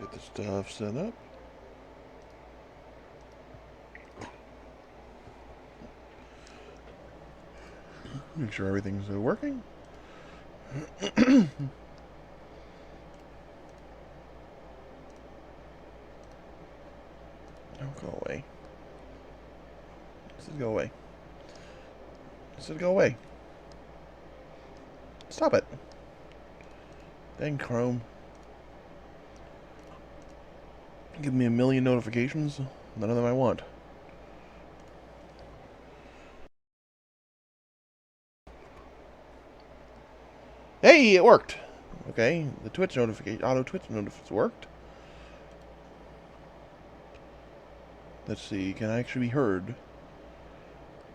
Let's get the stuff set up. Make sure everything's working. Don't go away. This is go away. This is go away. Stop it. Dang Chrome. Give me a million notifications. None of them I want. Hey, it worked. Okay, the Twitch notification, auto Twitch notifications worked. Let's see, can I actually be heard?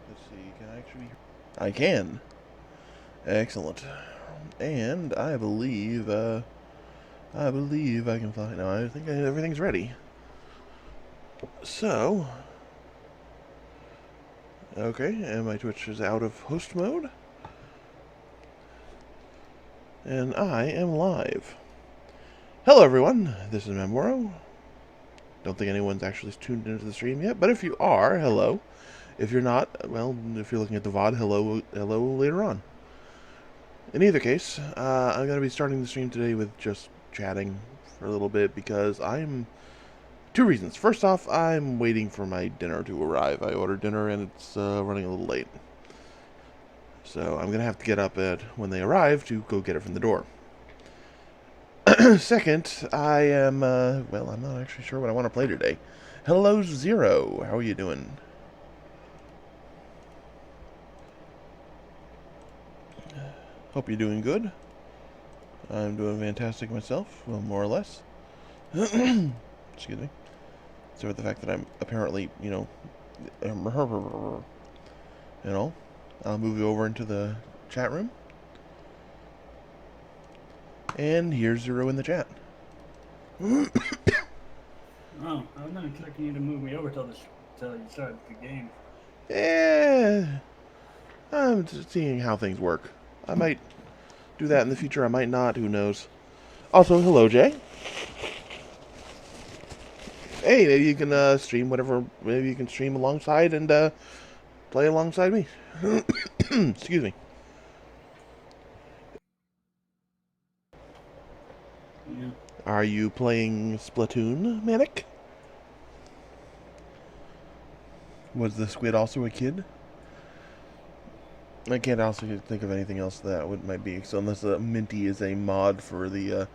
Let's see, can I actually be heard? I can. Excellent. And I believe I can fly. No, I think everything's ready. So, okay, and my Twitch is out of host mode. And I am live. Hello everyone, this is Mabmoro. Don't think anyone's actually tuned into the stream yet, but if you are, hello. If you're not, well, if you're looking at the VOD, hello later on. In either case, I'm going to be starting the stream today with just chatting for a little bit because I'm... Two reasons. First off, I'm waiting for my dinner to arrive. I ordered dinner and it's running a little late. So I'm going to have to get up when they arrive to go get it from the door. Second, I am, well, I'm not actually sure what I want to play today. Hello, Zero. How are you doing? Hope you're doing good. I'm doing fantastic myself, well, more or less. Excuse me. So with the fact that I'm apparently, you know, I'll move you over into the chat room. And here's Zero in the chat. Oh, I was not expecting you to move me over till you started the game. Yeah, I'm just seeing how things work. I might do that in the future. I might not. Who knows? Also, hello, Jay. Hey, maybe you can stream whatever. Maybe you can stream alongside and play alongside me. Excuse me. Yeah. Are you playing Splatoon, Manic? Was the squid also a kid? I can't also think of anything else that might be. So unless Minty is a mod for the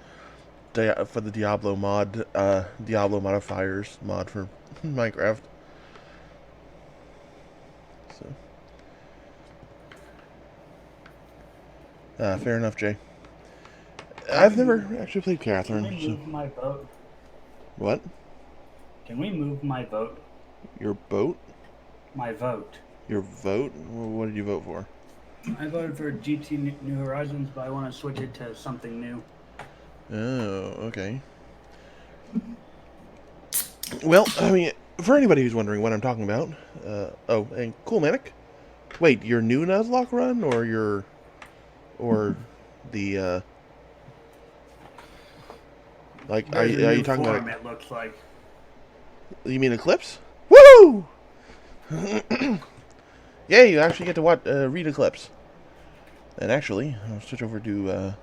Diablo mod, Diablo modifiers mod for Minecraft. So, fair enough, Jay. I've never actually played Catherine. Can we move my vote? What? Can we move my vote? Your boat? My vote. Your vote? What did you vote for? I voted for GT New Horizons, but I want to switch it to something new. Oh, okay. Well, I mean, for anybody who's wondering what I'm talking about, oh, and cool, Manic. Wait, your new Nuzlocke run, or the, like, are you talking about? It looks like. You mean Eclipse? Woo! Yeah, you actually get to read Eclipse. And actually, I'll switch over to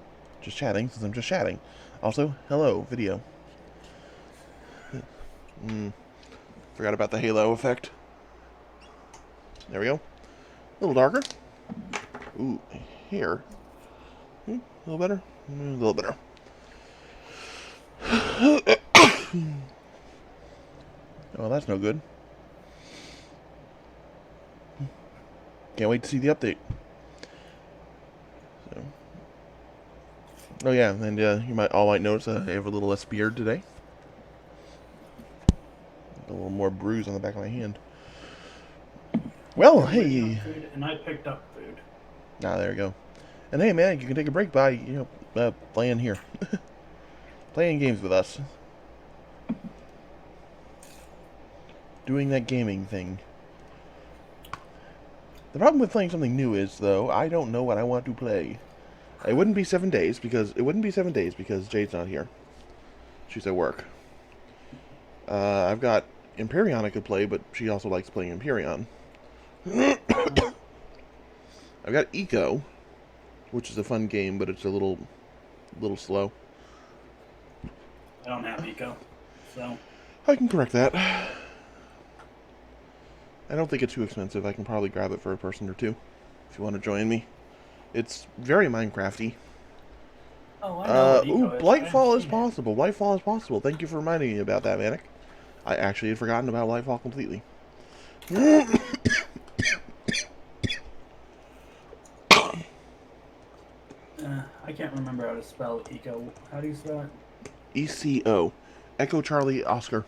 just chatting, since I'm just chatting. Also, hello, video. Forgot about the halo effect. There we go. A little darker. Ooh, here. A little better. A little better. Oh, that's no good. Can't wait to see the update. So. Oh yeah, and you might notice I have a little less beard today. A little more bruise on the back of my hand. Well, hey. And I picked up food. Ah, there you go. And hey, man, you can take a break by playing here, playing games with us, doing that gaming thing. The problem with playing something new is, though, I don't know what I want to play. It wouldn't be 7 days because Jade's not here. She's at work. I've got Empyrean I could play, but she also likes playing Empyrean. I've got Eco, which is a fun game, but it's a little slow. I don't have Eco, so I can correct that. I don't think it's too expensive. I can probably grab it for a person or two if you want to join me. It's very Minecrafty. oh, I know what Ooh, Eco is. I have Blightfall is seen it. possible. Blightfall is possible. Thank you for reminding me about that, Manic. I actually had forgotten about Blightfall completely. I can't remember how to spell Eco. How do you spell it? ECO. Echo Charlie Oscar.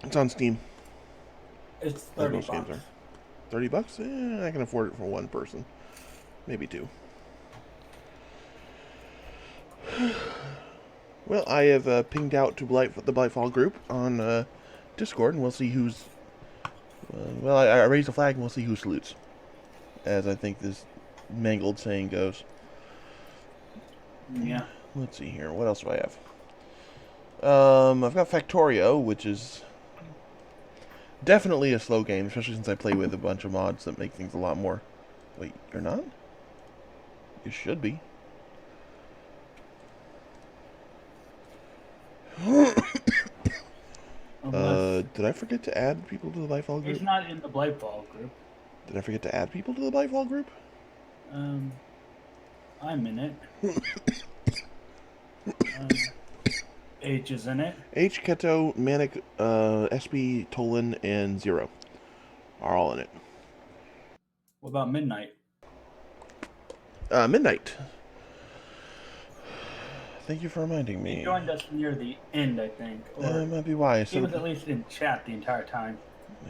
It's on Steam, It's as 30 most games bucks. are. $30? I can afford it for one person. Maybe two. Well, I have pinged out to the Blightfall group on Discord, and we'll see who's... I raised a flag, and we'll see who salutes. As I think this mangled saying goes. Yeah. Let's see here. What else do I have? I've got Factorio, which is definitely a slow game, especially since I play with a bunch of mods that make things a lot more... Wait, you're not? You should be. Unless Did I forget to add people to the Blightfall group? he's not in the Blightfall group. Did I forget to add people to the Blightfall group? Um, I'm in it. H is in it. H, Keto, Manic, SB, Tolan, and Zero are all in it. What about Midnight? Midnight. Thank you for reminding me. He joined us near the end, I think. Or Might be why. he was at least in chat the entire time.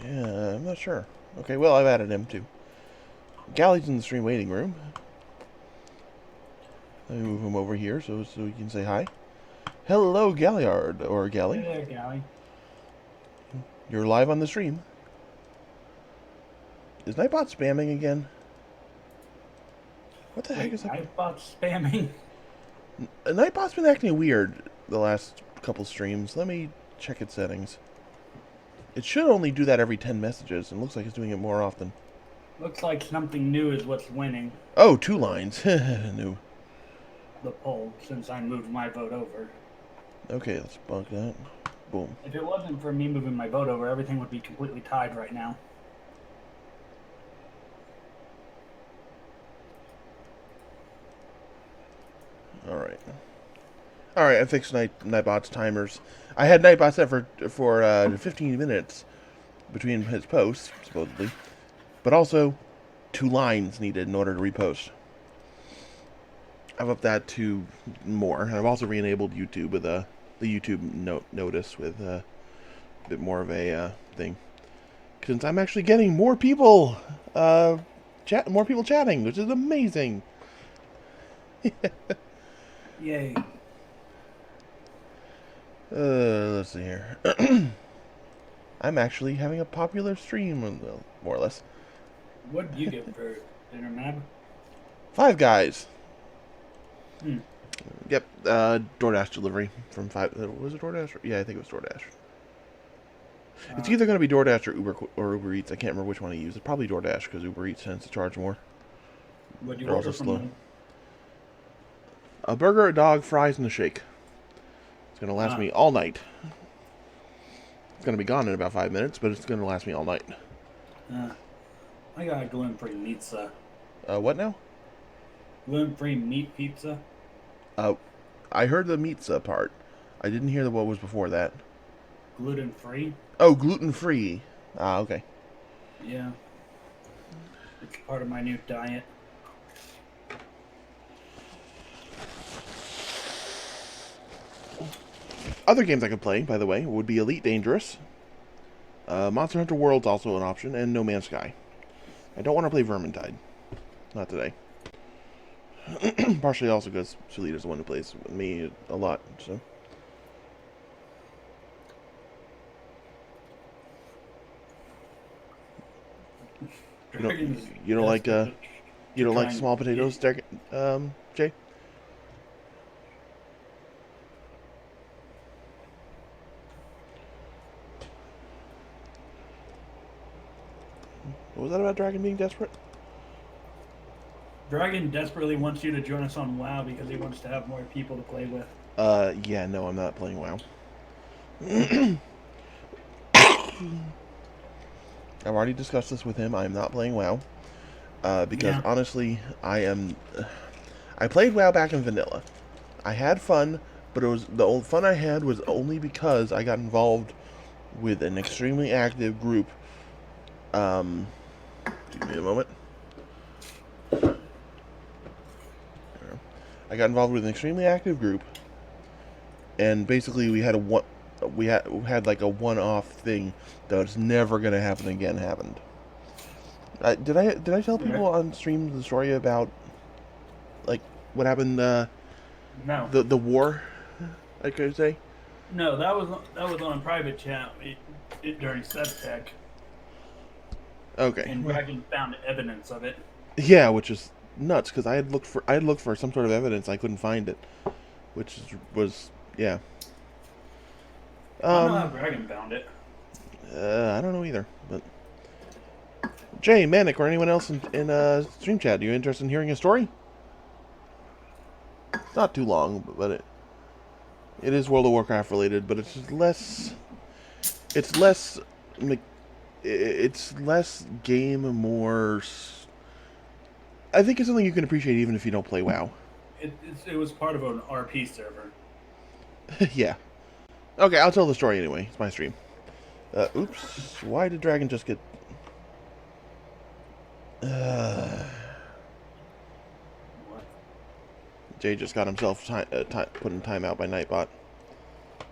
Yeah, I'm not sure. Okay, well, I've added him too. Galley's in the stream waiting room. Let me move him over here so he can say hi. Hello, Galliard, or Galley. Hey there, Gally. You're live on the stream. Is Nightbot spamming again? What the heck is that? Nightbot spamming? Nightbot's been acting weird the last couple streams. Let me check its settings. It should only do that every 10 messages, and looks like it's doing it more often. Looks like something new is what's winning Oh, 2 lines. New. the poll since I moved my vote over. Okay, let's bug that. Boom. If it wasn't for me moving my vote over, everything would be completely tied right now. Alright. Alright, I fixed Nightbot's timers. I had Nightbot set for 15 minutes between his posts, supposedly. But also, 2 lines needed in order to repost. I've upped that to more. I've also re-enabled YouTube with the YouTube notice with a bit more of a thing. Since I'm actually getting more people, more people chatting, which is amazing. Yay. Let's see here. I'm actually having a popular stream, well, more or less. What did you get for dinner, Mab? 5 Guys. Hmm. Yep, DoorDash delivery from 5. Was it DoorDash? Yeah, I think it was DoorDash. It's either going to be DoorDash or Uber Eats. I can't remember which one I use. It's probably DoorDash because Uber Eats tends to charge more. What do you They're order also from slow. them? A burger, a dog, fries, and a shake. It's going to last me all night. It's going to be gone in about 5 minutes, but it's going to last me all night. I got a gluten-free pizza. What now? Gluten-free meat pizza. I heard the pizza part. I didn't hear what was before that. Gluten-free? Oh, gluten-free. Ah, okay. Yeah. It's part of my new diet. Other games I could play, by the way, would be Elite Dangerous. Monster Hunter World's also an option, and No Man's Sky. I don't want to play Vermintide. Not today. Partially also because Sulita's the one who plays with me a lot, so. You don't like small potatoes, Jay? What was that about Dragon being desperate? Dragon desperately wants you to join us on WoW because he wants to have more people to play with. Yeah, no, I'm not playing WoW. I've already discussed this with him. I am not playing WoW. Because Yeah. honestly, I played WoW back in vanilla. I had fun, but it was the only fun I had was only because I got involved with an extremely active group. Um, give me a moment. I got involved with an extremely active group, and basically we had like a one-off thing that was never gonna happen again happened. Did I tell Yeah. people on stream the story about like what happened No. the war? I could say. No, that was on a private chat during SubTech, Okay. and Dragon found evidence of it. Yeah, which is nuts because I had looked for some sort of evidence, I couldn't find it, was yeah. I don't know how Um, Dragon found it. I don't know either, but Jay, Manic, or anyone else in stream chat, are you interested in hearing a story? It's not too long, but it is World of Warcraft related, but it's less it's less game, more. I think it's something you can appreciate even if you don't play WoW. It was part of an RP server. Yeah. Okay, I'll tell the story anyway. It's my stream. Oops. Why did Dragon just get... Uh, What? Jay just got himself put in timeout by Nightbot.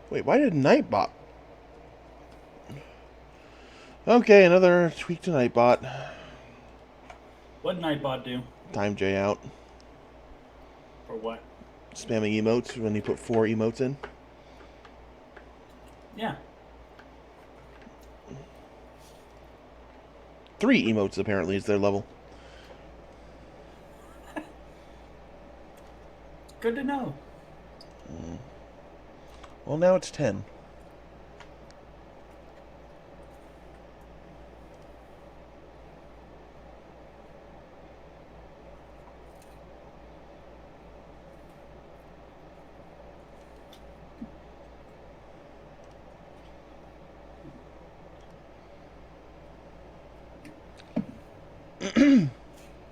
Wait, why did Nightbot... Okay, another tweak to Nightbot. What Nightbot do? Time Jay out. For what? Spamming emotes when he put 4 emotes in. Yeah. 3 emotes apparently is their level. Good to know. Well, now it's 10.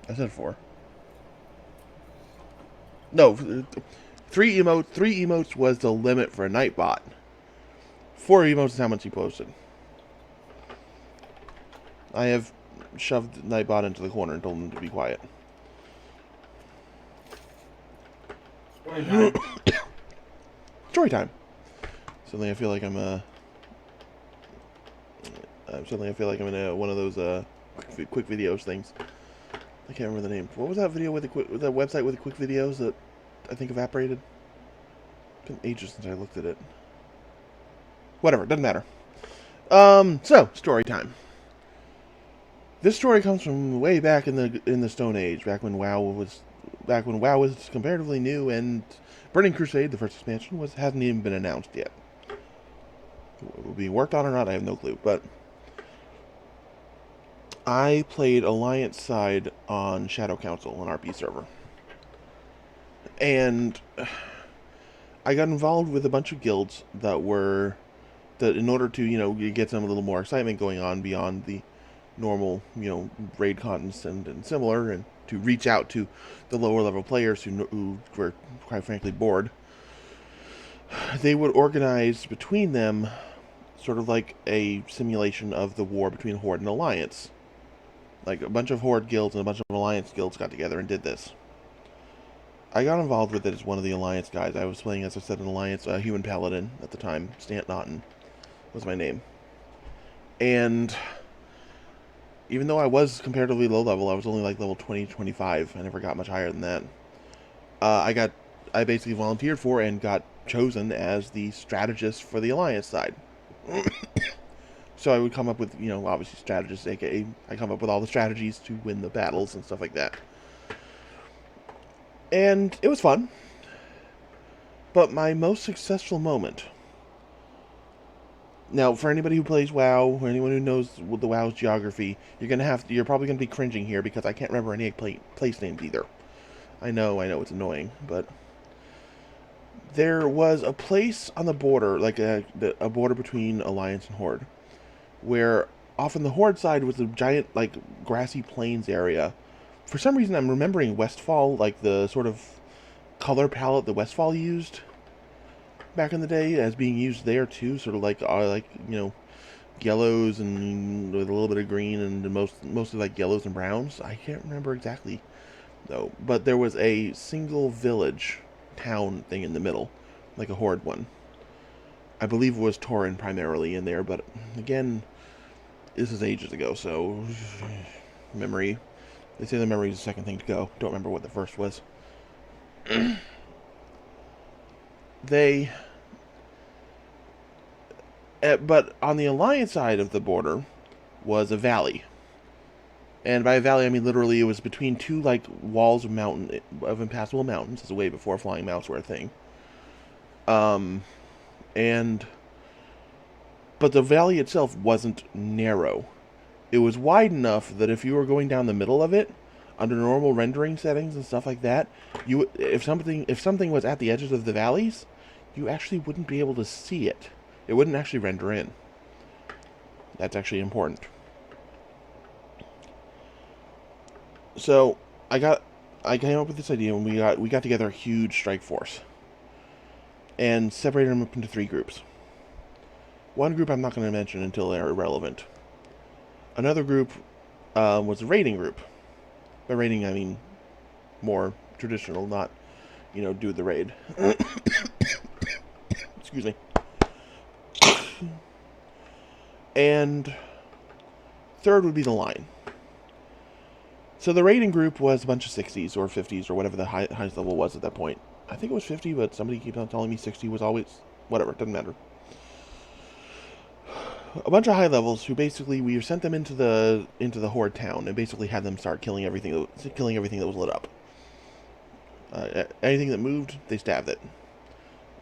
I said 4. No, 3 emotes. 3 emotes was the limit for a Nightbot. 4 emotes is how much he posted. I have shoved Nightbot into the corner and told him to be quiet. Story time. Story time. Suddenly I feel like I'm in one of those quick videos things. I can't remember the name. What was that video with that website with the quick videos that I think evaporated? It's been ages since I looked at it. Whatever, doesn't matter. So story time. This story comes from way back in the Stone Age, back when WoW was comparatively new, and Burning Crusade, the first expansion, hasn't even been announced yet. Will be worked on or not, I have no clue. But I played Alliance side on Shadow Council, an RP server, and I got involved with a bunch of guilds that in order to get some a little more excitement going on beyond the normal raid contents and similar, and to reach out to the lower level players who were quite frankly bored, they would organize between them sort of like a simulation of the war between Horde and Alliance. Like a bunch of Horde guilds and a bunch of Alliance guilds got together and did this. I got involved with it as one of the Alliance guys. I was playing, as I said, an Alliance human paladin at the time. Stant Naughton was my name. And even though I was comparatively low level, I was only like level 20, 25. I never got much higher than that. I basically volunteered for and got chosen as the strategist for the Alliance side. So I would come up with, obviously strategists, aka I come up with all the strategies to win the battles and stuff like that. And it was fun. But my most successful moment Now, for anybody who plays WoW, or anyone who knows the WoW's geography, you're probably gonna be cringing here because I can't remember any place names either. I know, it's annoying, but there was a place on the border, like a border between Alliance and Horde, where off on the Horde side was a giant, like, grassy plains area. For some reason, I'm remembering Westfall, like the sort of color palette that Westfall used back in the day, as being used there too. Sort of like yellows and with a little bit of green, and mostly like yellows and browns. I can't remember exactly though, but there was a single village town thing in the middle, like a Horde one. I believe it was Tauren primarily in there, but again, this is ages ago, so memory. They say the memory is the second thing to go. Don't remember what the first was. They, but on the Alliance side of the border was a valley, and by a valley I mean literally it was between two like walls of impassable mountains. This is way before flying mounts were a thing. And but the valley itself wasn't narrow. It was wide enough that if you were going down the middle of it, under normal rendering settings and stuff like that, if something was at the edges of the valleys, you actually wouldn't be able to see it. It wouldn't actually render in. That's actually important. So I came up with this idea when we got together a huge strike force and separated them up into 3 groups. One group I'm not going to mention until they're irrelevant. Another group was a raiding group. By raiding, I mean more traditional, not, do the raid. Excuse me. And third would be the line. So the raiding group was a bunch of 60s or 50s or whatever the highest level was at that point. I think it was 50, but somebody keeps on telling me 60 was always... Whatever, it doesn't matter. A bunch of high levels who basically we sent them into the Horde town and basically had them start killing everything that was lit up. Anything that moved, they stabbed it.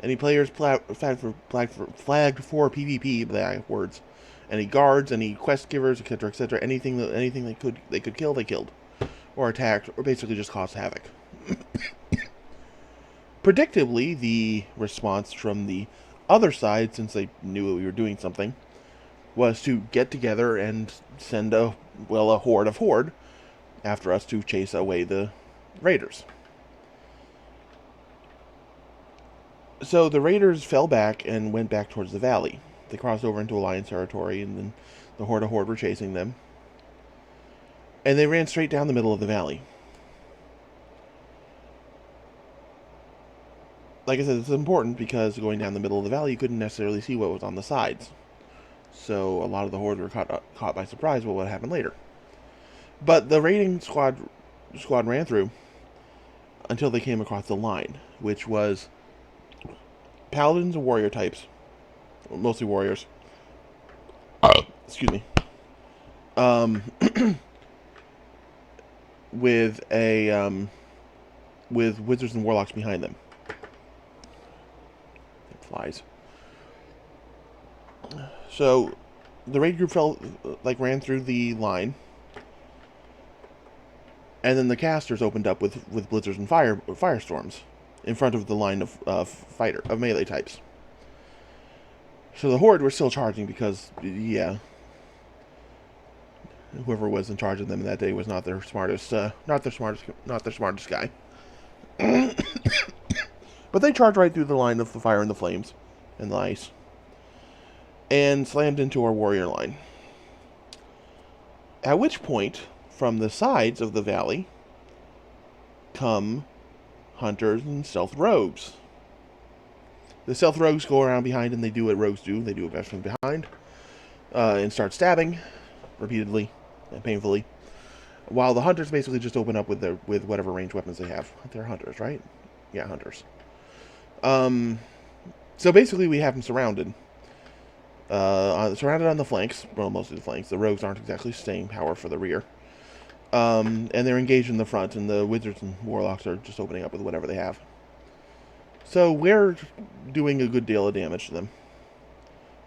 Any players flagged for PvP, words. Any guards, any quest givers, etc., anything they could kill, they killed, or attacked, or basically just caused havoc. Predictably, the response from the other side, since they knew we were doing something, was to get together and send a horde of Horde after us to chase away the raiders. So the raiders fell back and went back towards the valley. They crossed over into Alliance territory, and then the Horde of Horde were chasing them. And they ran straight down the middle of the valley. Like I said, it's important because going down the middle of the valley, you couldn't necessarily see what was on the sides. So a lot of the Horde were caught by surprise with what happened later. But the raiding squad ran through until they came across the line, which was paladins and warrior types, mostly warriors. Excuse me. With wizards and warlocks behind them. It flies. So the raid group ran through the line, and then the casters opened up with blizzards and firestorms in front of the line of melee types. So the Horde were still charging because, whoever was in charge of them that day was not their smartest guy. But they charged right through the line of the fire and the flames and the ice, and slammed into our warrior line. At which point, from the sides of the valley, come hunters and stealth rogues. The stealth rogues go around behind and they do what rogues do. They do it best from behind and start stabbing repeatedly and painfully, while the hunters basically just open up with whatever ranged weapons they have. They're hunters, right? Yeah, hunters. So basically we have them surrounded. Surrounded on the flanks, well, mostly the flanks. The rogues aren't exactly staying power for the rear. And they're engaged in the front, and the wizards and warlocks are just opening up with whatever they have. So we're doing a good deal of damage to them.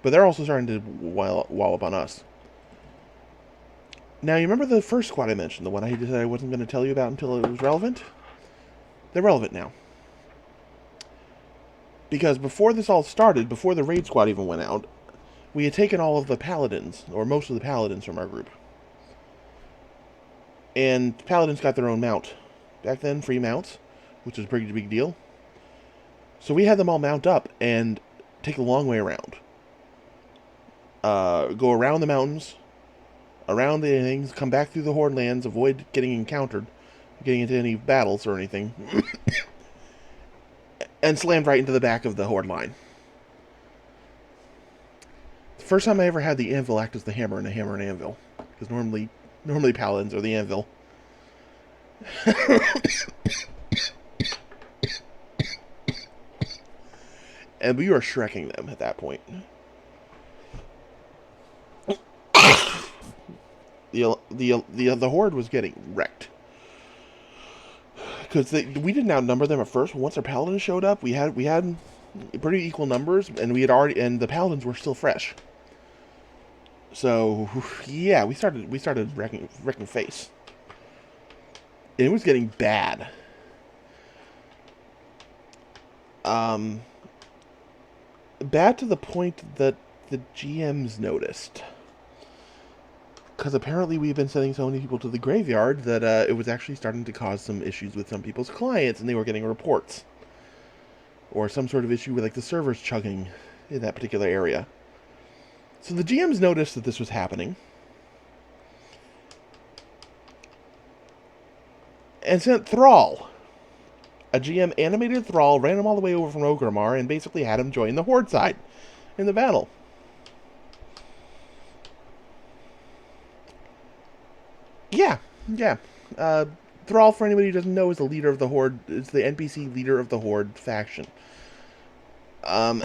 but they're also starting to wallop on us. Now, you remember the first squad I mentioned, the one I decided I wasn't going to tell you about until it was relevant? They're relevant now. Because before this all started, before the raid squad even went out, we had taken all of the paladins, or most of the paladins from our group. And paladins got their own mount. Back then, free mounts, which was a pretty big deal. So we had them all mount up and take a long way around. Go around the mountains, around the things, come back through the Horde lands, avoid getting encountered, getting into any battles or anything, and slammed right into the back of the Horde line. The first time I ever had the anvil act as the hammer and a hammer and anvil, because normally paladins are the anvil. And we were shrekking them at that point. The Horde was getting wrecked. Because we didn't outnumber them at first, but once our paladins showed up, we had pretty equal numbers, and the paladins were still fresh. So yeah, we started wrecking face. It was getting bad. Bad to the point that the GMs noticed. Because apparently we've been sending so many people to the graveyard that it was actually starting to cause some issues with some people's clients, and they were getting reports. Or some sort of issue with, like, the servers chugging in that particular area. So the GMs noticed that this was happening. And sent Thrall. A GM animated Thrall, ran him all the way over from Ogrimmar, and basically had him join the Horde side in the battle. Yeah. Thrall, for anybody who doesn't know, is the leader of the Horde. It's the NPC leader of the Horde faction. And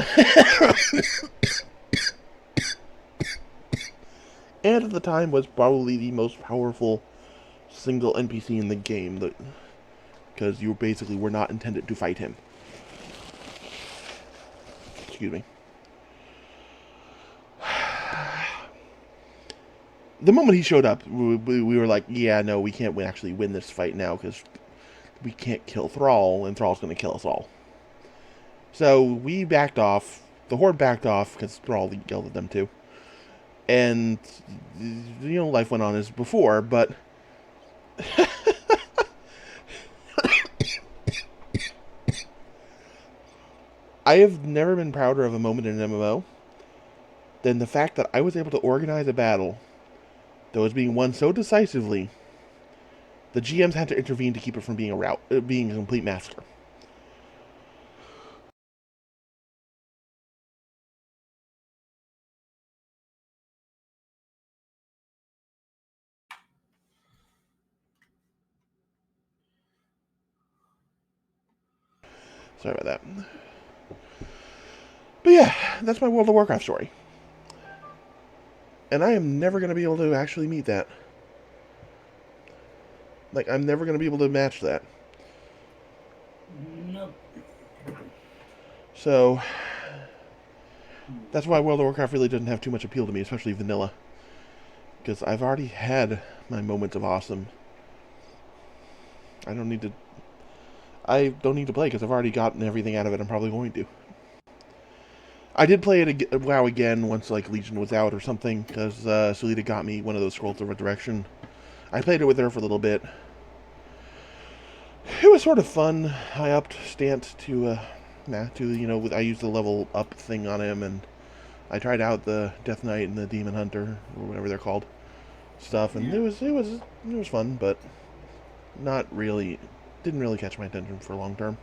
at the time was probably the most powerful single NPC in the game, because you basically were not intended to fight him. Excuse me. The moment he showed up, we were like, yeah, no, we can't actually win this fight now, because we can't kill Thrall, and Thrall's going to kill us all. So we backed off. The Horde backed off, because Thrall yelled at them too. And, life went on as before, but... I have never been prouder of a moment in an MMO than the fact that I was able to organize a battle that was being won so decisively, the GMs had to intervene to keep it from being being a complete massacre. Sorry about that. But yeah, that's my World of Warcraft story. And I am never going to be able to actually meet that. Like, I'm never going to be able to match that. Nope. So, that's why World of Warcraft really doesn't have too much appeal to me, especially vanilla. Because I've already had my moments of awesome. I don't need to play because I've already gotten everything out of it I'm probably going to. I did play it WoW again once, like, Legion was out or something, because Sulita got me one of those Scrolls of Resurrection. I played it with her for a little bit. It was sort of fun. I upped Stant to I used the level up thing on him, and I tried out the Death Knight and the Demon Hunter, or whatever they're called, stuff, and it was fun, but didn't really catch my attention for long term.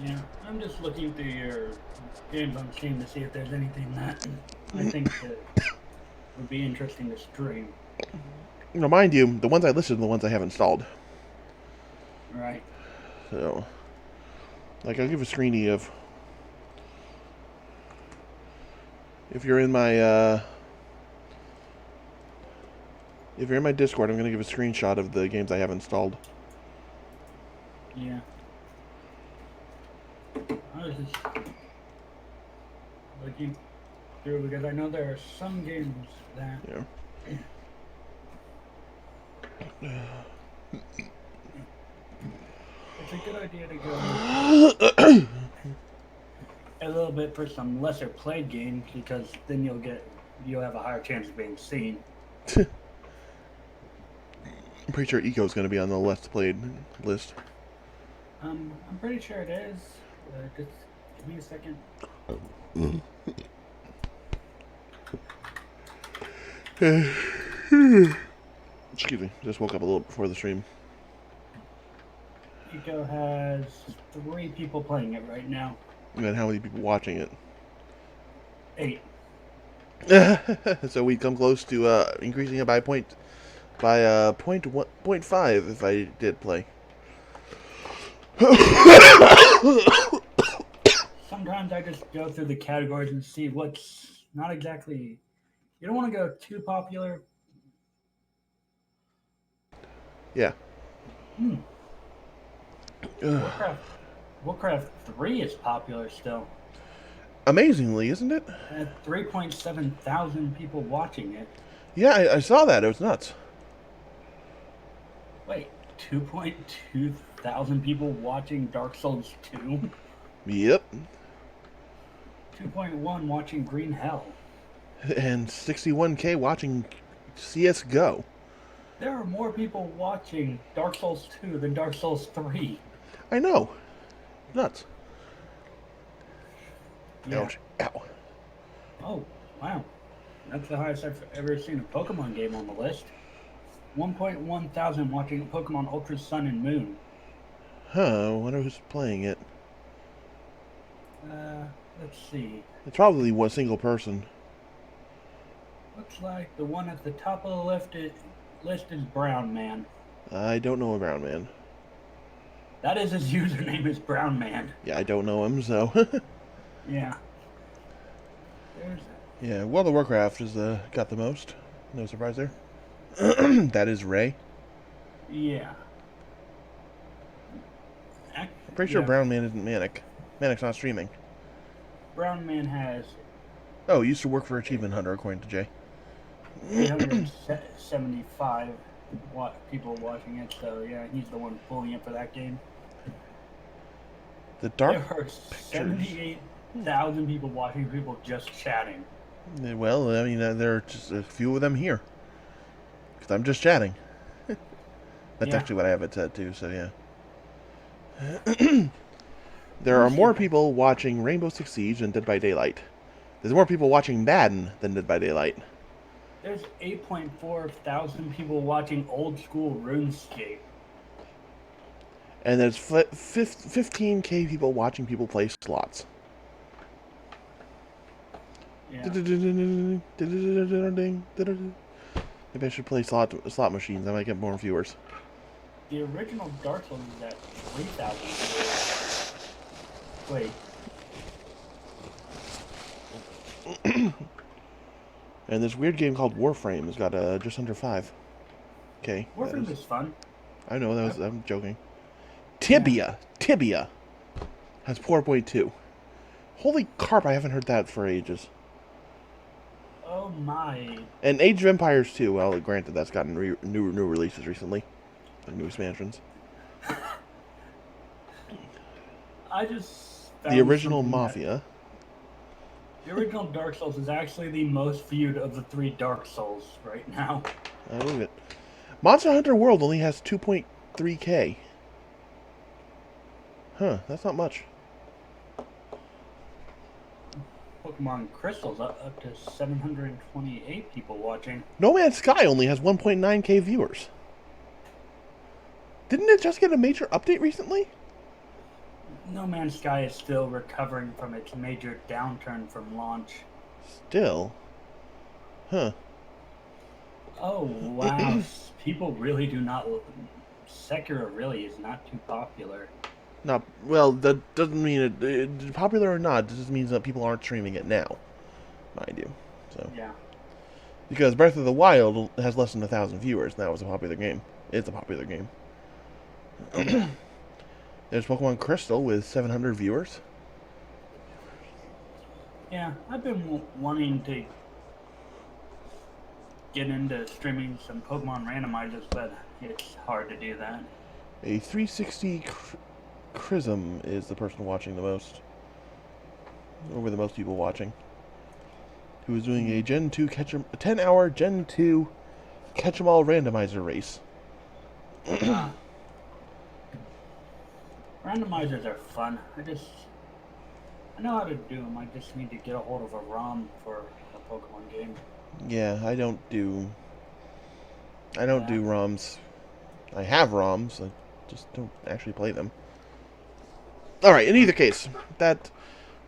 Yeah, I'm just looking through your games on Steam to see if there's anything that I think that would be interesting to stream. Mind you, the ones I listed are the ones I have installed. Right. So, like, I'll give a screenie of... If you're in my Discord, I'm going to give a screenshot of the games I have installed. Yeah. I was just looking. through because I know there are some games that Yeah. it's a good idea to go a little bit for some lesser played games because then you'll have a higher chance of being seen. I'm pretty sure Eco's going to be on the less played list. I'm pretty sure it is. Just give me a second. Excuse me. Just woke up a little before the stream. Eco has 3 people playing it right now. And how many people watching it? 8. So we'd come close to increasing it by point 5 if I did play. Sometimes I just go through the categories and see what's not exactly. You don't want to go too popular. Yeah. Warcraft, Warcraft 3 is popular still. Amazingly, isn't it? At 3.7 thousand people watching it. Yeah, I saw that. It was nuts. Wait, 2.2 thousand people watching Dark Souls 2? Yep. 2.1 watching Green Hell. And 61K watching CSGO. There are more people watching Dark Souls 2 than Dark Souls 3. I know. Nuts. Yeah. Ouch. Ow. Oh, wow. That's the highest I've ever seen a Pokemon game on the list. 1.1 thousand watching Pokemon Ultra Sun and Moon. Huh, I wonder who's playing it. Let's see. It's probably one single person. Looks like the one at the top of the list is Brown Man. I don't know a brown man. That is his username is Brown Man. Yeah, I don't know him, so. Yeah. There's Yeah, World of Warcraft has got the most. No surprise there. That is Ray. yeah. Pretty sure Yeah. Brown Man isn't Manic. Manic's not streaming. Brown Man has Oh, he used to work for Achievement Hunter, according to Jay. 875 people watching it, so yeah, he's the one pulling it for that game. The Dark There are 78,000 people watching, people just chatting. Well, I mean, there are just a few of them here. Because I'm just chatting. That's Yeah. actually what I have it set to, so yeah. There are more people watching Rainbow Six Siege than Dead by Daylight. There's more people watching Madden than Dead by Daylight. There's 8.4 thousand people watching old school RuneScape. And there's 15K people watching people play slots. Yeah. Maybe I should play slot machines. I might get more viewers. The original Dark Souls is at 3,000. Wait. And this weird game called Warframe has got just under 5. Okay. Warframe is fun. I know, I'm joking. Tibia has 4.2. Holy carp, I haven't heard that for ages. Oh my. And Age of Empires 2, well, granted, that's gotten new releases recently. Like new expansions. I just The original Mafia. The original Dark Souls is actually the most viewed of the 3 Dark Souls right now. I believe it. Monster Hunter World only has 2.3K. Huh, that's not much. Pokemon Crystal's up to 728 people watching. No Man's Sky only has 1.9K viewers. Didn't it just get a major update recently? No Man's Sky is still recovering from its major downturn from launch. Still? Huh. Oh, wow. People really do not... Sekiro really is not too popular. Not well. That doesn't mean it popular or not. It just means that people aren't streaming it now, mind you. So Yeah. because Breath of the Wild has less than 1,000 viewers, and that was a popular game. It's a popular game. There's Pokemon Crystal with 700 viewers. Yeah, I've been wanting to get into streaming some Pokemon randomizers, but it's hard to do that. A 360 Chrism is the person watching the most, over the most people watching, who is doing a Gen 2 a 10-hour Gen 2 catch 'em all randomizer race. Ah, randomizers are fun. I know how to do them. I just need to get a hold of a ROM for a Pokemon game. Yeah, I don't Yeah, do ROMs. I have ROMs, I just don't actually play them. Alright, in either case, it's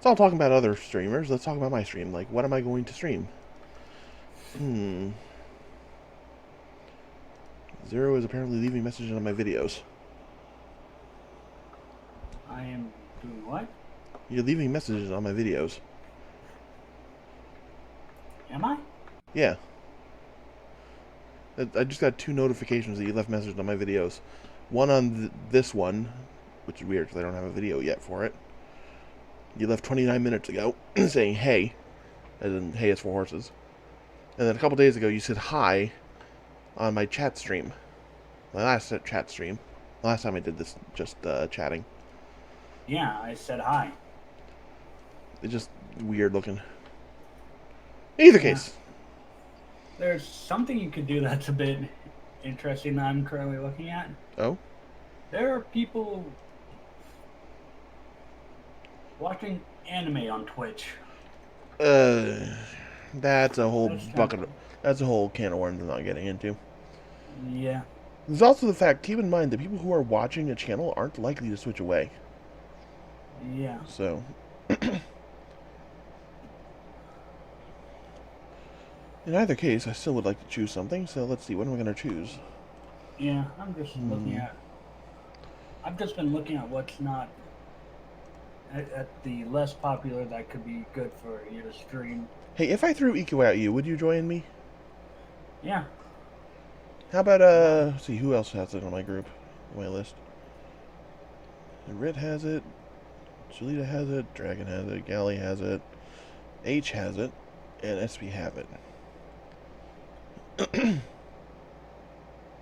all talking about other streamers. Let's talk about my stream. Like, what am I going to stream? Hmm. Zero is apparently leaving messages on my videos. I am doing what? You're leaving messages on my videos. Am I? Yeah. I just got 2 notifications that you left messages on my videos. One on this one, which is weird because I don't have a video yet for it. You left 29 minutes ago saying hey, as in hey, it's for horses. And then a couple days ago you said hi on my chat stream. My last chat stream. The last time I did this, just chatting. Yeah, I said hi. It's just weird looking. In either Yeah. case. There's something you could do that's a bit interesting that I'm currently looking at. Oh? There are people watching anime on Twitch. Uh, that's a whole That's kind of bucket. fun. That's a whole can of worms I'm not getting into. Yeah. There's also the fact, keep in mind, that people who are watching a channel aren't likely to switch away. Yeah. So, in either case, I still would like to choose something. So let's see, what am I going to choose? Yeah. I'm just looking Hmm. at. I've just been looking at what's not at the less popular that could be good for you to stream. Hey, if I threw Eco at you, would you join me? Yeah. How about, Why? let's see, who else has it on my group, on my list? Rit has it, Shalita has it, Dragon has it, Galley has it, H has it, and SP have it.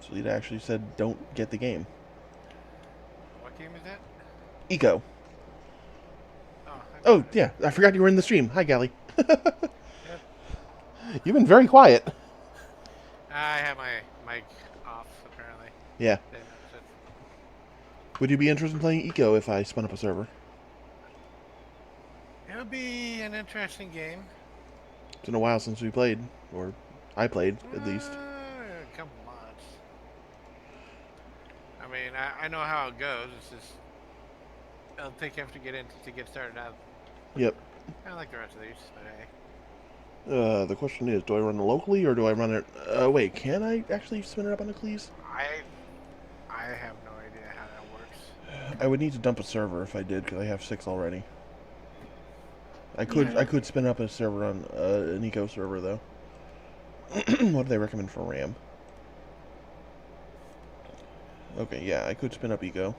Shalita actually said don't get the game. What game is that? Eco. Oh, I Oh, found it. yeah, I forgot you were in the stream. Hi, Galley. Yep. You've been very quiet. I have my mic off, apparently. Yeah. Didn't notice it. Would you be interested in playing Eco if I spun up a server? It'll be an interesting game. It's been a while since we played, or I played, at least. A couple months. I mean, I know how it goes. It's just it'll take time to get in to get started out. Yep. I like the rest of these, but hey. The question is, do I run it locally, or do I run it... wait, can I actually spin it up on the Cleese? I have no idea how that works. I would need to dump a server if I did, because I have 6 already. I Yeah. could spin up a server on an Eco server, though. What do they recommend for RAM? Okay, yeah, I could spin up Eco.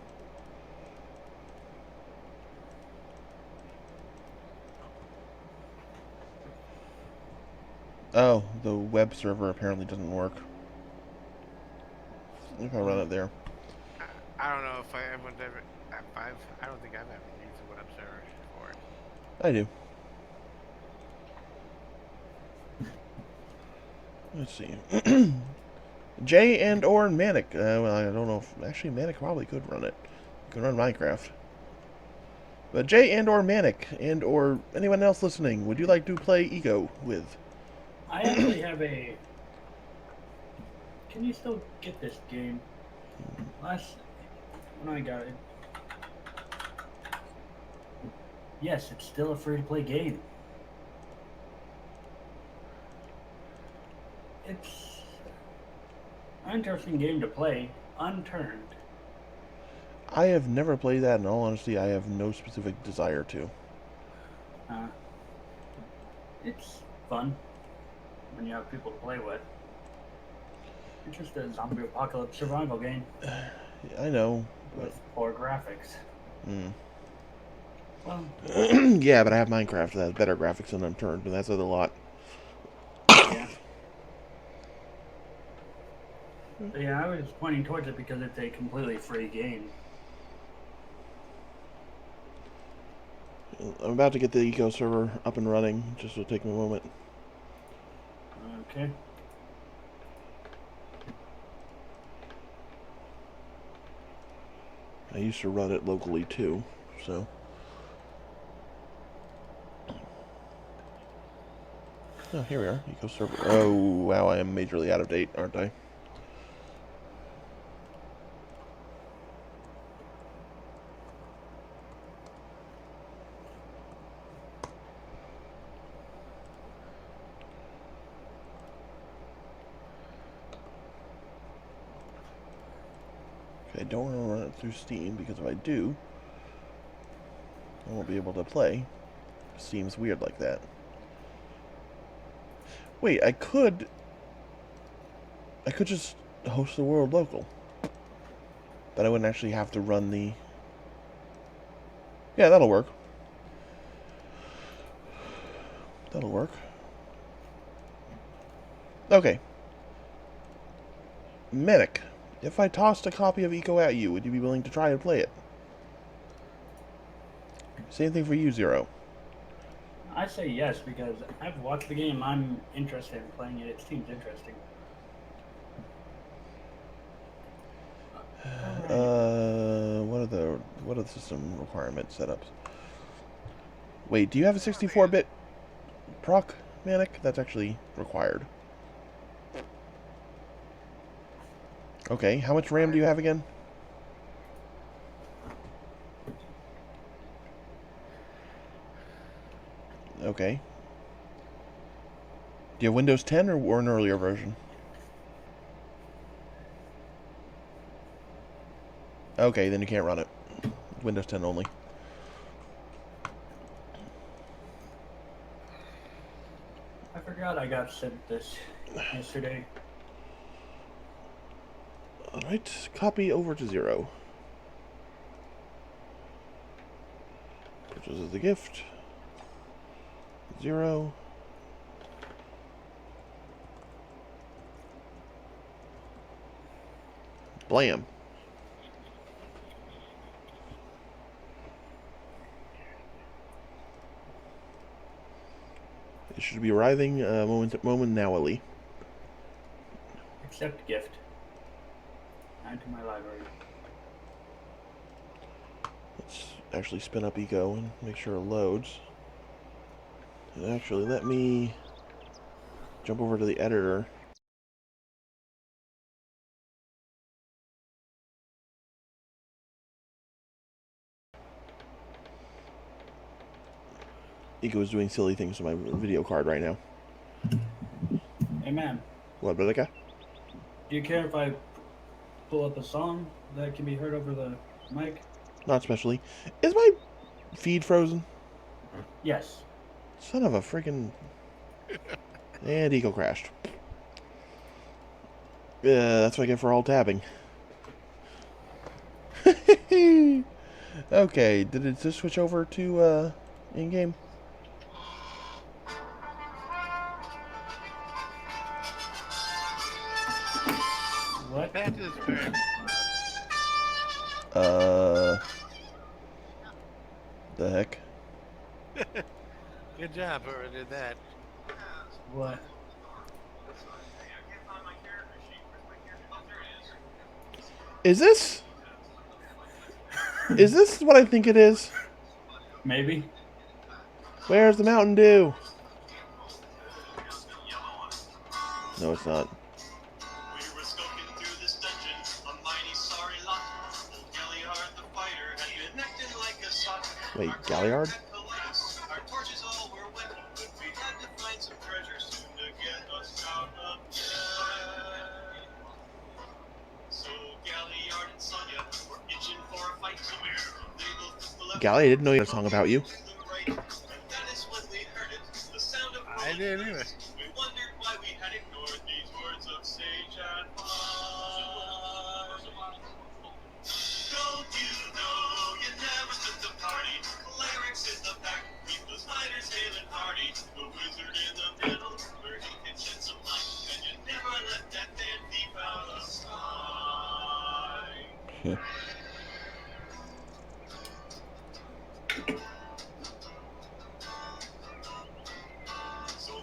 Oh, the web server apparently doesn't work. If I run it there. I don't know if everyone's ever. I don't think I've ever used a web server for it. I do. Let's see. Jay and or Manic. Well, I don't know if... Actually, Manic probably could run it. Could run Minecraft. But Jay and or Manic and or anyone else listening, would you like to play Eco with? I actually have a. Can you still get this game? Last when I got it. Yes, it's still a free to play game. It's an interesting game to play, unturned. I have never played that. In all honesty, I have no specific desire to. Uh, it's fun when you have people to play with. It's just a zombie apocalypse survival game I know, but... with poor graphics. Mm. Well, Yeah, but I have Minecraft that has better graphics than Unturned, and that's a lot. yeah. But yeah, I was pointing towards it because it's a completely free game. I'm about to get the eco server up and running. Just will take me a moment. Okay. I used to run it locally too, so. Oh, here we are. Eco server. Oh, wow, I am majorly out of date, aren't I? Okay, I don't want to run it through Steam because if I do, I won't be able to play. Steam's weird like that. Wait, I could just host the world local. But I wouldn't actually have to run the... Yeah, that'll work. That'll work. Okay. Medic, if I tossed a copy of Eco at you, would you be willing to try and play it? Same thing for you, Zero. I say yes because I've watched the game. I'm interested in playing it. It seems interesting. Alright. What are the system requirement setups? Wait, do you have a 64-bit proc, Manic? That's actually required. Okay, how much RAM do you have again? Okay. Do you have Windows 10 or an earlier version? Okay, then you can't run it. Windows 10 only. I forgot I got sent this yesterday. Alright, copy over to Zero. Purchases the gift. Zero. Blam. It should be arriving momentarily. Accept gift. Add to my library. Let's actually spin up Eco and make sure it loads. And actually, let me jump over to the editor. Eco is doing silly things to my video card right now. Hey man, What, Belica? do you care if I pull up a song that can be heard over the mic? Not especially. Is my feed frozen? Yes. Son of a freaking... And Eco crashed. That's what I get for all tabbing. Okay, did it just switch over to in-game? What? That is very Uh, the heck? good job, whoever did that. What? Is this? Is this what I think it is? Maybe. Where's the Mountain Dew? No, it's not. We were skulking through this dungeon, a mighty sorry lot. Old Galliard the fighter had been acting like a sot. Wait, Our Galliard? had colitis, our torches all were wet, but we had to find some treasure soon to get us out of debt. So Galliard and Sonya were itching for a fight. They both took the left Gally, I didn't know you had a song about you. and the right, and that is when we heard it, the sound of I didn't either. we wondered why we had ignored these words of sage advice. Don't you know you never took the party? Clerics So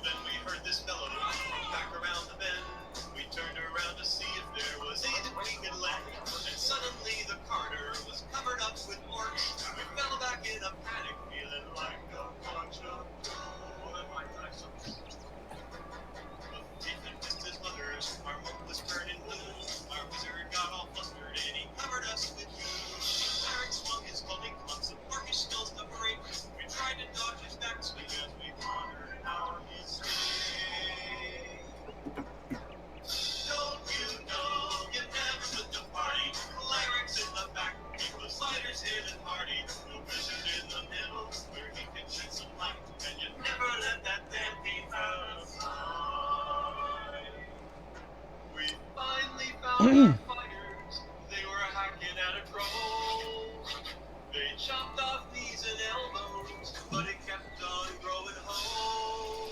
then we heard this bellow from back around the bend. We turned around to see if there was anything we could lend. And suddenly the Carter was covered up with orcs. We fell back in a panic, feeling like a bunch of Nathan kissed his mother. Our monk was turning blue. Our wizard got all flustered and he covered us with goo. Cleric swung his folding clubs and orcish skills to break. We tried to dodge his backswing as we pondered our mistake. Don't you know you never split the party? Clerics in the back, keep the sliders hidden hardy. The wizard in the middle, where he can shed some light. And you never let that damn thief out of sight. We finally found our fighters. They were hacking at a troll. They chopped off knees and elbows, but it kept on growing whole.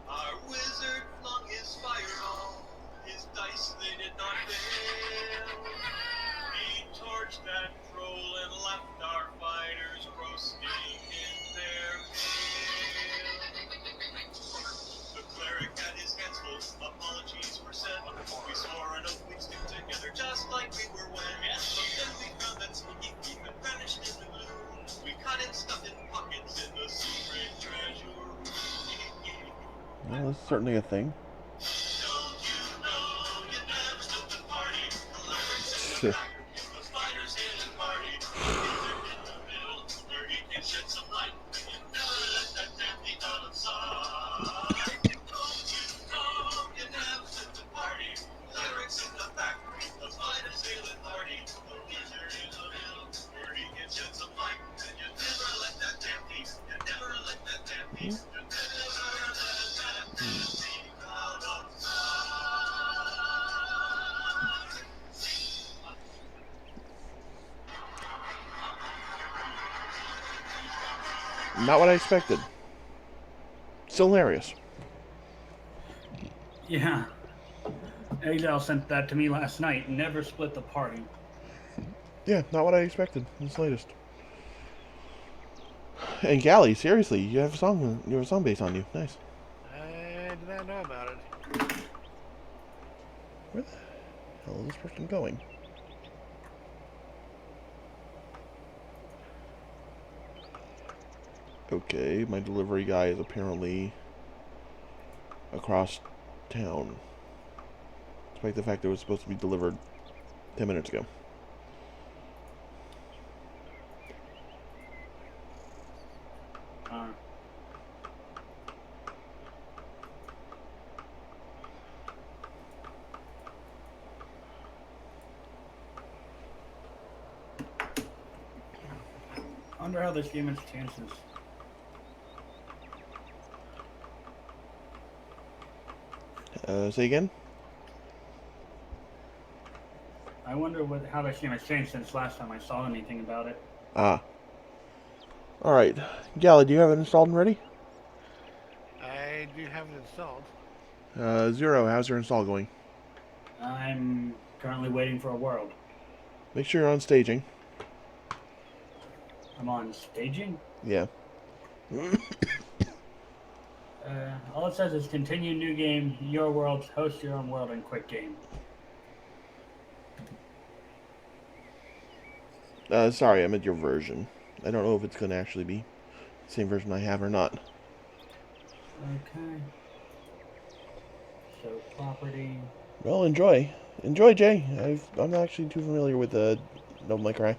Our wizard flung his fireball. His dice, they did not fail. He torched that troll and left our fighters roasting in their pail. The cleric had his hands full, apologies were sent. We swore an oath we'd stick together just like we were when. But then we found that sneaky thief had vanished in the gloom. We caught him stuffed in pockets in the secret treasure room. Well, that's certainly a thing. Don't you know you never split the party? Clerics in the back, the spiders in the party. Wizard in the middle, where he can shed some light. And you never let that damn thief out of sight. Don't you know you never split the party? Clerics in the back, the spiders in the party. The wizard in the middle, where he can shed some light. And you never let that damn thief, you never let that damn thief, you never let that damn thief out of sight. Not what I expected. Still hilarious. Yeah. Exile sent that to me last night. Never split the party. Yeah, not what I expected. This latest. And Galley, seriously, you have a song. You have a song based on you. Nice. I did not know about it. Where the hell is this person going? Okay, my delivery guy is apparently across town. Despite the fact that it was supposed to be delivered 10 minutes ago. I wonder how this game has chances. Say again? I wonder how this game has changed since last time I saw anything about it. Ah. Alright. Galley, do you have it installed and ready? I do have it installed. Zero, how's your install going? I'm currently waiting for a world. Make sure you're on staging. I'm on staging. Yeah. All it says is continue new game, your world, host your own world, and quick game. Sorry, I meant your version. I don't know if it's going to actually be the same version I have or not. Okay. So property. Well, enjoy. Enjoy, Jay. I'm not actually too familiar with No May Cry.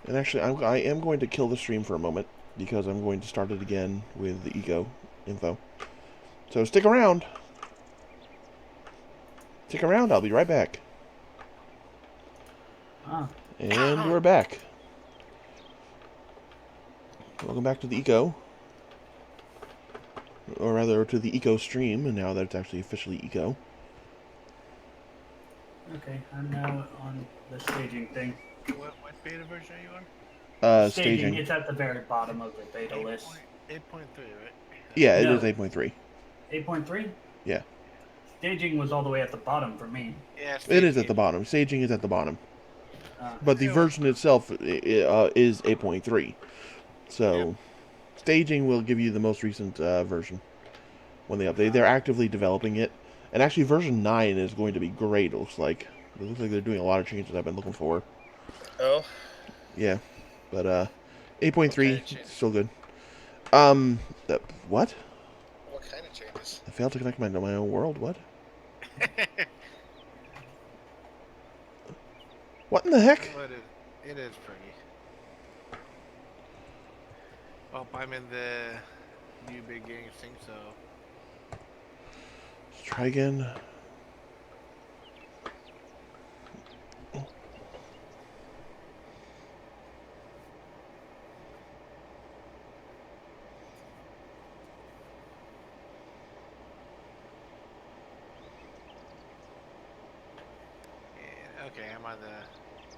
And actually, I am going to kill the stream for a moment, because I'm going to start it again with the eco info. So stick around. Stick around, I'll be right back. And we're back. Welcome back to the eco. Or rather, to the eco stream, and now that it's actually officially eco. Okay, I'm now on the staging thing. What beta version are you on? Staging. It's at the very bottom of the beta list. 8.3, right? Yeah, it No. is 8.3. 8.3? Yeah, Staging was all the way at the bottom for me. Yeah, it is staging at the bottom. Staging is at the bottom, Uh, but the It was, version itself is 8.3. yep. So staging will give you the most recent version when they update. They're actively developing it, and actually version 9 is going to be great. It looks like they're doing a lot of changes I've been looking for. Oh, Yeah, but what kind 8.3 of changes? still good. Um, what? What kind of changes? I failed to connect my own world. What? What in the heck? Oh, it is pretty. Well, I'm in the new big game thing, so Let's try again. yeah, okay, I'm on the.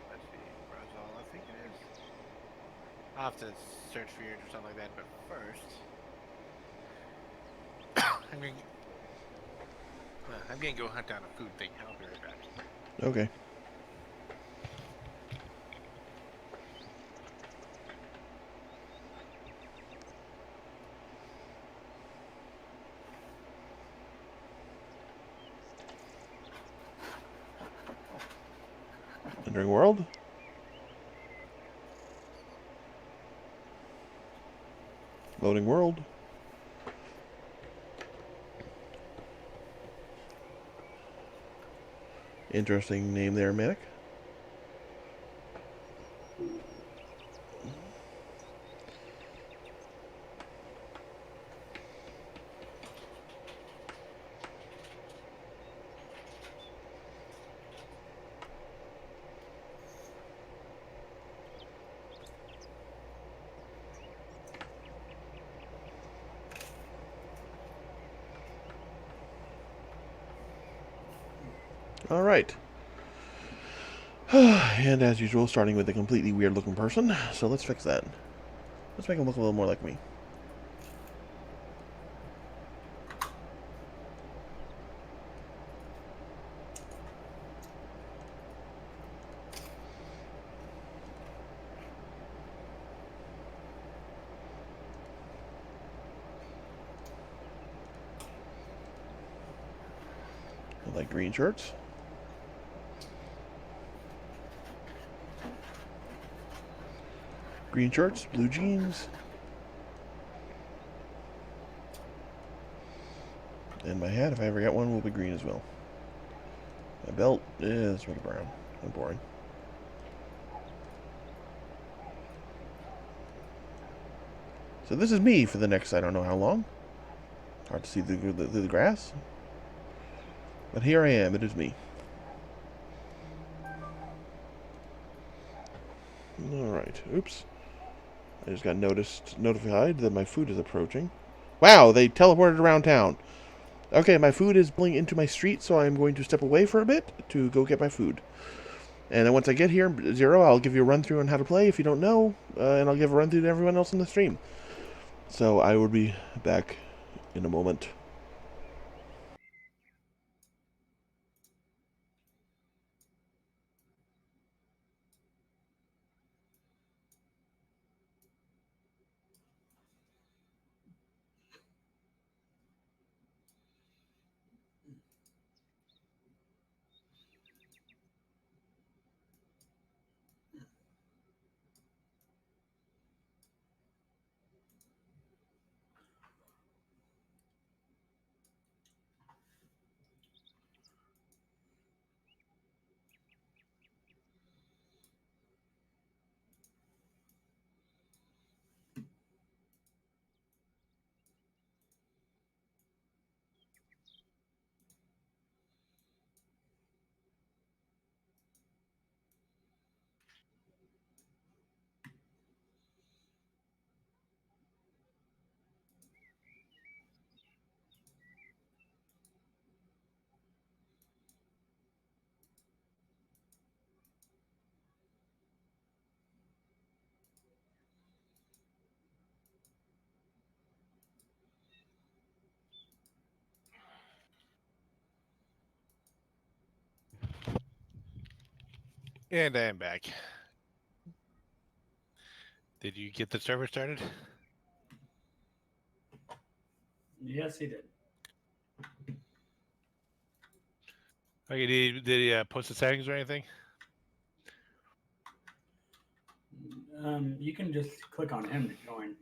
Let's see, browse all. I think it is. I'll have to search for it or something like that. But first, I'm gonna. I'm gonna go hunt down a food thing. I'll be right back. Okay. Entering world. Loading world. Interesting name there, Manic. All right. And as usual, starting with a completely weird looking person. So let's fix that. Let's make him look a little more like me. I like green shirts. Green shirts, blue jeans. And my hat, if I ever get one, will be green as well. My belt is sort of brown and boring. So this is me for the next I don't know how long. Hard to see through the grass. But here I am, it is me. Alright, oops. I just got notified that my food is approaching. Wow, they teleported around town. Okay, my food is pulling into my street, so I'm going to step away for a bit to go get my food. And then once I get here, Zero, I'll give you a run through on how to play if you don't know, and I'll give a run through to everyone else in the stream. So I will be back in a moment. And I am back. Did you get the server started? Yes, he did. Okay, did he post the settings or anything? You can just click on him to join.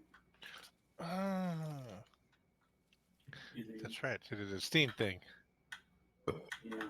Ah, Either, that's right. It is a Steam thing. yeah.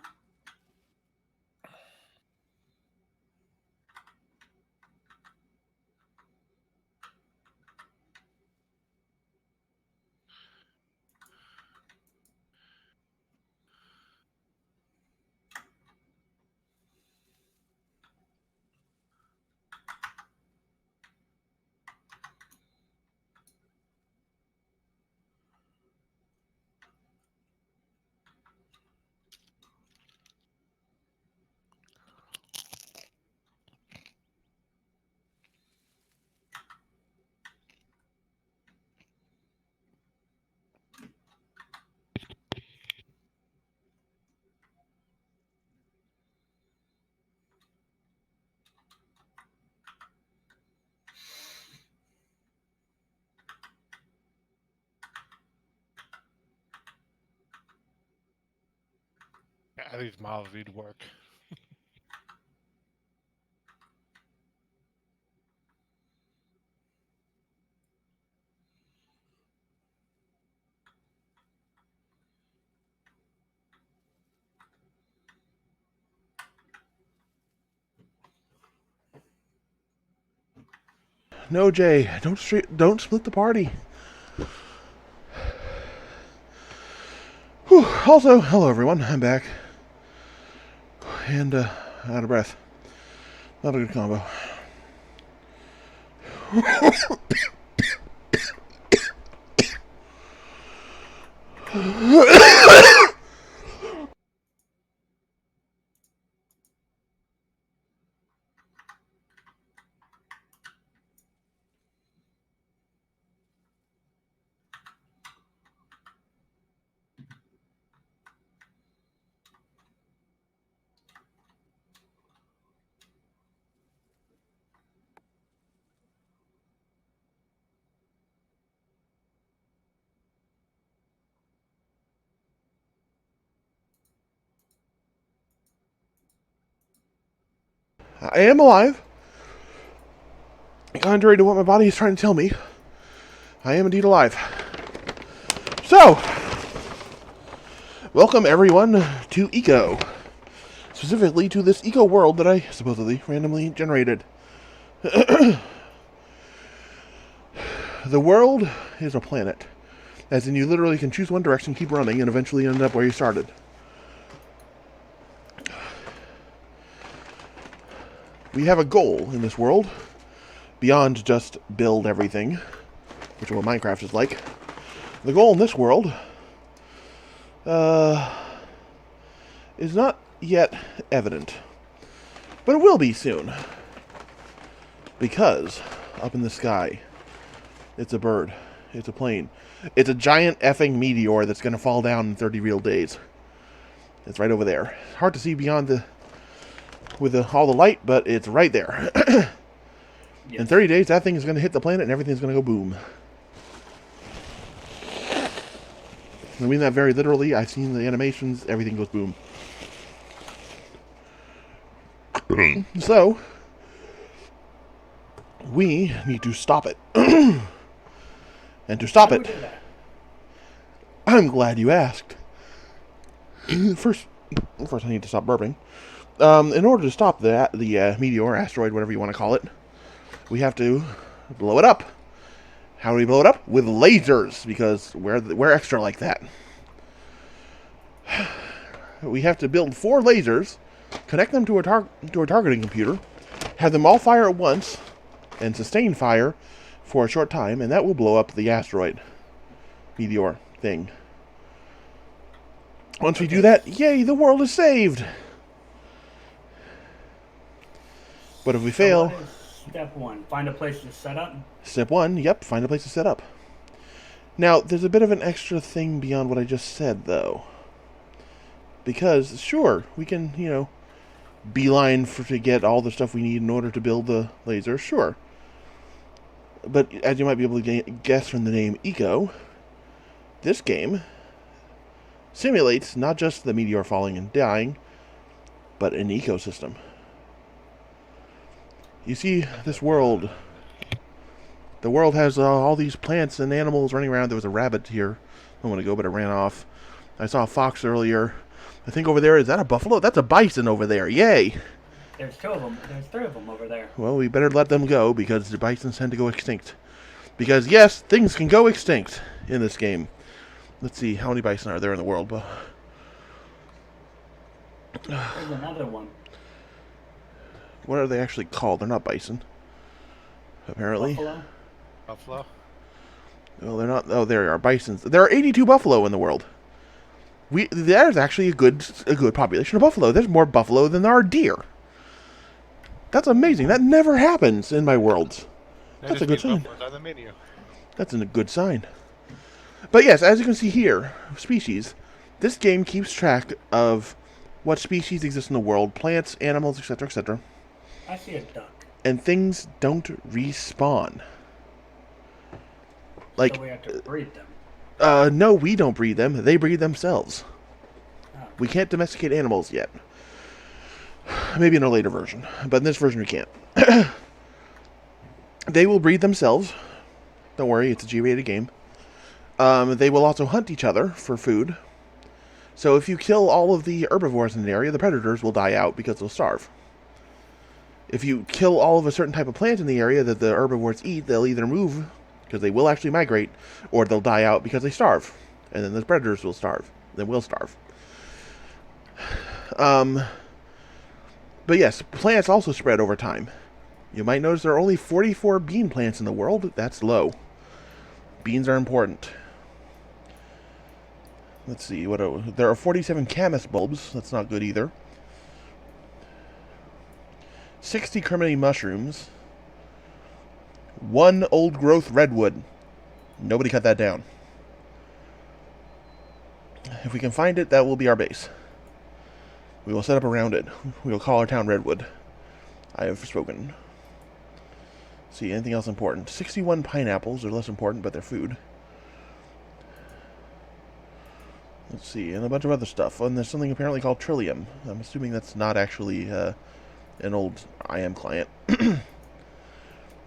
I think Miles need work. No, Jay, don't split the party. Whew. Also, hello everyone, I'm back. And, out of breath. Not a good combo. I am alive. Contrary to what my body is trying to tell me, I am indeed alive. So, welcome everyone to Eco. Specifically to this Eco world that I supposedly randomly generated. The world is a planet. As in, you literally can choose one direction, keep running, and eventually end up where you started. We have a goal in this world, beyond just build everything, which is what Minecraft is like. The goal in this world is not yet evident, but it will be soon. Because up in the sky, it's a bird, it's a plane, it's a giant effing meteor that's going to fall down in 30 real days. It's right over there. Hard to see beyond all the light, but it's right there. Yes. In 30 days, that thing is going to hit the planet and everything's going to go boom. I mean that very literally. I've seen the animations. Everything goes boom. So, we need to stop it. And to stop How do we it, do that? I'm glad you asked. First, I need to stop burping. In order to stop the meteor, asteroid, whatever you want to call it, we have to blow it up. How do we blow it up? With lasers, because we're extra like that. We have to build 4 lasers, connect them to a targeting computer, have them all fire at once, and sustain fire for a short time, and that will blow up the asteroid meteor thing. Once we do that, yay, the world is saved. But if we fail... So what is step 1? Find a place to set up? Step 1, yep, find a place to set up. Now, there's a bit of an extra thing beyond what I just said, though. Because, sure, we can, beeline to get all the stuff we need in order to build the laser? Sure. But as you might be able to guess from the name Eco, this game simulates not just the meteor falling and dying, but an ecosystem. You see, this world, the world has all these plants and animals running around. There was a rabbit here a moment ago, but it ran off. I saw a fox earlier. I think over there, is that a buffalo? That's a bison over there. Yay! There's 2 of them. There's 3 of them over there. Well, we better let them go because the bisons tend to go extinct. Because, yes, things can go extinct in this game. Let's see, how many bison are there in the world? There's another one. What are they actually called? They're not bison. Apparently. Buffalo? Buffalo. Well, they're not. Oh, there are bisons. There are 82 buffalo in the world. There's actually a good population of buffalo. There's more buffalo than there are deer. That's amazing. That never happens in my worlds. That's a good sign. On the menu. That's a good sign. But yes, as you can see here, species, this game keeps track of what species exist in the world, plants, animals, etc., etc. I see a duck. And things don't respawn. Like, So we have to breed them. no, we don't breed them. They breed themselves. Oh. We can't domesticate animals yet. Maybe in a later version, but in this version we can't. They will breed themselves. Don't worry, it's a G-rated game. They will also hunt each other for food. So if you kill all of the herbivores in an area, the predators will die out because they'll starve. If you kill all of a certain type of plant in the area that the herbivores eat, they'll either move, because they will actually migrate, or they'll die out because they starve. And then the predators will starve. Then we'll starve. But yes, plants also spread over time. You might notice there are only 44 bean plants in the world. That's low. Beans are important. Let's see, there are 47 camas bulbs. That's not good either. 60 criminy mushrooms. 1 old growth redwood. Nobody cut that down. If we can find it, that will be our base. We will set up around it. We will call our town Redwood. I have spoken. See, anything else important? 61 pineapples. They're less important, but they're food. Let's see, and a bunch of other stuff. And there's something apparently called Trillium. I'm assuming that's not actually an old IM client.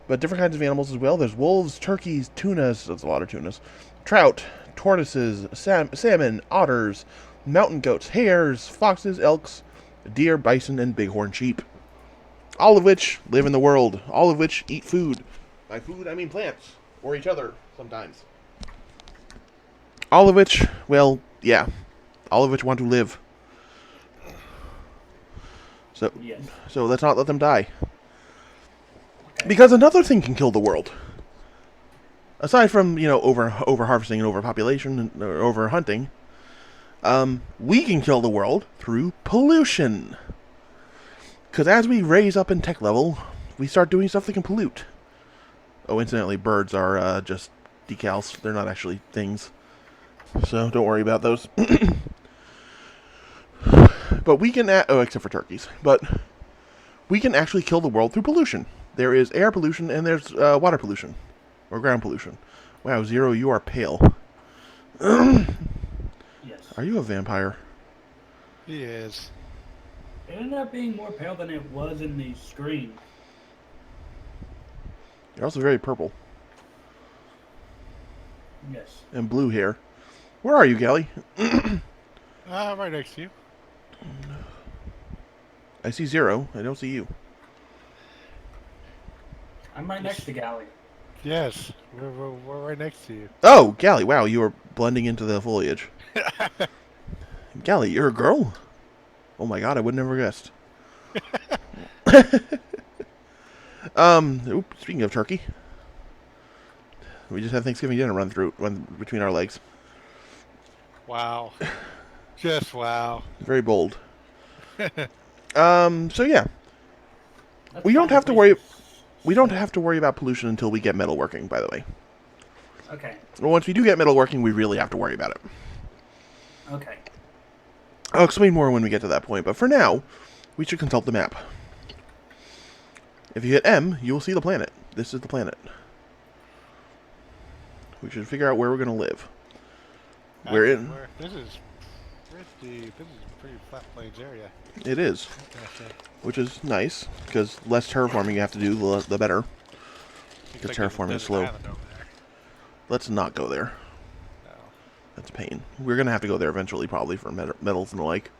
But different kinds of animals as well. There's wolves, turkeys, tunas. That's a lot of tunas. Trout, tortoises, salmon, otters, mountain goats, hares, foxes, elks, deer, bison, and bighorn sheep. All of which live in the world. All of which eat food. By food, I mean plants. Or each other, sometimes. All of which, well, yeah. All of which want to live. So, Yes. so let's not let them die. Okay. Because another thing can kill the world. Aside from, over harvesting and overpopulation and over hunting, we can kill the world through pollution. Because as we raise up in tech level, we start doing stuff that can pollute. Oh, incidentally, birds are just decals. They're not actually things. So don't worry about those. But we can, except for turkeys. But we can actually kill the world through pollution. There is air pollution and there's water pollution. Or ground pollution. Wow, Zero, you are pale. Yes. Are you a vampire? He is. It ended up being more pale than it was in the screen. You're also very purple. Yes. And blue hair. Where are you, Gally? Right next to you. I see Zero. I don't see you. I'm right next to Gally. Yes, we're right next to you. Oh, Gally, wow, you are blending into the foliage. Gally, you're a girl? Oh my god, I would never guessed. Speaking of turkey. We just had Thanksgiving dinner run between our legs. Wow. Just wow. Very bold. So yeah. That's We don't fine. have to worry We don't have to worry about pollution until we get metalworking, by the way. Okay. Well, once we do get metalworking, we really have to worry about it. Okay. I'll explain more when we get to that point, but for now, We should consult the map. If you hit M, you will see the planet. This is the planet. We should figure out where we're going to live. We're in. This is pretty flat plains area. It is. Which is nice, because less terraforming you have to do, the better. Because terraforming is slow. Let's not go there. No. That's a pain. We're going to have to go there eventually, probably, for metals and the like.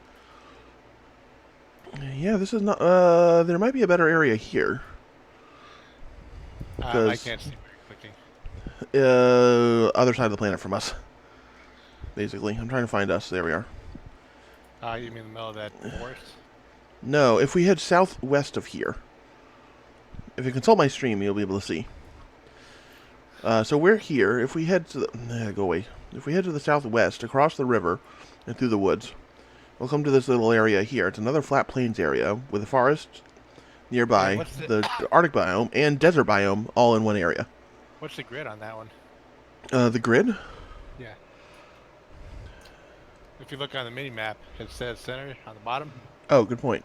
Yeah, this is not... there might be a better area here. I can't see where you're clicking. Other side of the planet from us. Basically. I'm trying to find us. There we are. You mean the middle of that forest? No, if we head southwest of here. If you consult my stream, you'll be able to see. So we're here. If we head to the... go away. If we head to the southwest, across the river, and through the woods, we'll come to this little area here. It's another flat plains area with a forest nearby, Yeah, the Arctic biome, and desert biome all in one area. What's the grid on that one? The grid? Yeah. If you look on the mini map, it says center on the bottom. Oh, good point.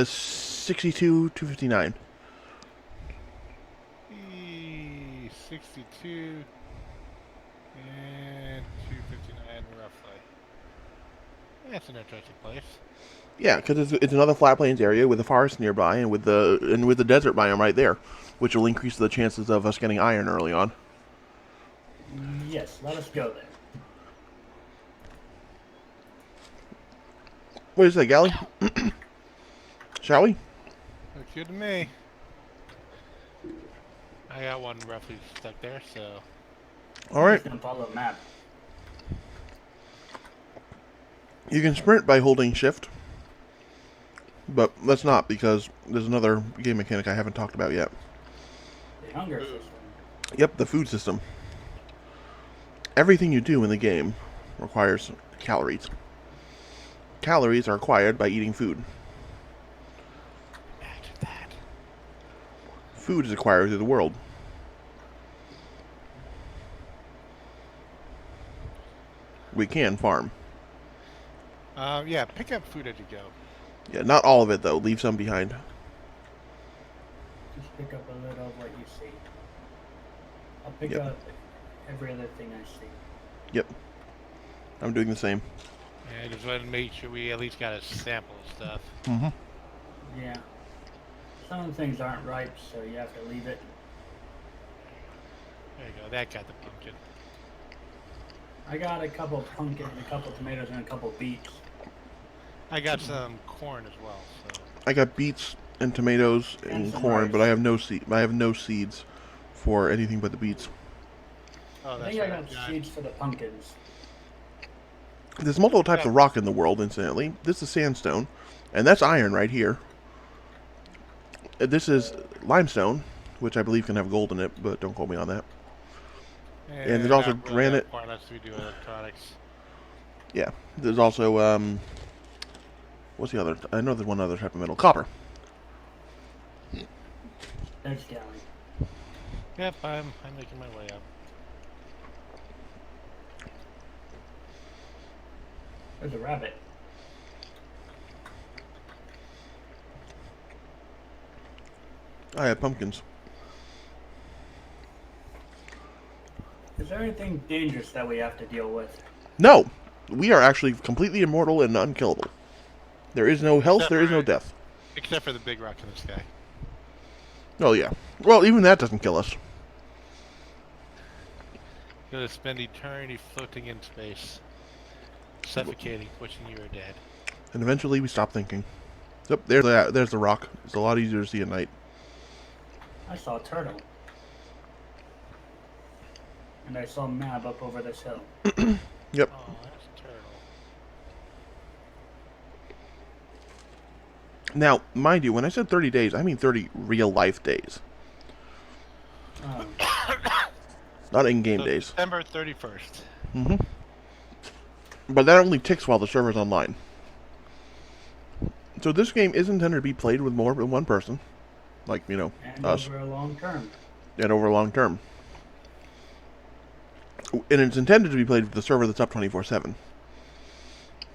62 to 59. 62 and 259 roughly. That's an interesting place. Yeah, because it's another flat plains area with a forest nearby, and with the desert biome right there, which will increase the chances of us getting iron early on. Yes, let us go there. What do you say, Gally? Shall we? Looks good to me. I got one roughly stuck there, so. All right. Just gonna follow the map. You can sprint by holding shift, but let's not, because there's another game mechanic I haven't talked about yet. The hunger system. Yep, the food system. Everything you do in the game requires calories. Calories are acquired by eating food. Imagine that. Food is acquired through the world. We can farm. Yeah, pick up food as you go. Yeah, not all of it, though. Leave some behind. Just pick up a little of what you see. I'll pick Yep. up every other thing I see. Yep. I'm doing the same. Yeah, just want to make sure we at least got a sample of stuff. Mm-hmm. Yeah. Some of the things aren't ripe, so you have to leave it. There you go. That got the pumpkin. I got a couple of pumpkins, a couple of tomatoes, and a couple of beets. I got some corn as well. So. I got beets and tomatoes and some corn, rice. but I have no seed. I have no seeds for anything but the beets. Oh, I that's think I right. got seeds for the pumpkins. There's multiple types of rock in the world, incidentally. This is sandstone, and that's iron right here. This is limestone, which I believe can have gold in it, but don't quote me on that. And there's also not really granite. that far unless we do electronics. Yeah, there's also what's the other? I know there's one other type of metal, copper. There's Gally. Yep, I'm making my way up. There's a rabbit. I have pumpkins. Is there anything dangerous that we have to deal with? No, we are actually completely immortal and unkillable. There is no health. Except There is for- no death. Except for the big rock in the sky. Oh yeah. Well, even that doesn't kill us. You're gonna spend eternity floating in space, suffocating, wishing you were dead. And eventually we stop thinking. Yep, there's the rock. It's a lot easier to see at night. I saw a turtle. And I saw Mab up over this hill. Yep. Oh, that's a turtle. Now, mind you, when I said 30 days, I mean 30 real life days, Um, not in-game So days. September 31st. Mm-hmm. But that only ticks while the server's online. So this game is intended to be played with more than one person, like, you know, and us, over a long term. and over long term. And it's intended to be played with the server that's up 24/7.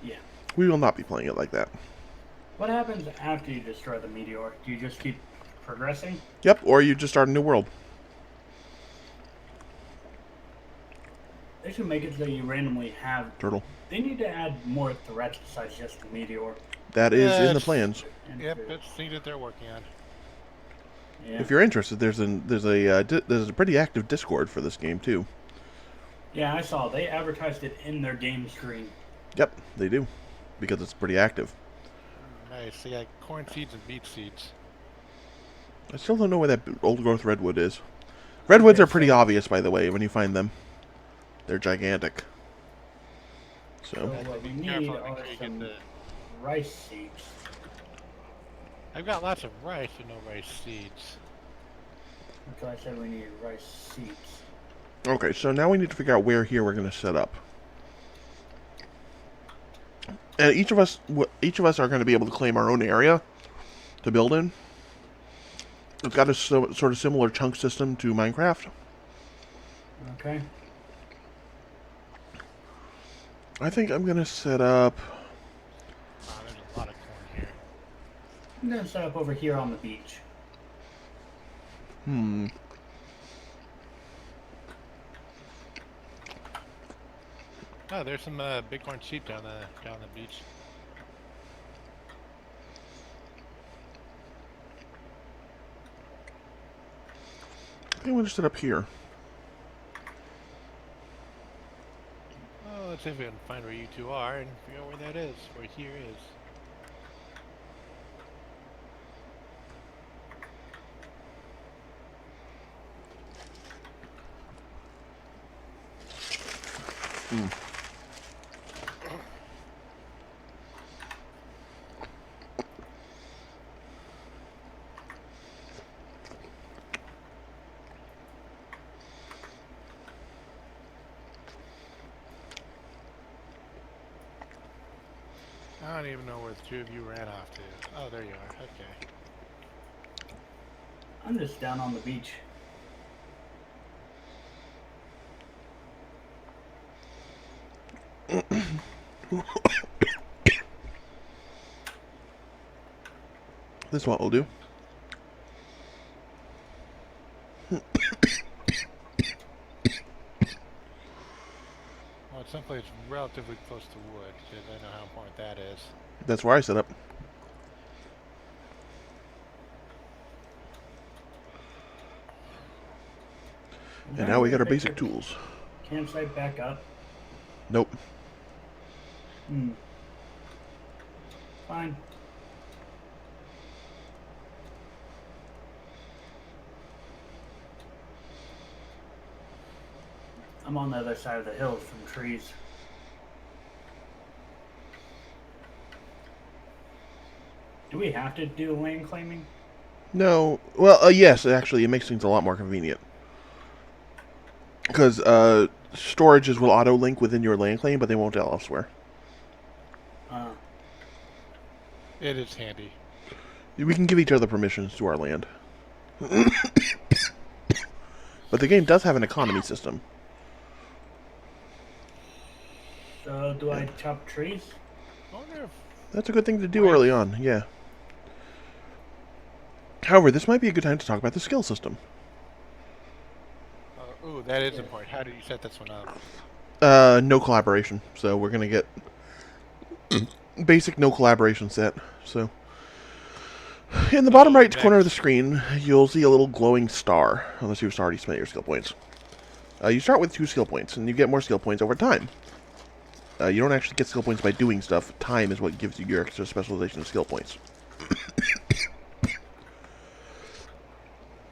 Yeah. We will not be playing it like that. What happens after you destroy the meteor? Do you just keep progressing? Yep, or you just start a new world. They should make it so you randomly have. Turtle. They need to add more threats besides just the meteor. That is in the it's, plans. And yep, food. it's thing that they're working on. Yeah. If you're interested, there's a pretty active Discord for this game too. Yeah, I saw. They advertised it in their game screen. Yep, they do, because it's pretty active. Nice. They got corn seeds and beet seeds. I still don't know where that old growth redwood is. Redwoods Okay, are pretty so- obvious, by the way, when you find them. They're gigantic. So So, what we Be need careful, make are sure you get some the- rice seeds. I've got lots of rice and no rice seeds. That's why I said we need rice seeds. okay, so now we need to figure out where here we're going to set up. And each of us are going to be able to claim our own area to build in. It's got a sort of similar chunk system to Minecraft. Okay. I think I'm going to set up... Wow, there's a lot of corn here. I'm gonna set up over here on the beach. Oh, there's some bighorn sheep down the beach. I think I'm going to set up here. Oh, let's see if we can find where you two are and figure out where that is, where here is. I don't even know where the two of you ran off to. Oh, there you are. Okay. I'm just down on the beach. This one will do. Well, it's someplace relatively close to wood, because I know how important that is. That's where I set up. And now we got our basic tools. Campsite back up. Nope. Fine. I'm on the other side of the hill from trees. Do we have to do land claiming? No. Well, yes, actually, it makes things a lot more convenient. Because storages will auto-link within your land claim, but they won't elsewhere. It is handy. We can give each other permissions to our land. But the game does have an economy system. So do I chop trees? I wonder if That's a good thing to do early on, yeah. However, this might be a good time to talk about the skill system. ooh, that is important. How did you set this one up? No collaboration. So we're going to get basic no collaboration set. So in the bottom right corner of the screen, you'll see a little glowing star, unless you've already spent your skill points. You start with 2 skill points, and you get more skill points over time. You don't actually get skill points by doing stuff. Time is what gives you your extra specialization of skill points.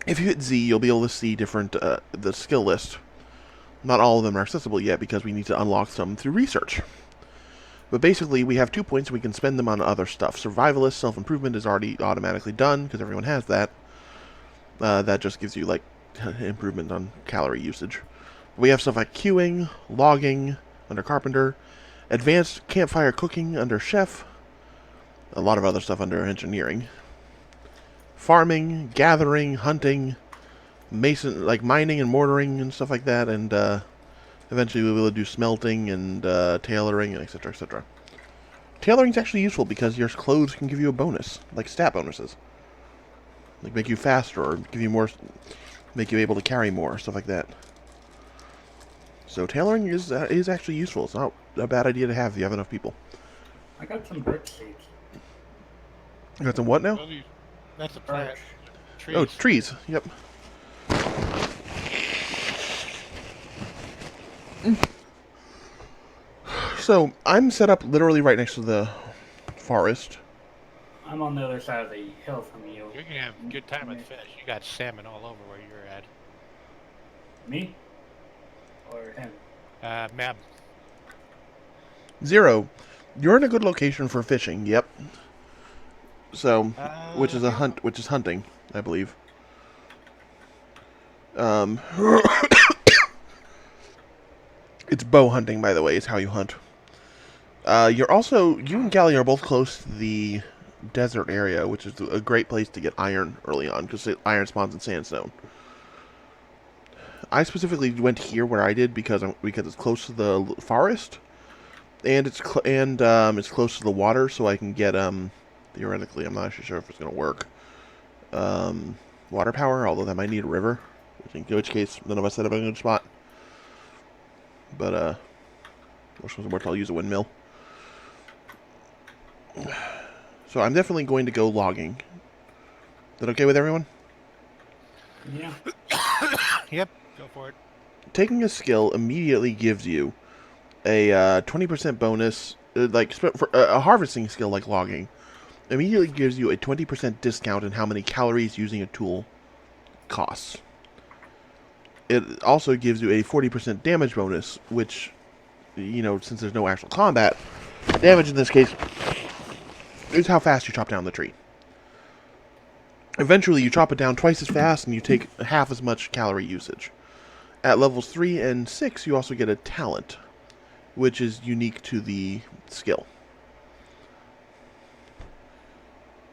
If you hit Z, you'll be able to see different the skill list. Not all of them are accessible yet because we need to unlock some through research. But basically, we have 2 points and we can spend them on other stuff. Survivalist, self-improvement is already automatically done because everyone has that. That just gives you, like, improvement on calorie usage. We have stuff like queuing, logging under carpenter, advanced campfire cooking under chef, a lot of other stuff under engineering. Farming, gathering, hunting, mason, like mining and mortaring and stuff like that, and eventually we'll be able to do smelting and tailoring and etc. etc. Tailoring's actually useful because your clothes can give you a bonus, like stat bonuses. Like make you faster or give you more, make you able to carry more, stuff like that. So tailoring is actually useful. It's not a bad idea to have if you have enough people. I got some birch seeds. You got some what now? Well, that's a plant. Birch. Trees. Oh, trees. Yep. So I'm set up literally right next to the forest. I'm on the other side of the hill from you. You're gonna have a good time with fish. You got salmon all over where you're at. Me? Or him? Mab. Zero. You're in a good location for fishing. Yep. So, which is hunting, I believe. It's bow hunting, by the way, is how you hunt. You and Gally are both close to the desert area, which is a great place to get iron early on, because iron spawns in sandstone. I specifically went here where I did because it's close to the forest, and it's close to the water, so I can get theoretically, I'm not actually sure if it's gonna work. Water power, although that might need a river, in which case none of us set up a good spot. But I'll use a windmill. So I'm definitely going to go logging. Is that okay with everyone? Yeah. Yep. Go for it. Taking a skill immediately gives you a 20% bonus, for a harvesting skill like logging. Immediately gives you a 20% discount in how many calories using a tool costs. It also gives you a 40% damage bonus, which, since there's no actual combat, damage in this case is how fast you chop down the tree. Eventually, you chop it down twice as fast, and you take half as much calorie usage. At levels 3 and 6, you also get a talent, which is unique to the skill.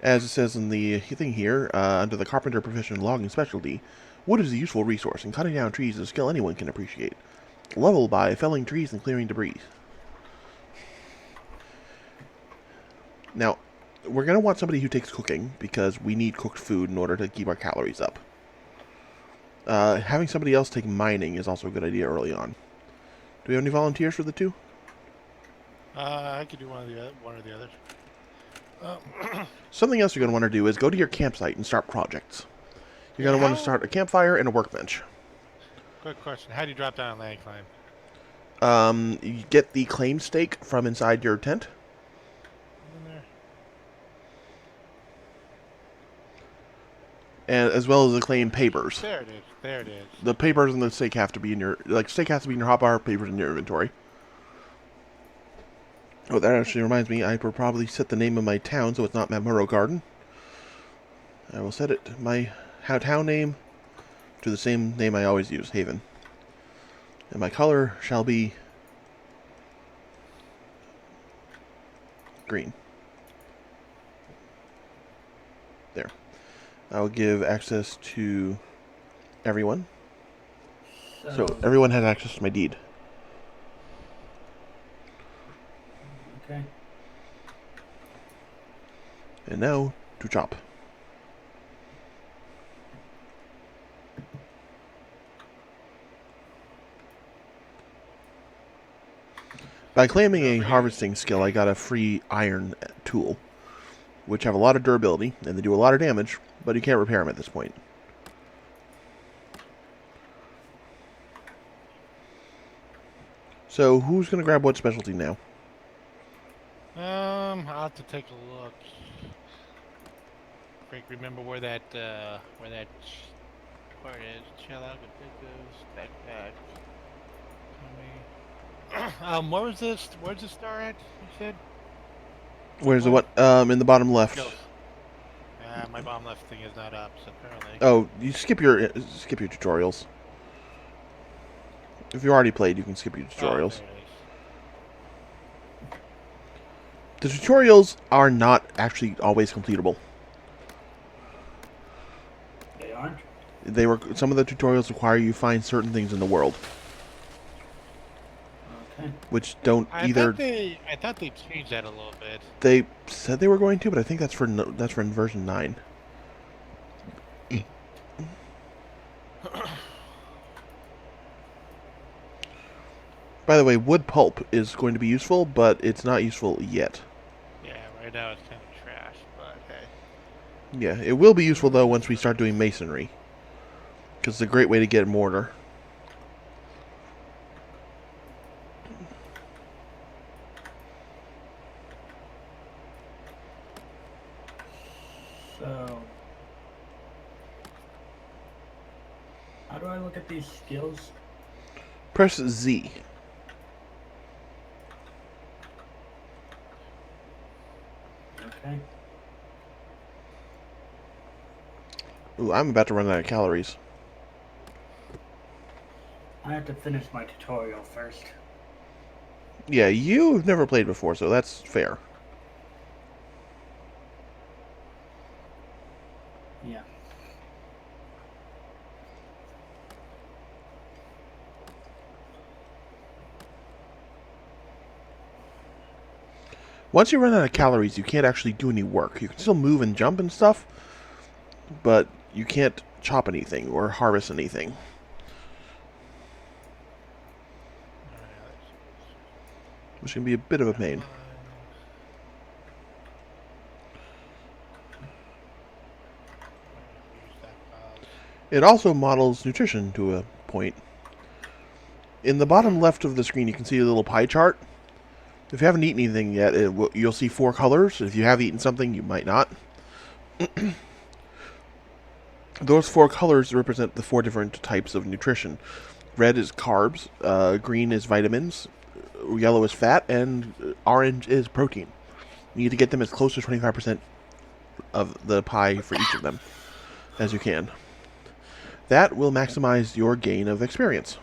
As it says in the thing here, under the Carpenter Profession Logging Specialty, wood is a useful resource, and cutting down trees is a skill anyone can appreciate. Level by felling trees and clearing debris. Now, we're going to want somebody who takes cooking, because we need cooked food in order to keep our calories up. Having somebody else take mining is also a good idea early on. Do we have any volunteers for the two? I could do one or the other. Something else you're going to want to do is go to your campsite and start projects. You're going to want to start a campfire and a workbench. Quick question. How do you drop down a land climb? You get the claim stake from inside your tent. In there. And as well as the claim papers. There it is. There it is. The papers and the stake have to be in your... stake has to be in your hotbar, papers in your inventory. Oh, that actually reminds me, I will probably set the name of my town so it's not Mabmoro Garden. I will set it, my town name, to the same name I always use, Haven. And my color shall be green. There. I will give access to everyone. So everyone has access to my deed. Okay. And now, to chop. By claiming a harvesting skill, I got a free iron tool, which have a lot of durability, and they do a lot of damage, but you can't repair them at this point. So, who's going to grab what specialty now? I'll have to take a look. Frank, remember where that part is? Chill out, good backpack. Where's the star at? You said? Where's the what? In the bottom left. Skills. My bottom left thing is not up, so apparently. Oh, you skip your tutorials. If you already played, you can skip your tutorials. There it is. The tutorials are not actually always completable. They aren't? Some of the tutorials require you find certain things in the world. Okay. which don't I either. thought they changed that a little bit. They said they were going to, but I think that's for that's for version 9. By the way, wood pulp is going to be useful, but it's not useful yet. Yeah, right now it's kind of trash, but hey. Yeah, it will be useful though once we start doing masonry, because it's a great way to get mortar. So, how do I look at these skills? Press Z. Okay. Ooh, I'm about to run out of calories. I have to finish my tutorial first. Yeah, you've never played before, so that's fair. Yeah. Once you run out of calories, you can't actually do any work. You can still move and jump and stuff, but you can't chop anything or harvest anything. Which can be a bit of a pain. It also models nutrition to a point. In the bottom left of the screen, you can see a little pie chart. If you haven't eaten anything yet, you'll see 4 colors. If you have eaten something, you might not. Those 4 colors represent the 4 different types of nutrition. Red is carbs, green is vitamins, yellow is fat, and orange is protein. You need to get them as close to 25% of the pie for each of them as you can. That will maximize your gain of experience.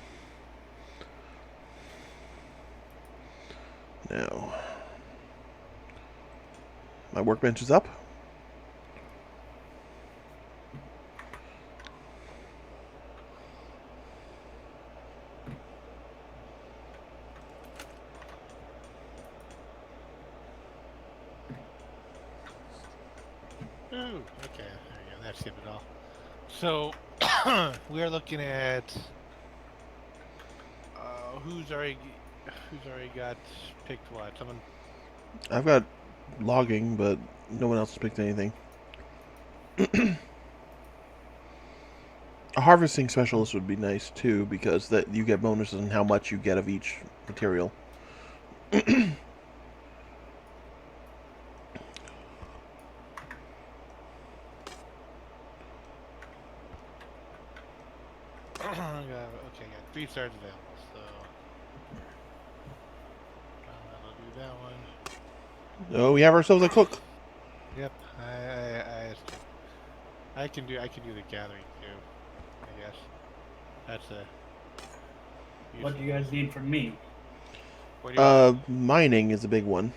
Now, my workbench is up. Ooh, okay, there you go. That's it all. So we're looking at who's already got picked what? Someone. I've got logging, but no one else has picked anything. A harvesting specialist would be nice too, because that you get bonuses on how much you get of each material. Okay, got 3 stars available, so I'll do that one. Oh, we have ourselves a cook. Yep, I can do the gathering too. I guess that's a. What do you guys need from me? What do you want? Mining is a big one.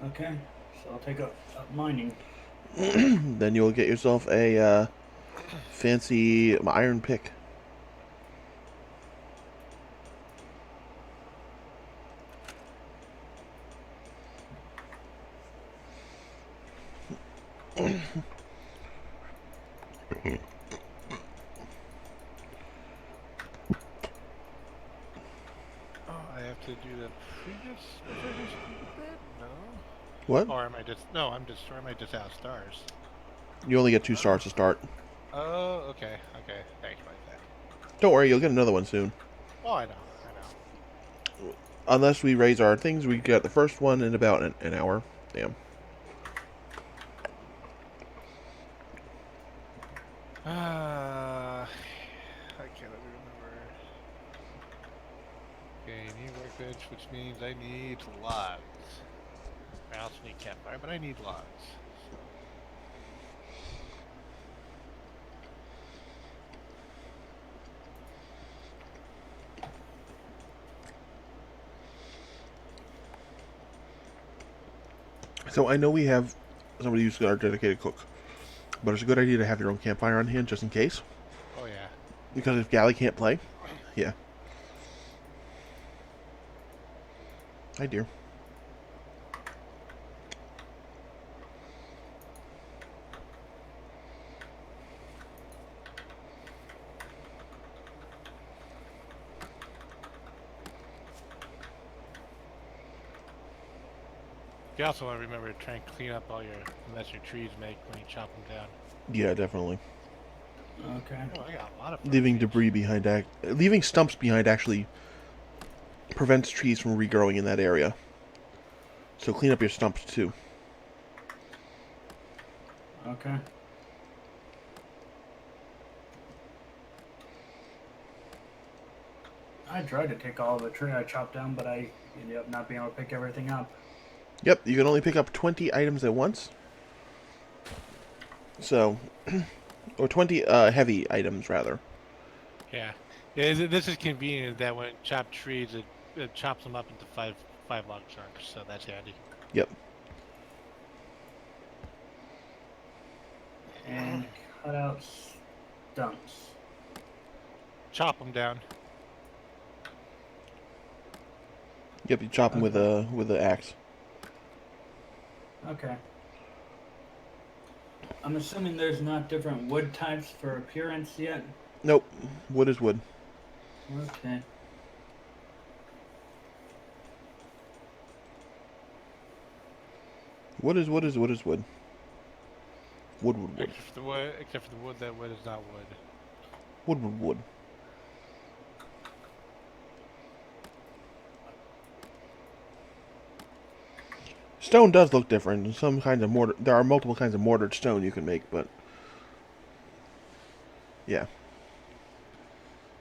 Okay. So I'll take up mining. Then you'll get yourself a fancy iron pick. Oh, I have to do the previous bit? No. What? Or am I just no? Or am I just out of stars? You only get 2 stars to start. Oh, okay, okay. Thanks about that. Don't worry, you'll get another one soon. Oh, I know. Unless we raise our things, we get the first one in about an hour. Damn. I can't remember. Okay, need workbench, which means I need logs. I also need campfire, but I need logs. So I know we have somebody who's our dedicated cook, but it's a good idea to have your own campfire on hand just in case. Oh yeah. Because if Gally can't play, yeah. Hi, dear. You also want to remember to try and clean up all your mess your trees make when you chop them down. Yeah, definitely. Okay. Oh, I got a lot of fur Leaving seeds. debris behind, leaving stumps behind actually prevents trees from regrowing in that area. So clean up your stumps too. Okay. I tried to take all of the tree I chopped down, but I ended up not being able to pick everything up. Yep, you can only pick up 20 items at once. So, or 20 heavy items rather. Yeah. This is convenient that when it chopped trees, it chops them up into five log chunks, so that's handy. Yep. And cut out stumps. Chop them down. Yep, you chop them with a axe. Okay. I'm assuming there's not different wood types for appearance yet. Nope. Wood is wood. Okay. Wood is wood is wood is wood. Wood wood wood. Except for the wood, that wood is not wood. Wood wood wood. Stone does look different. Some kinds of mortar. There are multiple kinds of mortared stone you can make, but yeah.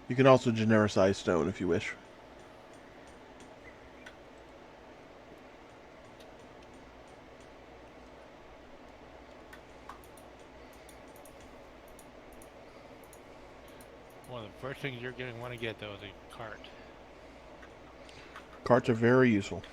You can also genericize stone if you wish. One of the first things you're going to want to get, though, is a cart. Carts are very useful.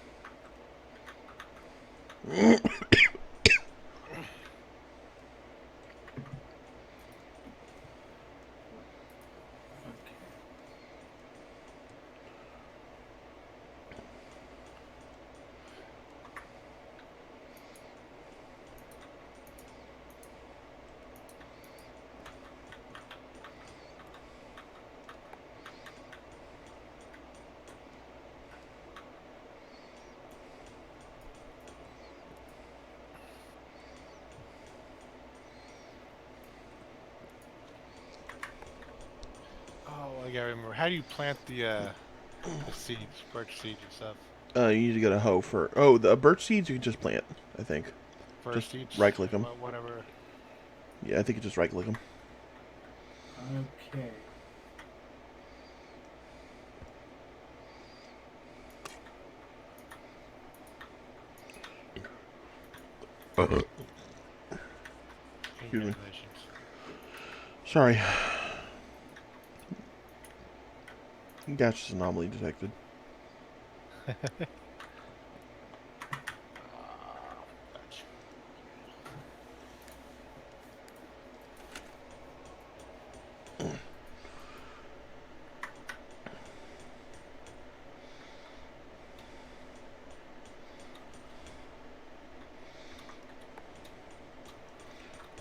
Oh, I gotta remember. How do you plant the seeds, birch seeds and stuff? You need to get a hoe for. Oh, the birch seeds you can just plant. I think. Birch Just seeds, right click them. whatever. Yeah, I think you just right click them. Okay. Excuse me. Congratulations. Sorry. Gaseous anomaly detected.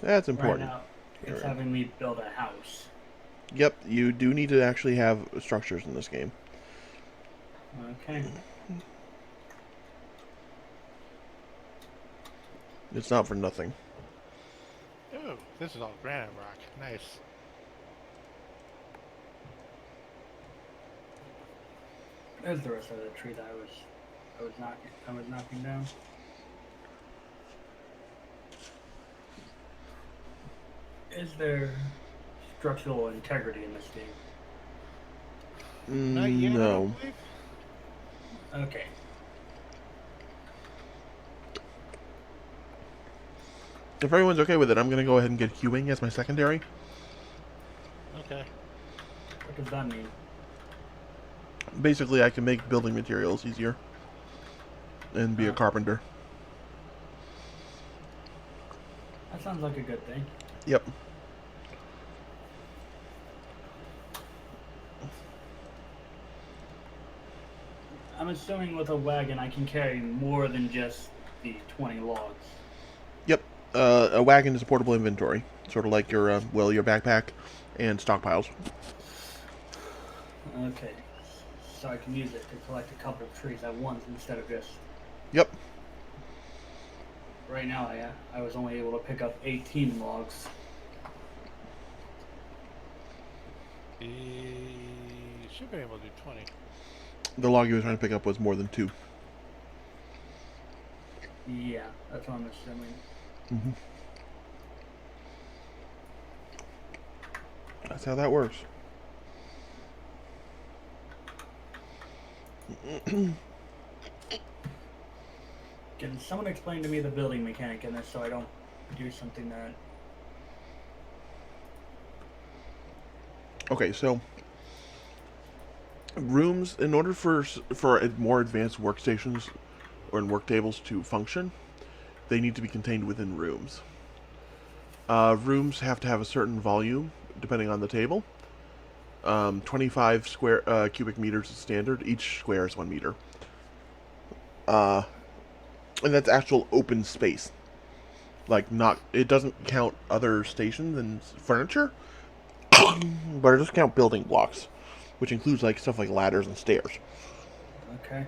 That's Right important. now, it's having me build a house. Yep, you do need to actually have structures in this game. Okay. It's not for nothing. Oh, this is all granite rock. Nice. There's the rest of the tree that I was knocking down. Is there structural integrity in this game? Not yet, I No. don't believe. Okay. If everyone's okay with it, I'm going to go ahead and get hewing as my secondary. Okay. What does that mean? Basically, I can make building materials easier. And be a carpenter. That sounds like a good thing. Yep. I'm assuming with a wagon I can carry more than just the 20 logs. Yep. A wagon is a portable inventory, sort of like your your backpack and stockpiles. Okay. So I can use it to collect a couple of trees at once instead of just... Yep. Right now I was only able to pick up 18 logs. He should be able to do 20. The log you were trying to pick up was more than 2. Yeah, that's what I'm assuming. Mm-hmm. That's how that works. Can someone explain to me the building mechanic in this so I don't do something that... Okay, so rooms, in order for more advanced workstations or work tables to function, they need to be contained within rooms. Rooms have to have a certain volume depending on the table. 25 square cubic meters is standard. Each square is 1 meter. And that's actual open space. Like, not, it doesn't count other stations and furniture, but it does count building blocks, which includes like stuff like ladders and stairs. Okay.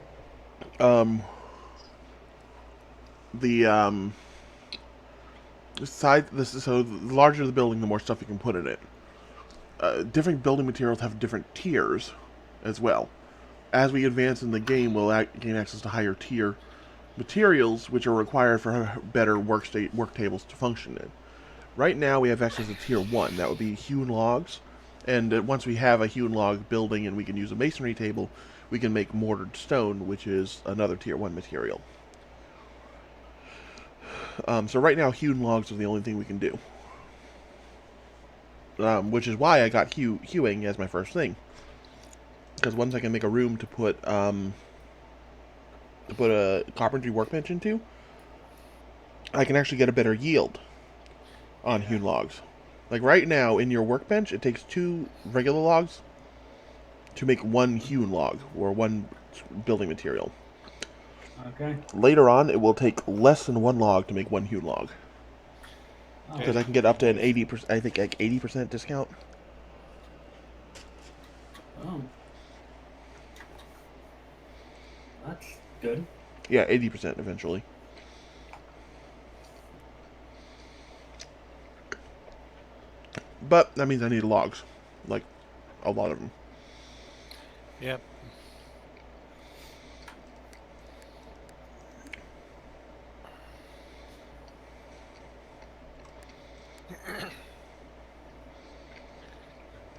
The side, this is, so the larger the building, the more stuff you can put in it. Different building materials have different tiers as well. As we advance in the game, we'll gain access to higher tier materials, which are required for better work tables to function in. Right now, we have access to tier 1. That would be hewn logs. And once we have a hewn log building and we can use a masonry table, we can make mortared stone, which is another tier 1 material. So right now, hewn logs are the only thing we can do. Which is why I got hewing as my first thing. Because once I can make a room to put a carpentry workbench into, I can actually get a better yield on hewn logs. Like right now, in your workbench, it takes 2 regular logs to make 1 hewn log, or 1 building material. Okay. Later on, it will take less than 1 log to make 1 hewn log. Oh. Because I can get up to an 80%, I think like 80% discount. Oh. That's good. Yeah, 80% eventually. But that means I need logs. Like, a lot of them. Yep.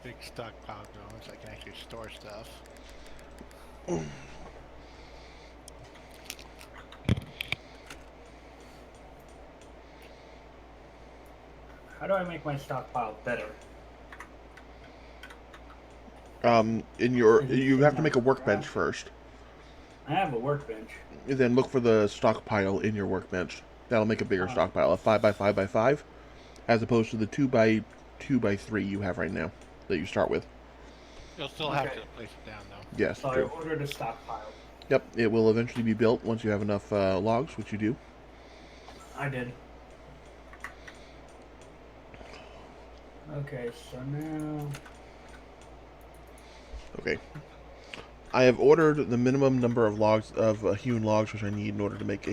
Big stockpile going so I can actually store stuff. How do I make my stockpile better? You have to make a workbench first. I have a workbench. And then look for the stockpile in your workbench. That'll make a bigger stockpile, a 5x5x5, as opposed to the 2x2x3 you have right now that you start with. You'll still have to place it down though. Yes, So true. I ordered a stockpile. Yep, it will eventually be built once you have enough logs, which you do. I did. Okay, so now... Okay. I have ordered the minimum number of logs of hewn logs which I need in order to make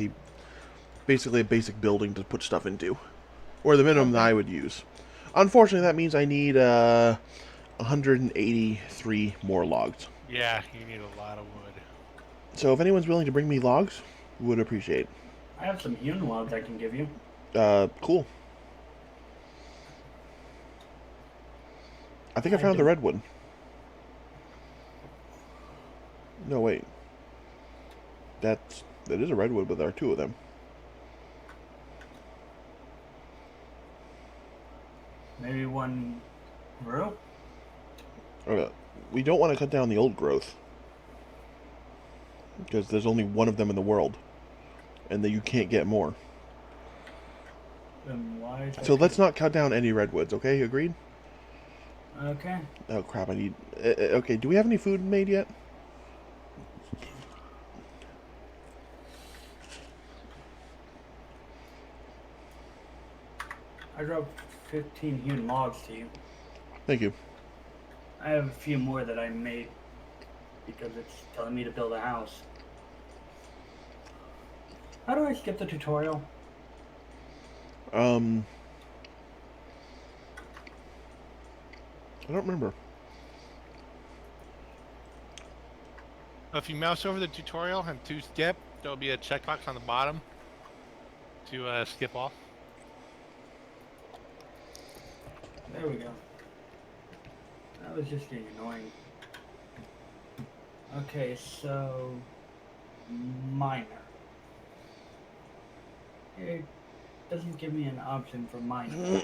basically a basic building to put stuff into, or the minimum that I would use. Unfortunately, that means I need 183 more logs. Yeah, you need a lot of wood. So if anyone's willing to bring me logs, would appreciate. I have some hewn logs I can give you. Cool. I think I found the redwood. No, wait. That is a redwood, but there are 2 of them. Maybe one grew? We don't want to cut down the old growth. Because there's only 1 of them in the world. And that you can't get more. Then why is So let's not cut down any redwoods, okay? Agreed? Okay. Oh crap, I need... okay, do we have any food made yet? I dropped 15 hewn logs to you. Thank you. I have a few more that I made because it's telling me to build a house. How do I skip the tutorial? I don't remember. If you mouse over the tutorial and to skip, there'll be a checkbox on the bottom to skip all. There we go. That was just getting annoying. Okay, so minor. It doesn't give me an option for minor.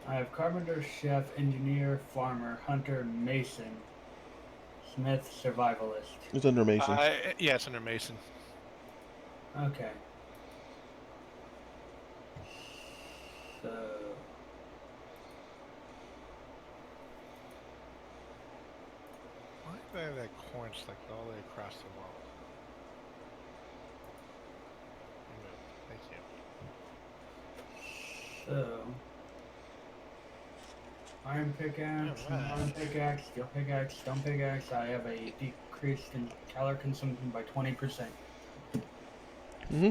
I have carpenter, chef, engineer, farmer, hunter, mason, smith, survivalist. It's under Mason. Yeah, it's under Mason. Okay. So Why do I have that corn selected all the way across the wall? Thank you. So, iron pickaxe, Alright. iron pickaxe, steel pickaxe, stone pickaxe. I have a decrease in calorie consumption by 20%. Mm-hmm.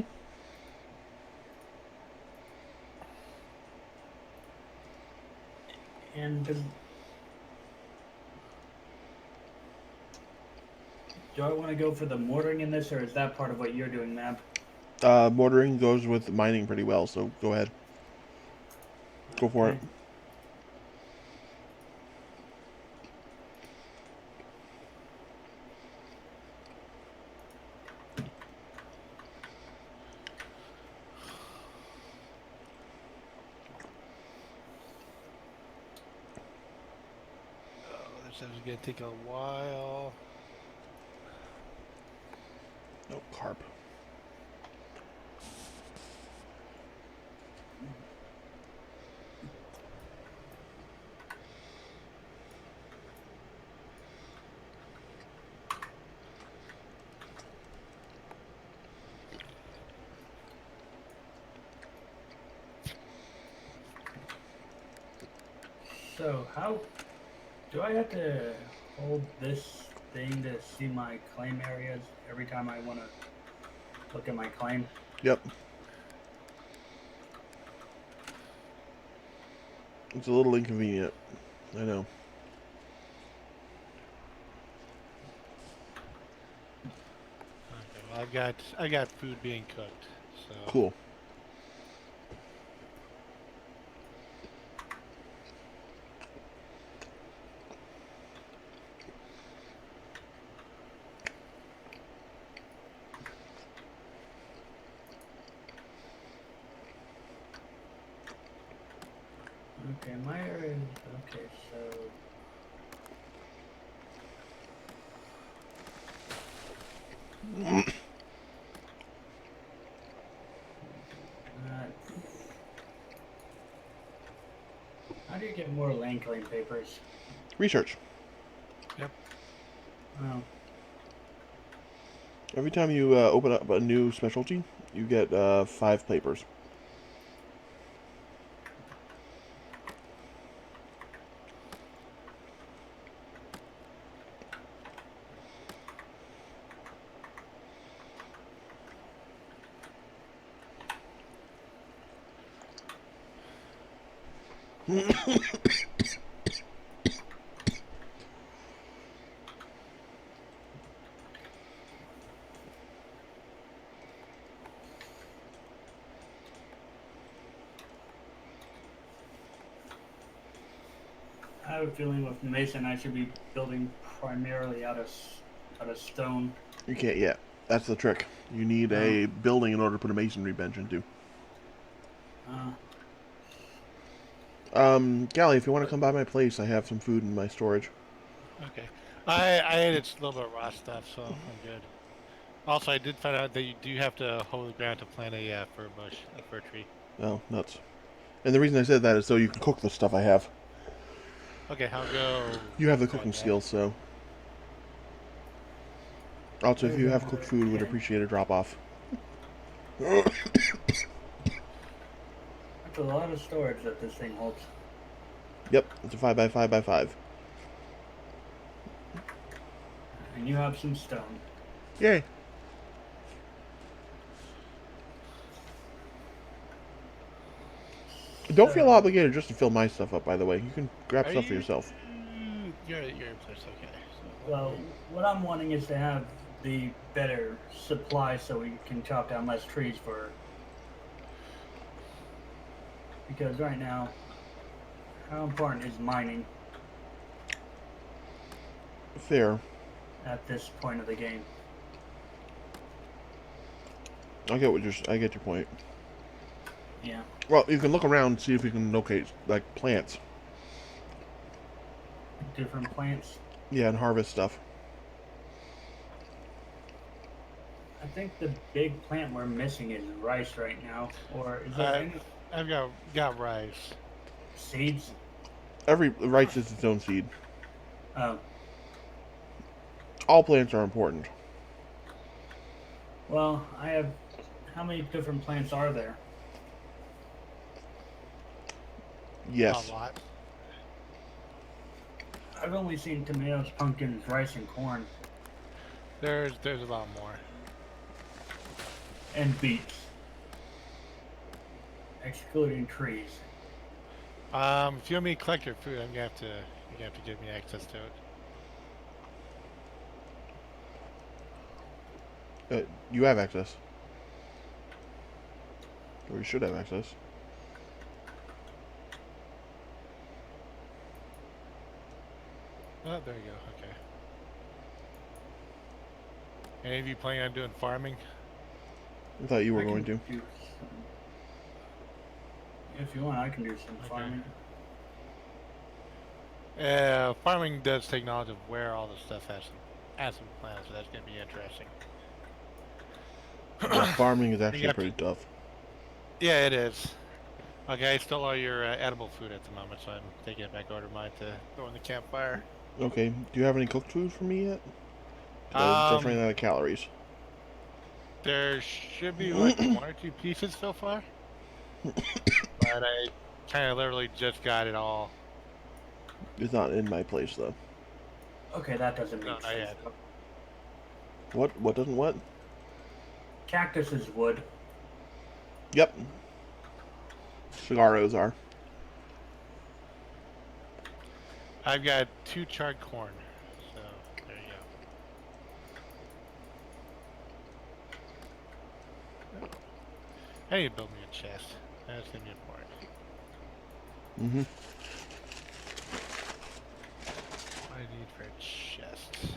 And do I want to go for the mortaring in this, or is that part of what you're doing, Mab? Mortaring goes with mining pretty well, so go ahead. Go for it. Okay. Oh, this is gonna take a while. No carp. So, how do I have to hold this thing to see my claim areas every time I want to look at my claim? Yep. It's a little inconvenient. I know. Okay, well, I got food being cooked. So Cool. Okay, my area is okay. So, uh, how do you get more land claim papers? Research. Oh, Every time you open up a new specialty, you get 5 papers. I have a feeling with Mason, I should be building primarily out of stone. You can't yet. That's the trick. You need a building in order to put a masonry bench into. Gally, if you want to come by my place, I have some food in my storage. okay, I ate a little bit of raw stuff, so I'm good. Also, I did find out that you do have to hold the ground to plant a fir bush, a fir tree. Oh, nuts. And the reason I said that is so you can cook the stuff I have. Okay, I'll go. You have the grab cooking that. skills, so. Also, if you have cooked food, would appreciate a drop off. That's a lot of storage that this thing holds. Yep, it's a 5x5x5. And you have some stone. Yay. Don't feel So, obligated just to fill my stuff up, by the way. You can grab Are stuff for you? yourself. You're in place, okay. So, well, what I'm wanting is to have the better supply so we can chop down less trees for. Because right now, how important is mining Fair. at this point of the game? I get your point. Yeah. Well, you can look around and see if you can locate like plants. Different plants. Yeah, and harvest stuff. I think the big plant we're missing is rice right now. Or is there any I've got rice. seeds? Every rice is its own seed. Oh. All plants are important. Well, I have. How many different plants are there? Yes. A lot. I've only seen tomatoes, pumpkins, rice, and corn, There's a lot more. and beets, excluding trees. If you want me to collect your food, you're gonna have to give me access to it. You have access. Or you should have access. Oh, there you go. Okay. Any of you planning on doing farming? I thought you were I can going to. do if you want, I can do some Okay. farming. Farming does take knowledge of where all the stuff has some plants, so that's gonna be interesting. Farming is You actually have pretty tough. Yeah, it is. Okay, I stole all your edible food at the moment, so I'm taking it back over to mine to throw in the campfire. Okay. Do you have any cooked food for me yet? 'Cause I just ran out of calories. There should be like 1 or 2 pieces so far, but I kind of literally just got it all. It's not in my place though. Okay, that doesn't No, make not sense. yet. What doesn't what? Cactus is wood. Yep. Cigarros are. I've got 2 charred corn, so there you go. I need to build me a chest. That's gonna be important. Mm-hmm. What I need for a chest.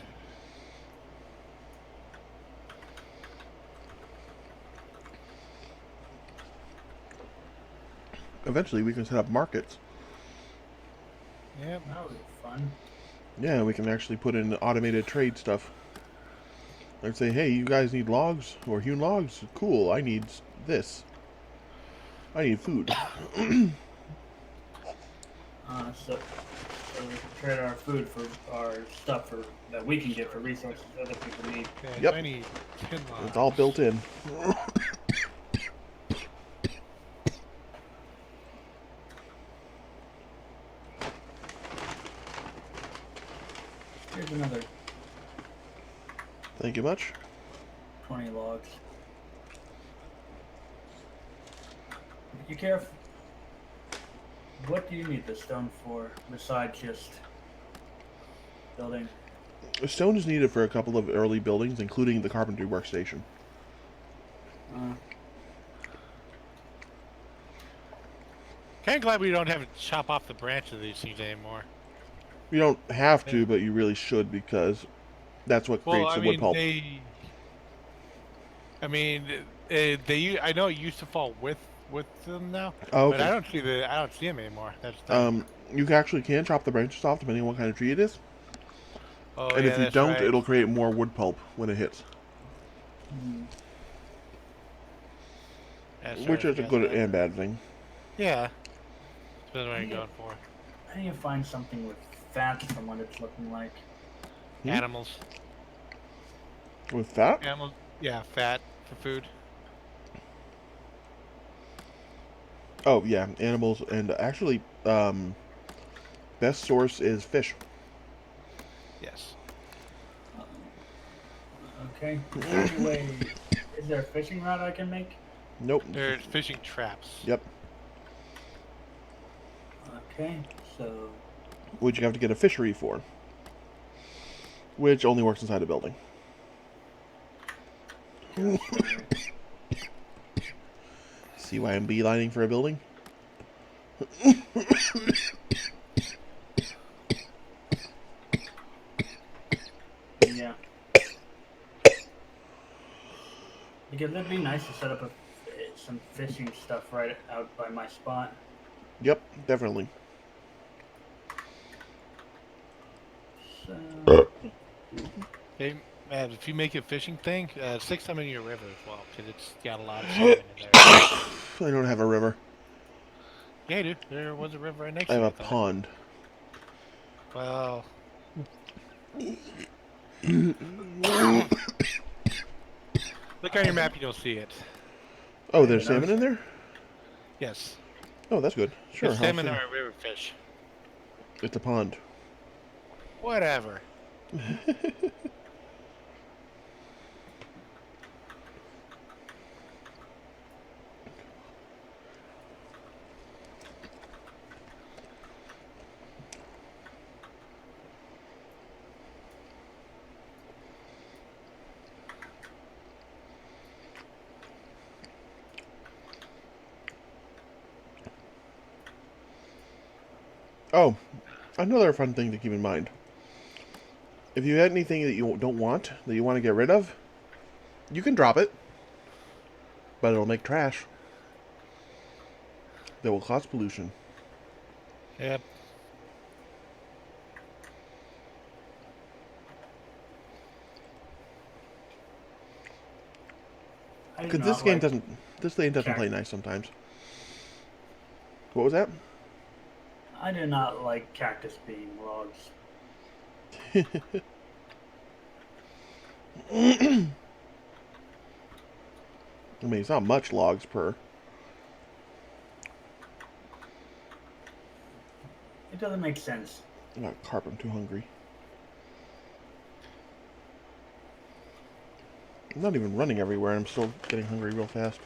Eventually we can set up markets. Yep. That would be fun. Yeah, we can actually put in automated trade stuff. Like say, hey, you guys need logs or hewn logs? Cool, I need this. I need food. So we can trade our food for our stuff for that we can get for resources other people need. Okay, Yep. I need 10 logs. It's all built in. Here's another Thank you much. 20 logs. You care if, what do you need the stone for besides just building? Stone is needed for a couple of early buildings, including the carpentry workstation. Kind of glad we don't have to chop off the branches of these things anymore. You don't have to, but you really should because that's what Well, creates I the wood mean, pulp. I know it used to fall with them now, Oh, but I okay. don't see them anymore. That's the thing. You actually can chop the branches off depending on what kind of tree it is. Oh And yeah, if you that's don't, right. it'll create more wood pulp when it hits. That's Which right, is a I good forgot that. and bad thing. Yeah, depends what you're going for. I need to find something with fat from what it's looking like. Hmm? Animals, With that? yeah, fat for food. Oh yeah, animals, and actually, best source is fish. Yes. Okay. Is there any way? Is there a fishing rod I can make? Nope. There's fishing traps. Yep. Okay. So Which you have to get a fishery for, which only works inside a building. See why I'm beelining for a building? yeah. Because it'd be nice to set up some fishing stuff right out by my spot. Yep, definitely. So Hey, man, if you make a fishing thing, stick some in your river as well, because it's got a lot of salmon in there. I don't have a river. Yeah, dude. There was a river right next I to have you, a I thought. pond. Well, look on your map, you don't see it. Oh, there's salmon in there? Yes. Oh, that's good. Sure, It's I'll salmon see. are river fish. It's a pond. Whatever. Oh, another fun thing to keep in mind. If you had anything that you don't want, that you want to get rid of, you can drop it, but it'll make trash that will cause pollution. Yep. I do Because not like this game doesn't play nice sometimes. What was that? I do not like cactus being logs. I mean, it's not much logs per. It doesn't make sense. I'm not carp. I'm too hungry. I'm not even running everywhere. I'm still getting hungry real fast.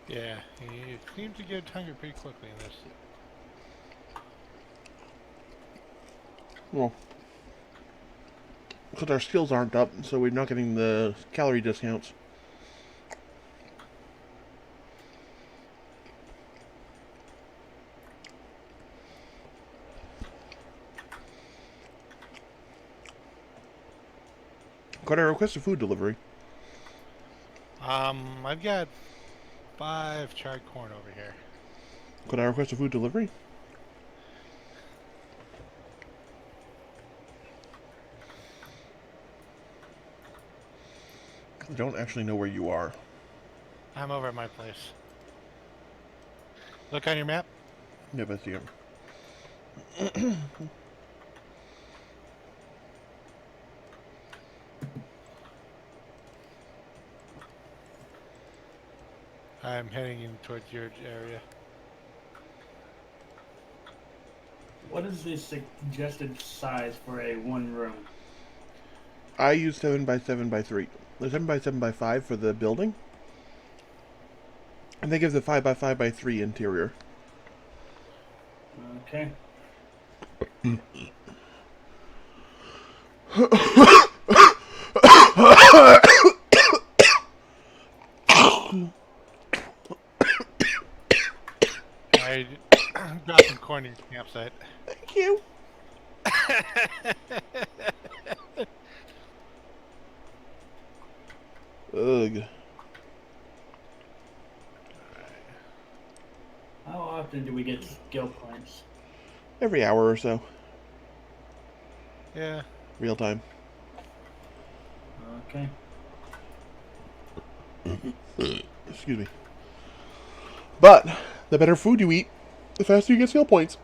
Yeah, you seem to get hungry pretty quickly in this. Well, because our skills aren't up, so we're not getting the calorie discounts. Could I request a food delivery? I've got 5 charred corn over here. Could I request a food delivery? I don't actually know where you are. I'm over at my place. Look on your map. Yep, I see him. I'm heading in towards your area. What is the suggested size for a one room? I use 7x7x3. The 7x7x5 for the building. And they give the 5x5x3 interior. Okay. I dropped some corn in your campsite. Thank you. Ugh. How often do we get skill points? Every hour or so. Yeah. Real time. Okay. Excuse me. But the better food you eat, the faster you get skill points.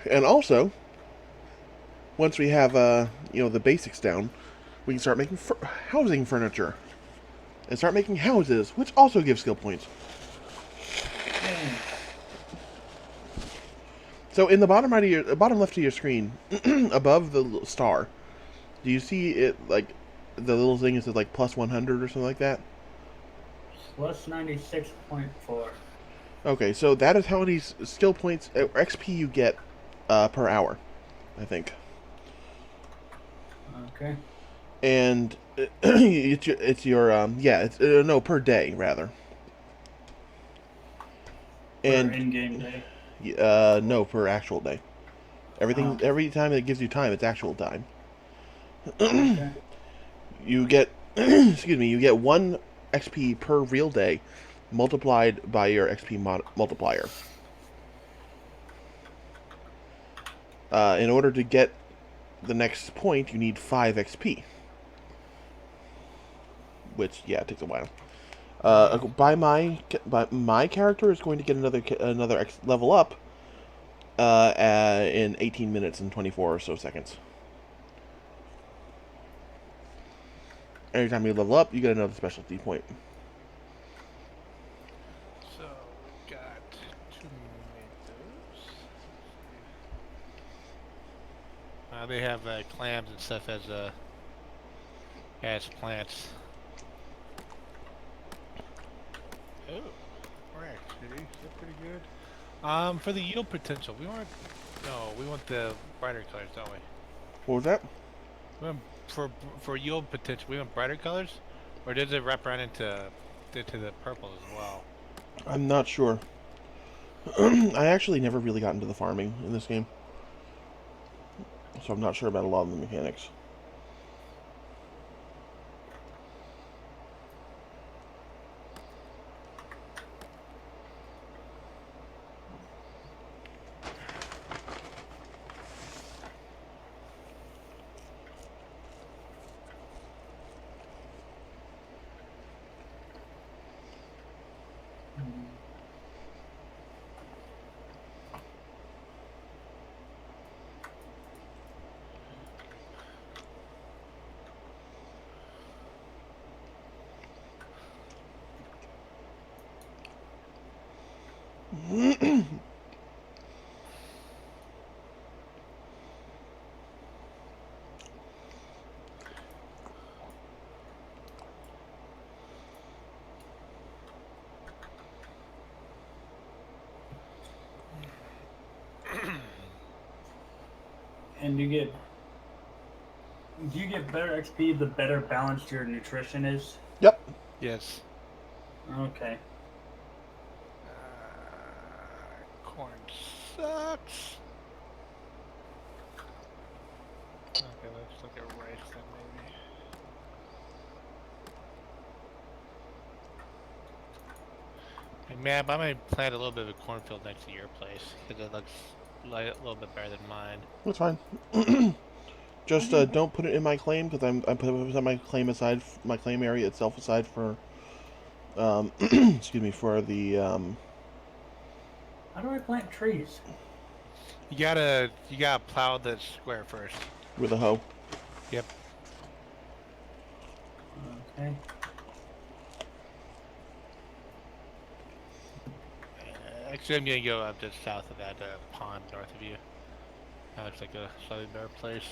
And also, once we have the basics down, we can start making housing furniture. and start making houses, which also give skill points. Yay. So in the bottom left of your screen, above the star, do you see it like the little thing is like plus 100 or something like that? Plus 96.4. Okay, so that is how many skill points or XP you get per hour, I think. Okay. And it's your yeah, it's no, per day rather. For And in-game day. no, per actual day. Oh, Every time it gives you time, it's actual time. okay. You get excuse me, you get 1 XP per real day multiplied by your XP multiplier. In order to get the next point, you need 5 XP, which yeah, it takes a while. By my character is going to get another level up in 18 minutes and 24 or so seconds. Every time you level up, you get another specialty point. So we got tomatoes. They have clams and stuff as plants. Oh, we're actually so pretty good. For the yield potential, we want the brighter colors, don't we? What was that? We want, for yield potential, we want brighter colors, or does it wrap around into the purple as well? I'm not sure. I actually never really got into the farming in this game, so I'm not sure about a lot of the mechanics. And do you get better XP the better balanced your nutrition is? Yep. Yes. Okay. Corn sucks. Okay, let's look at rice then maybe. Hey, Mab, I might plant a little bit of a cornfield next to your place because it looks like a little bit better than mine. That's fine. Just don't put it in my claim because I'm putting my claim aside, my claim area itself aside for, excuse me, for the How do I plant trees? You gotta plow the square first. with a hoe. Yep. Okay. Actually, I'm gonna go up just south of that pond north of you. That looks like a slightly better place.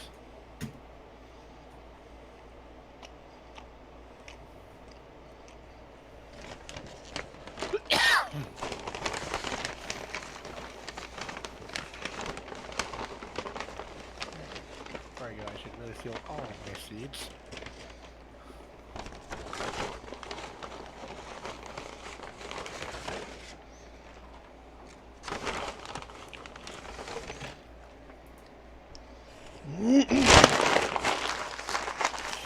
There you go. I should really feel all of my seeds.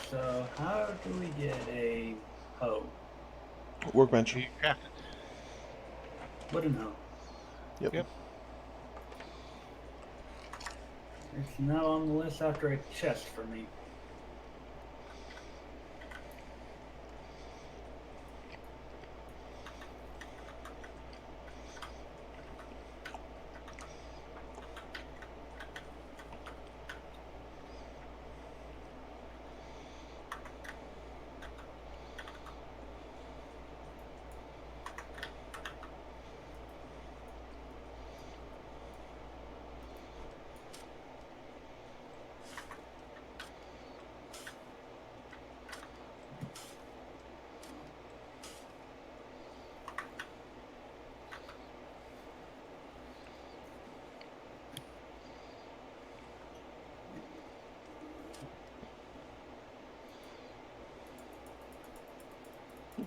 So how do we get a hoe? Workbench. You craft it. Wooden hoe. Yep. Yep. It's now on the list after a chest for me.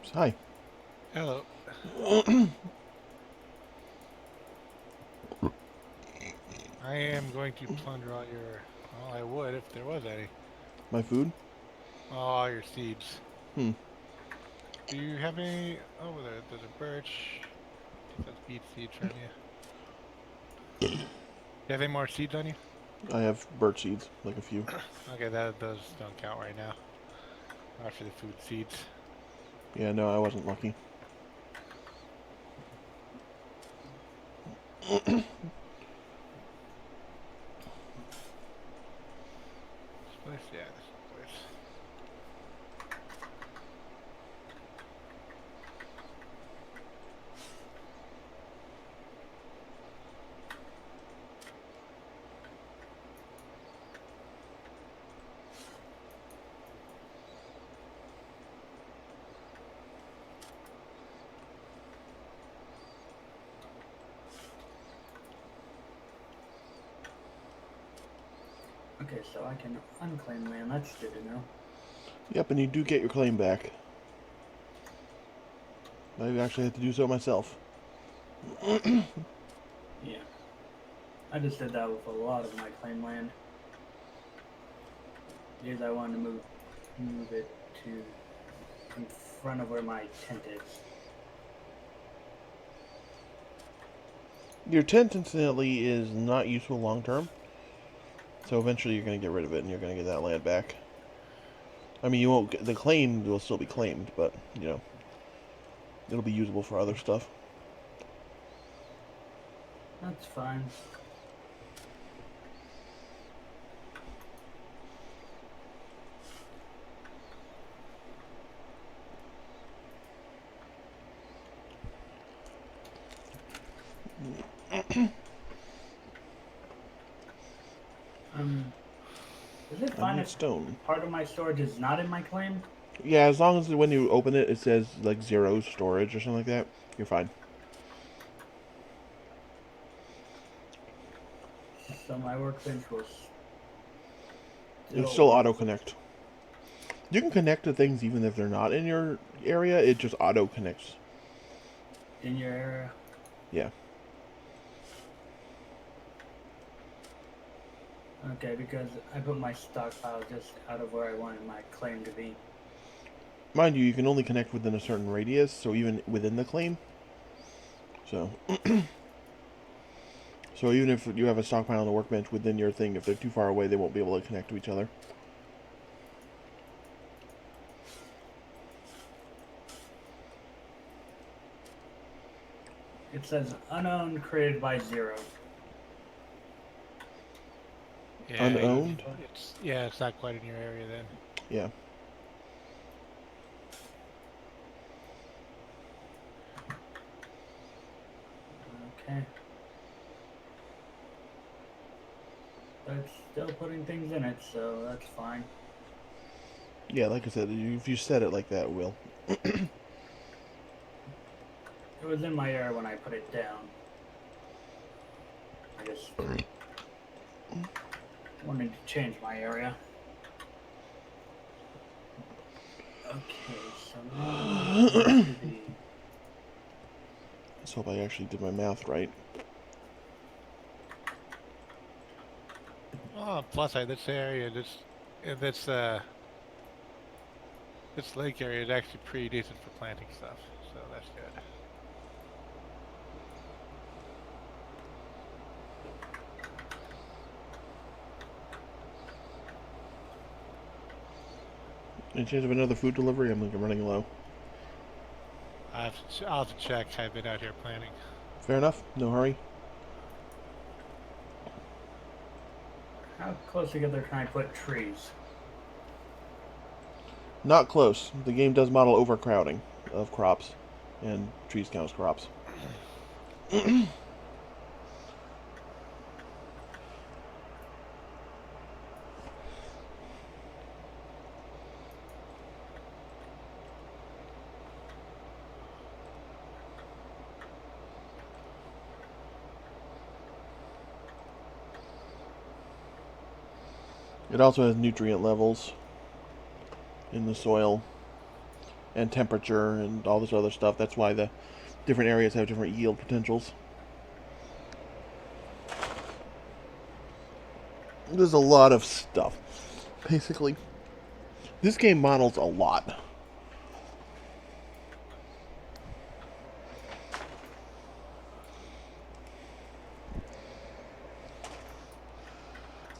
Oops, hi. Hello. I am going to plunder all your. Well, I would if there was any. My food? All your seeds. Hmm. Do you have any? Oh, there's a birch. Take those beet seeds from you. Do you have any more seeds on you? I have birch seeds, like a few. Okay, those don't count right now. After the food seeds. Yeah, no, I wasn't lucky. This place, yeah, this is the place. Okay, so I can unclaim land. That's good to know. Yep, and you do get your claim back. I actually had to do so myself. Yeah. I just did that with a lot of my claim land. Because I wanted to move it to in front of where my tent is. Your tent, incidentally, is not useful long term. So eventually you're going to get rid of it and you're going to get that land back. I mean, you won't get, the claim will still be claimed, but, you know, it'll be usable for other stuff. That's fine. Is it I fine need if stone. part of my storage is not in my claim? Yeah, as long as when you open it, it says, like, 0 storage or something like that, you're fine. So my workbench will It'll still still work. auto-connect. You can connect to things even if they're not in your area, it just auto-connects. In your area? Yeah. Okay, because I put my stockpile just out of where I wanted my claim to be. Mind you, you can only connect within a certain radius, so even within the claim. So... So even if you have a stockpile on a workbench within your thing, if they're too far away, they won't be able to connect to each other. It says unowned created by 0. Yeah, Unowned? it's not quite in your area then. Yeah. Okay. But it's still putting things in it, so that's fine. Yeah, like I said, if you set it like that, it will. It was in my area when I put it down. I just wanted to change my area. Okay, so now to the... Let's hope I actually did my math right. Oh, plus this area, this this lake area is actually pretty decent for planting stuff, so that's good. Any chance of another food delivery? I'm running low. I'll have to check. I've been out here planting. Fair enough. No hurry. How close together can I put trees? Not close. The game does model overcrowding of crops, and trees count as crops. It also has nutrient levels in the soil. and temperature and all this other stuff. That's why the different areas have different yield potentials. There's a lot of stuff. Basically, this game models a lot.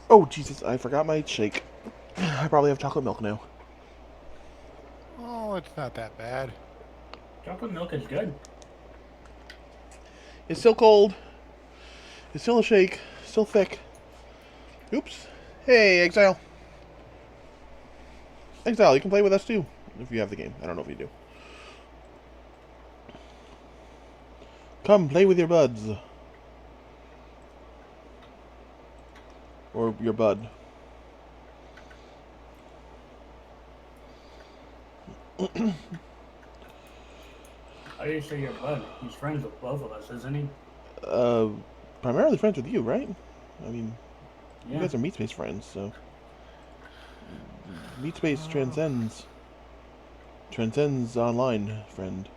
Oh, Jesus, I forgot my shake. I probably have chocolate milk now. Oh, it's not that bad. Chocolate milk is good. It's still cold. It's still a shake. Still thick. Oops. Hey, Exile. Exile, you can play with us too. If you have the game. I don't know if you do. Come, play with your buds. Or your bud. How do you say your bud? He's friends with both of us, isn't he? Uh, primarily friends with you, right? I mean, you Yeah. guys are Meat Space friends, so... Meat Space transcends online, friend.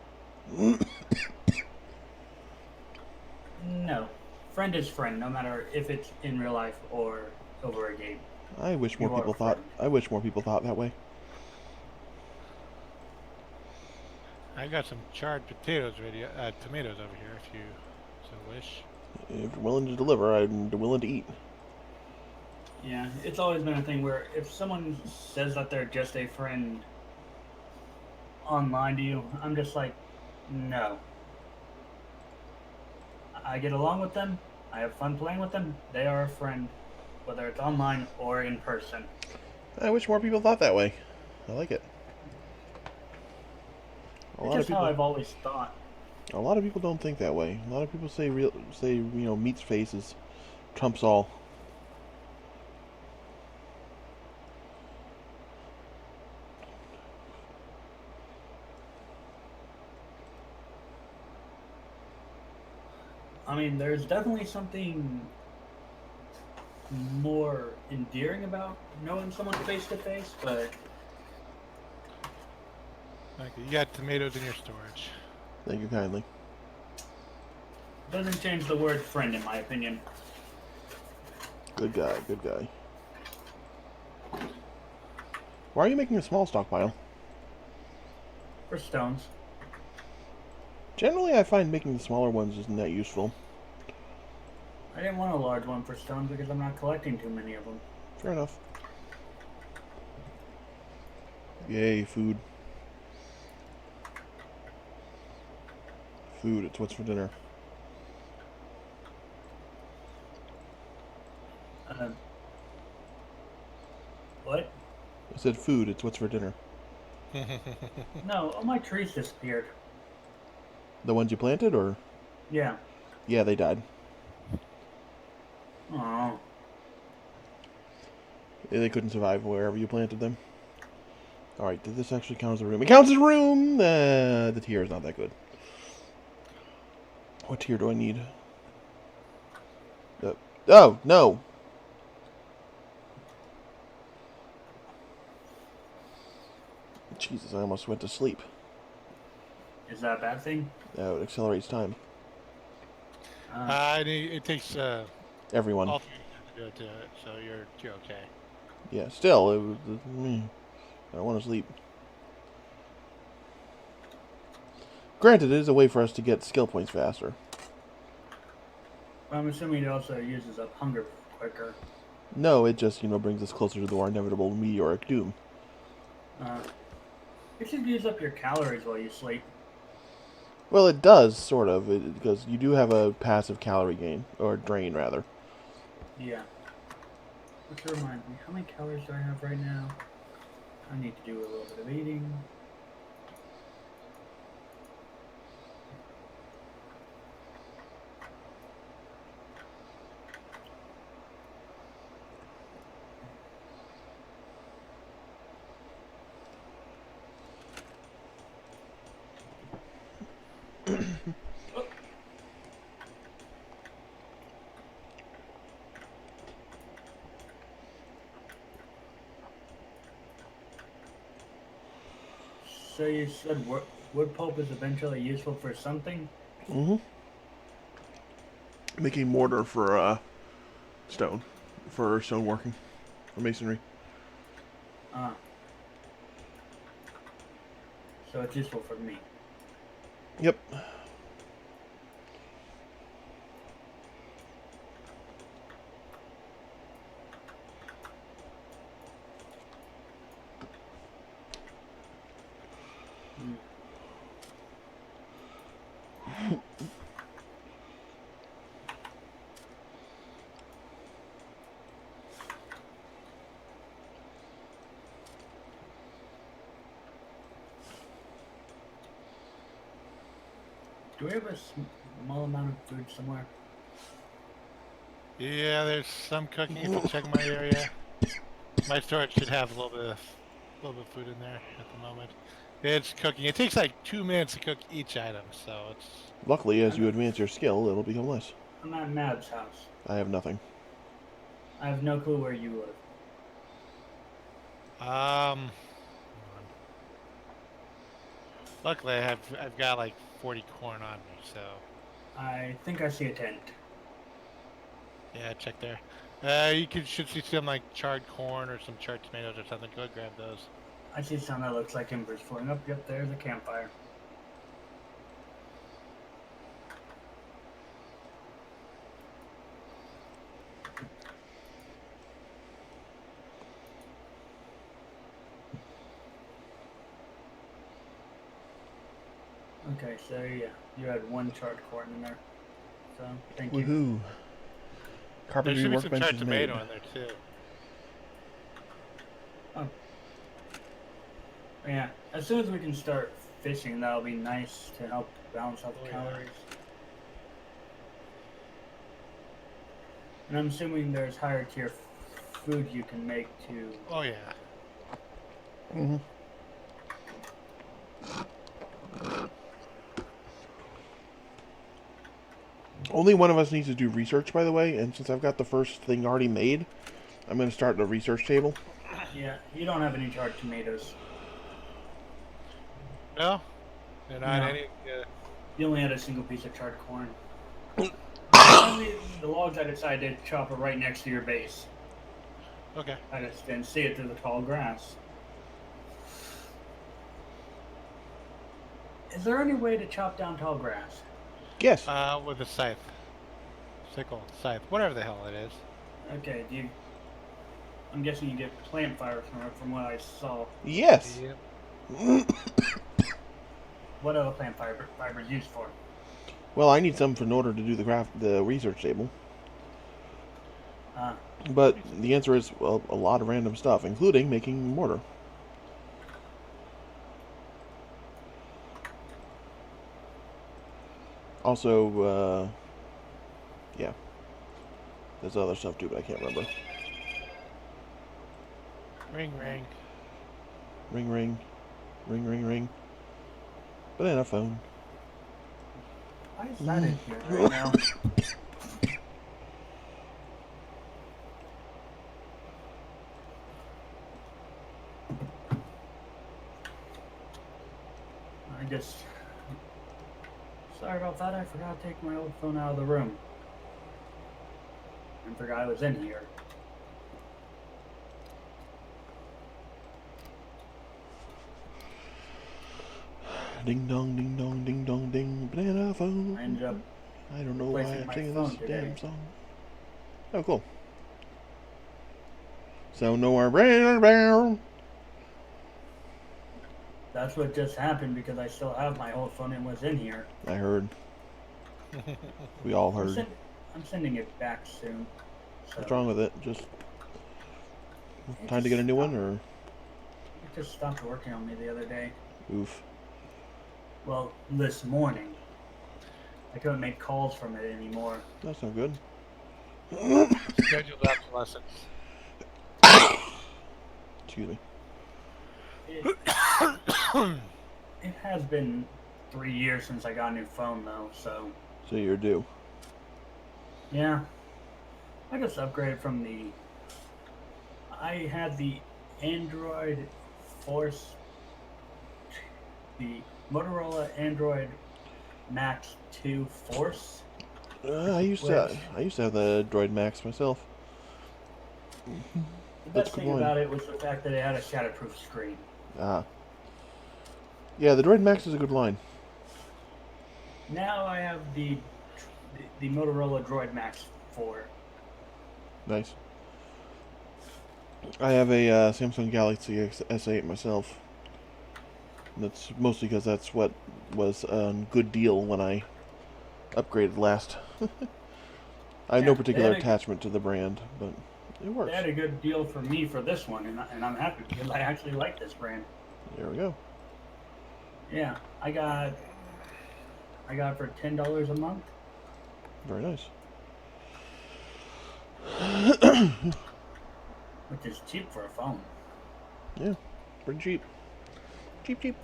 No. Friend is friend, no matter if it's in real life or over a game. I wish more You are people a thought. friend. I wish more people thought that way. I got some charred potatoes ready, tomatoes over here if you so wish. If you're willing to deliver, I'm willing to eat. Yeah, it's always been a thing where if someone says that they're just a friend online to you, I'm just like, no. I get along with them. I have fun playing with them. They are a friend, whether it's online or in person. I wish more people thought that way. I like it. A It's lot of just how people. I've always thought. A lot of people don't think that way. A lot of people say Meat Space is trumps all. I mean, there's definitely something more endearing about knowing someone face to face, but Okay, you got tomatoes in your storage. Thank you kindly. doesn't change the word friend, in my opinion. Good guy. Good guy. Why are you making a small stockpile? For stones. Generally, I find making the smaller ones isn't that useful. I didn't want a large one for stones because I'm not collecting too many of them. Fair enough. Yay, food. Food, it's what's for dinner. Uh, what? I said food, it's what's for dinner. No, all my trees disappeared. The ones you planted, or? Yeah. Yeah, they died. Oh. They couldn't survive wherever you planted them. Alright, did this actually count as a room? It counts as a room! The tier is not that good. What tier do I need? Oh, no! Jesus, I almost went to sleep. Is that a bad thing? It accelerates time. It takes Everyone. all 3 to do it, so you're okay. Yeah, still, I don't want to sleep. Granted, it is a way for us to get skill points faster. I'm assuming it also uses up hunger quicker. No, it just, brings us closer to our inevitable meteoric doom. You should use up your calories while you sleep. Well, it does, sort of, because you do have a passive calorie gain, or drain, rather. Yeah. Which reminds me, how many calories do I have right now? I need to do a little bit of eating. So you said wood pulp is eventually useful for something? Mm-hmm. Making mortar for stone, for stoneworking, for masonry. Ah. So it's useful for me. Yep. Hmm. Do we have a small amount of food somewhere? Yeah, there's some cooking. If you check my area, my storage should have a little bit of food in there at the moment. It's cooking. It takes like 2 minutes to cook each item, so it's Luckily, as I'm you advance your skill, it'll become less. I'm at Mab's house. I have nothing. I have no clue where you live. Hold on. Luckily, I've got like 40 corn on me, so I think I see a tent. yeah, check there. Should see some like charred corn or some charred tomatoes or something. Go grab those. I see something that looks like embers floating up. Yep, there's a campfire. Okay, so yeah, you had one charred corn in there. So thank you. Woohoo! There Carpentry should be some workbench charred is made. tomato in there too. Oh, yeah. As soon as we can start fishing, that'll be nice to help balance out the Oh, yeah. calories. And I'm assuming there's higher tier food you can make too. Oh yeah. Mm-hmm. Only one of us needs to do research, by the way, and since I've got the first thing already made, I'm going to start the research table. Yeah, you don't have any charred tomatoes. No, they're not No. any. You only had a single piece of charred corn. Apparently, the logs I decided to chop are right next to your base. Okay. I just didn't see it through the tall grass. Is there any way to chop down tall grass? Yes. With a scythe, sickle, scythe, whatever the hell it is. Okay, do you? I'm guessing you get plant fibers from it, from what I saw. Yes. Yep. What are the plant fibers used for? Well, I need some in order to do the research table. Ah, But the answer is, well, a lot of random stuff, including making mortar. Also, yeah. There's other stuff too, but I can't remember. Ring, ring. Ring, ring. Ring, ring, ring. Banana phone. why is that in here right now? I just. Sorry about that. I forgot to take my old phone out of the room. And forgot I was in here. Ding dong, ding dong, ding dong, ding. Banana phone. I ended up I don't know why replacing I'm my singing phone this today. damn song. Oh, cool. So nowhere brown. That's what just happened because I still have my old phone and was in here. I heard. We all I'm, heard. I'm sending it back soon. So What's wrong with it? Just it time to get a new stopped- one, or It just stopped working on me the other day. oof? Well, this morning. I couldn't make calls from it anymore. That's not good. Scheduled obsolescence. Excuse me. It has been 3 years since I got a new phone, though, so So you're due. yeah. I just upgraded from the. I had the Android Force the Motorola Android Max 2 Force, I used which to have the Droid Max myself. the That's a best good thing line. about it was the fact that it had a shatterproof screen. Ah. Yeah, the Droid Max is a good line. Now I have the Motorola Droid Max 4. Nice. I have a Samsung Galaxy S8 myself. That's mostly because that's what was a good deal when I upgraded last. I have no Yeah, they particular had attachment to the brand, but it they works. had a good deal for me for this one, and I'm happy because I actually like this brand. There we go. Yeah, I got it for $10 a month. Very nice. Which is cheap for a phone. Yeah, pretty cheap. Cheap, cheap.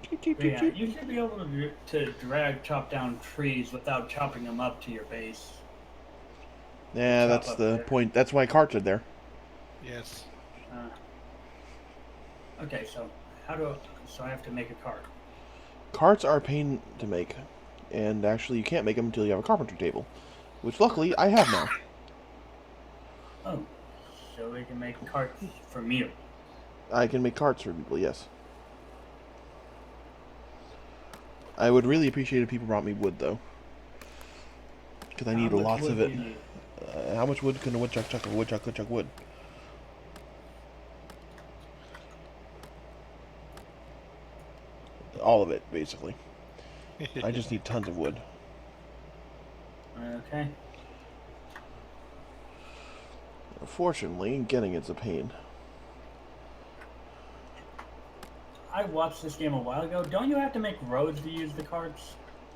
Cheap, cheap, But cheap, yeah, cheap. you should be able to drag chop down trees without chopping them up to your base. Yeah, Chop that's up the there. point. That's why carts are there. Yes. Uh, okay, so so I have to make a cart. Carts are a pain to make, and actually you can't make them until you have a carpenter table, which luckily I have now. Oh, so we can make carts for meal. I can make carts for people, yes. I would really appreciate if people brought me wood, though. Because I How need much lots of wood do it. you need? How much wood can a woodchuck chuck? A woodchuck could chuck wood. All of it, basically. I just need tons of wood. Okay. Unfortunately, getting it's a pain. I watched this game a while ago. Don't you have to make roads to use the carts?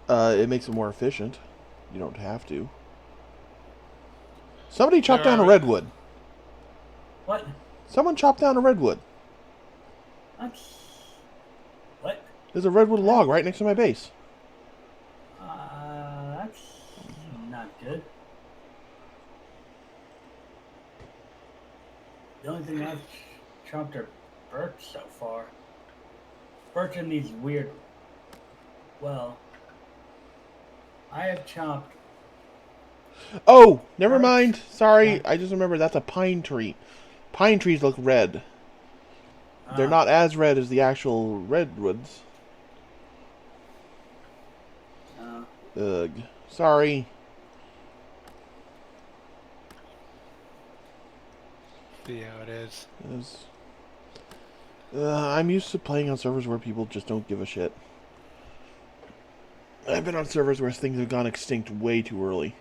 It makes it more efficient. You don't have to. Somebody chopped There down a are redwood. What? Someone chopped down a redwood. That's what? There's a redwood log right next to my base. That's not good. The only thing I've chopped are birch so far. Birch in these weird. Well, I have chopped. Oh, never birch. mind. Sorry, Yeah. I just remembered that's a pine tree. Pine trees look red. They're Uh, not as red as the actual redwoods. uh, Ugh. Sorry. See how it is. I'm used to playing on servers where people just don't give a shit. I've been on servers where things have gone extinct way too early.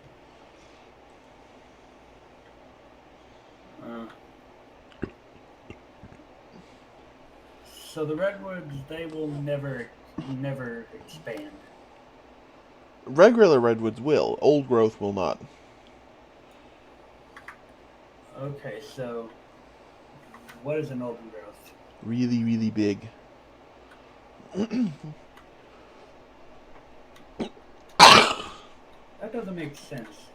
uh. So the redwoods, they will never expand. Regular redwoods will. Old growth will not. Okay, so what is an old growth? Really, really big. That doesn't make sense.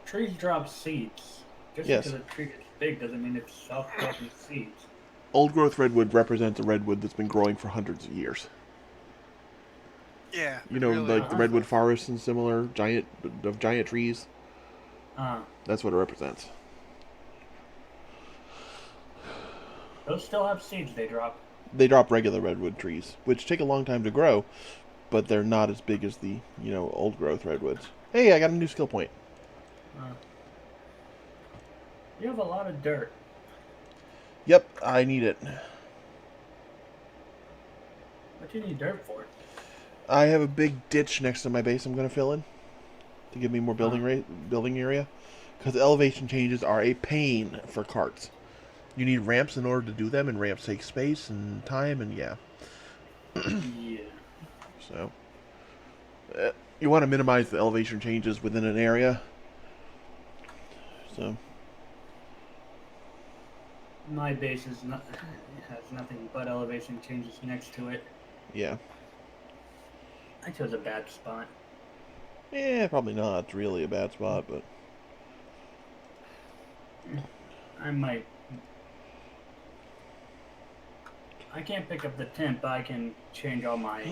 Trees drop seeds. Just Yes. because a tree gets big doesn't mean it's stopped dropping seeds. Old growth redwood represents a redwood that's been growing for hundreds of years. Yeah. You know, like the redwood forest and similar giant trees. Uh, That's what it represents. those still have seeds they drop. They drop regular redwood trees, which take a long time to grow, but they're not as big as the, old growth redwoods. Hey, I got a new skill point. Uh, you have a lot of dirt. Yep, I need it. What do you need dirt for? I have a big ditch next to my base I'm going to fill in to give me more building area, because elevation changes are a pain for carts. You need ramps in order to do them, and ramps take space and time, and yeah. Yeah. So, you want to minimize the elevation changes within an area. So, My base is not has nothing but elevation changes next to it. yeah. I chose a bad spot. Yeah, probably not really a bad spot, but I might. I can't pick up the tent, but I can change all my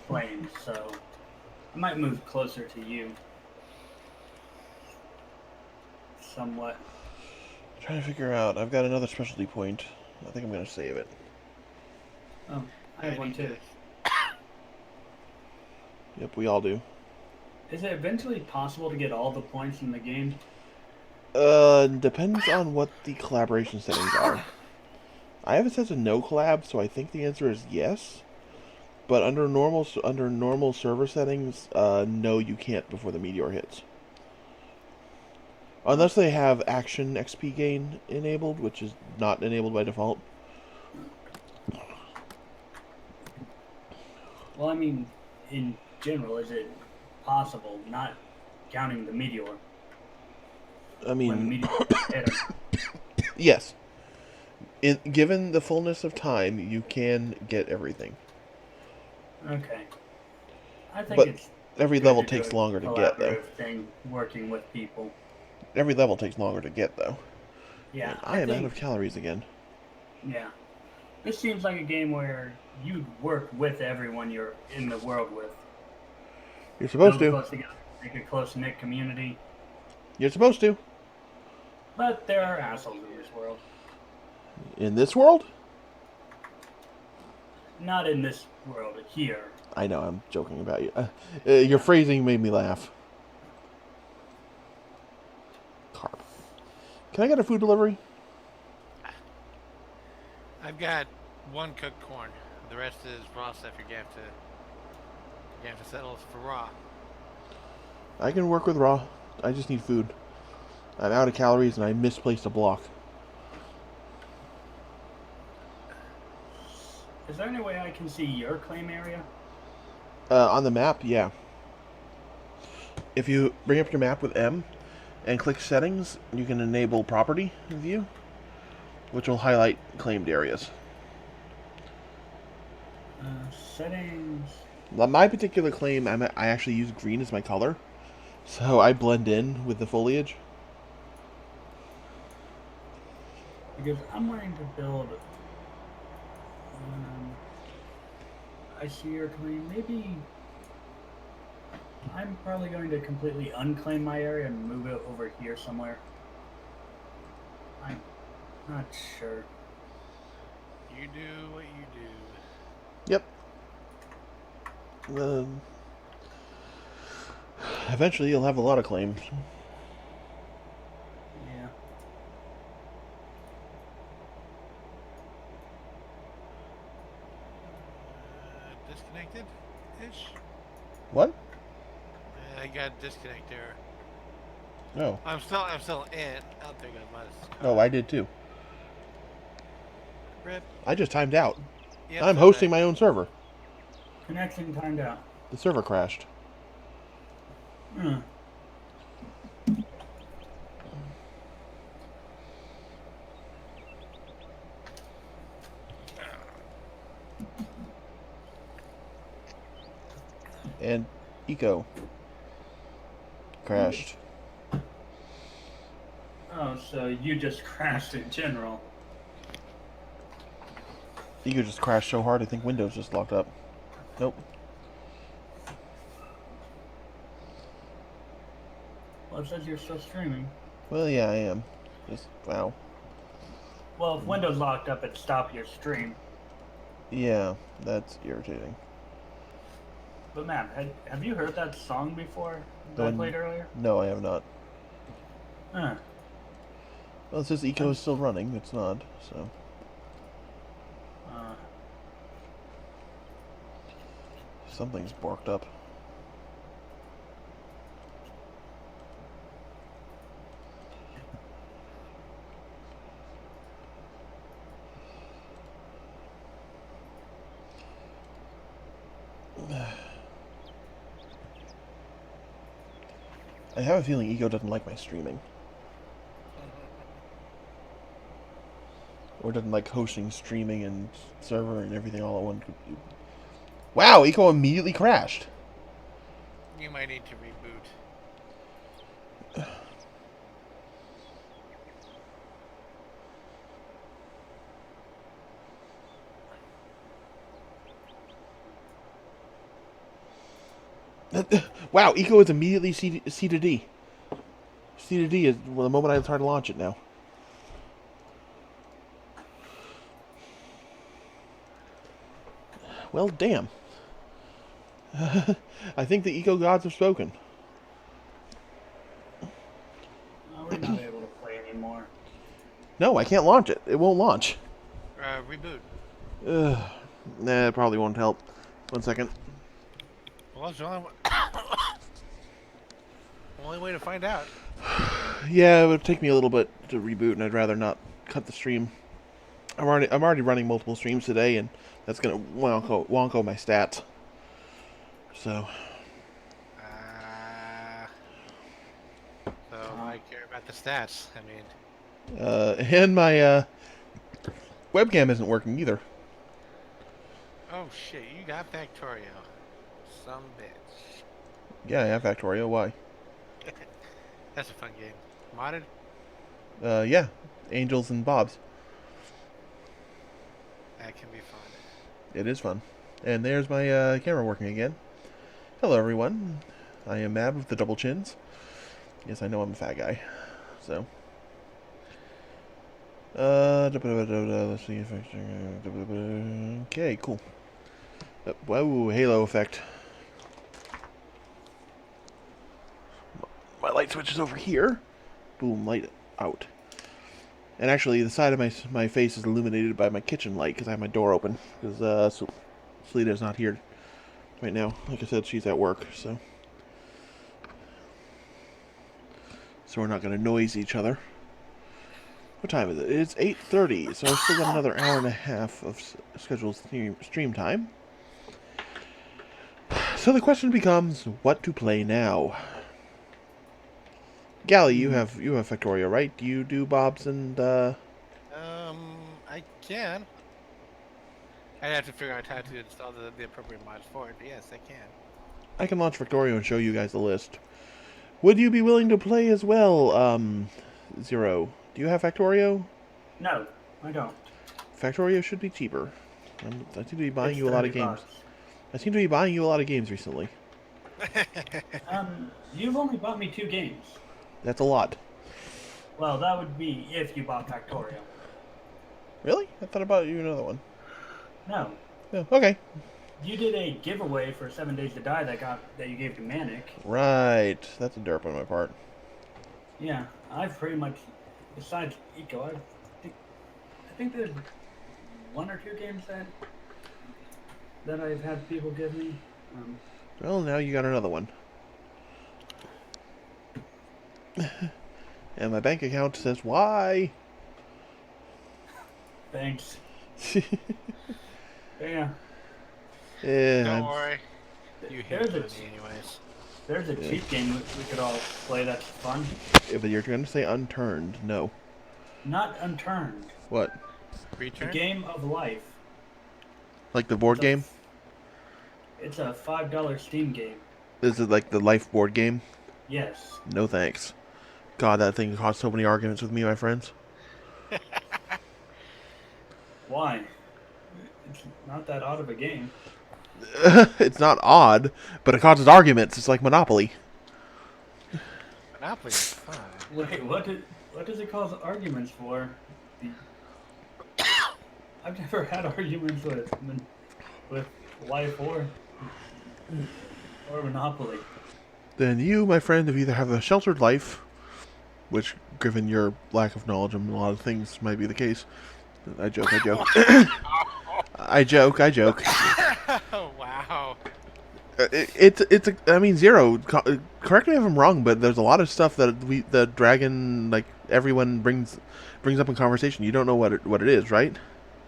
planes, so I might move closer to you. Somewhat. trying to figure out. I've got another specialty point. I think I'm going to save it. Oh, I have one need too. this. Yep, we all do. Is it eventually possible to get all the points in the game? Depends on what the collaboration settings are. I have it set to no collab, so I think the answer is yes. But under normal server settings, no, you can't before the meteor hits. Unless they have action XP gain enabled, which is not enabled by default. Well, I mean, in general, is it possible, not counting the meteor, I when the mean, meteor hit 'em? yes. Given the fullness of time, you can get everything. Okay. I think But it's every good level to do takes a longer to get, though. collaborative thing, working with people. Every level takes longer to get, though. Yeah, And I I am out think, of calories again. yeah. This seems like a game where you'd work with everyone you're in the world with. You're supposed Build to. close together, make a close-knit community. You're supposed to. But there are assholes in this world. In this world? Not in this world, here. I know, I'm joking about you. Your phrasing made me laugh. Carp. Can I get a food delivery? I've got one cooked corn. The rest is raw stuff. You have to settle for raw. I can work with raw. I just need food. I'm out of calories and I misplaced a block. Is there any way I can see your claim area? On the map, yeah. If you bring up your map with M and click settings, you can enable property view, which will highlight claimed areas. Settings. My particular claim, I actually use green as my color, so I blend in with the foliage. Because I'm wanting to build. I see your claim. Maybe I'm probably going to completely unclaim my area and move it over here somewhere. I'm not sure. You do what you do. Yep. Eventually, you'll have a lot of claims. Yeah. Disconnected-ish. What? I got disconnect there. Oh. I'm still in. Oh, there goes my. Oh, I did too. Rip. I just timed out. Yep, I'm so hosting my own server. Connection timed out. The server crashed. Hmm. And Eco crashed. Oh, so you just crashed in general. Eco just crashed so hard I think Windows just locked up. Nope. Well, it says you're still streaming. Well, yeah, I am. Just, wow. Well, if Windows locked up, it'd stop your stream. Yeah, that's irritating. But man, have you heard that song before that I Don't- played earlier? No, I have not. Huh. Well, it says Eco is still running. It's not, so. Something's borked up. I have a feeling Eco doesn't like my streaming. Or doesn't like hosting, streaming, and server and everything all at once. Wow, Eco immediately crashed. You might need to reboot. Wow, Eco is immediately C to D. C to D is the moment I try to launch it now. Well, damn. I think the Eco gods have spoken. We're not able to play anymore. No, I can't launch it. It won't launch. Reboot. Nah, it probably won't help. 1 second. Well, that's the only way to find out. Yeah, it would take me a little bit to reboot, and I'd rather not cut the stream. I'm already running multiple streams today, and that's gonna wonko my stats. So. So I care about the stats. I mean. And my webcam isn't working either. Oh shit! You got Factorio. Some bitch. Yeah, I have Factorio. Why? That's a fun game. Modded? Yeah. Angels and Bobs. That can be fun. It is fun. And there's my camera working again. Hello, everyone. I am Mab with the double chins. Yes, I know I'm a fat guy. So. Let's see if okay, cool. Whoa, halo effect. My light switch is over here. Boom, light out. And actually, the side of my face is illuminated by my kitchen light because I have my door open. Because Selena's not here right now. Like I said, she's at work, so we're not going to noise each other. What time is it? It's 8:30, so I've still got another hour and a half of scheduled stream time. So the question becomes, what to play now? Gally, you have Factorio, right? Do you do Bob's and I can. I'd have to figure out how to install the appropriate mods for it, but yes, I can. I can launch Factorio and show you guys the list. Would you be willing to play as well, Zero? Do you have Factorio? No, I don't. Factorio should be cheaper. I seem to be buying It's you a lot of 30 games. bucks. I seem to be buying you a lot of games recently. You've only bought me 2 games. That's a lot. Well, that would be if you bought Factorio. Really? I thought about you another one. No. Oh, okay. You did a giveaway for 7 Days to Die that you gave to Manic. Right. That's a derp on my part. Yeah, I've pretty much, besides Eco, I think there's 1 or 2 games that I've had people give me. Well, now you got another one. And my bank account says, why? Thanks. Yeah. Yeah, Don't worry. You hate There's a money anyways. there's a Yeah. cheap game we could all play that's fun. Yeah, but you're going to say unturned. No. Not Unturned. What? The Return? Game of Life. Like the board It's a- game? It's a $5 Steam game. Is it like the life board game? Yes. No thanks. God, that thing caused so many arguments with me and my friends. Why? It's not that odd of a game. It's not odd, but it causes arguments. It's like Monopoly. Monopoly is fun. Wait, what does it cause arguments for? I've never had arguments with Life or Monopoly. Then you, my friend, either have a sheltered life, which, given your lack of knowledge on a lot of things, might be the case. I joke. I joke. Oh, wow. I mean, Zero, correct me if I'm wrong, but there's a lot of stuff that the Dragon, like, everyone brings up in conversation. You don't know what it is, right?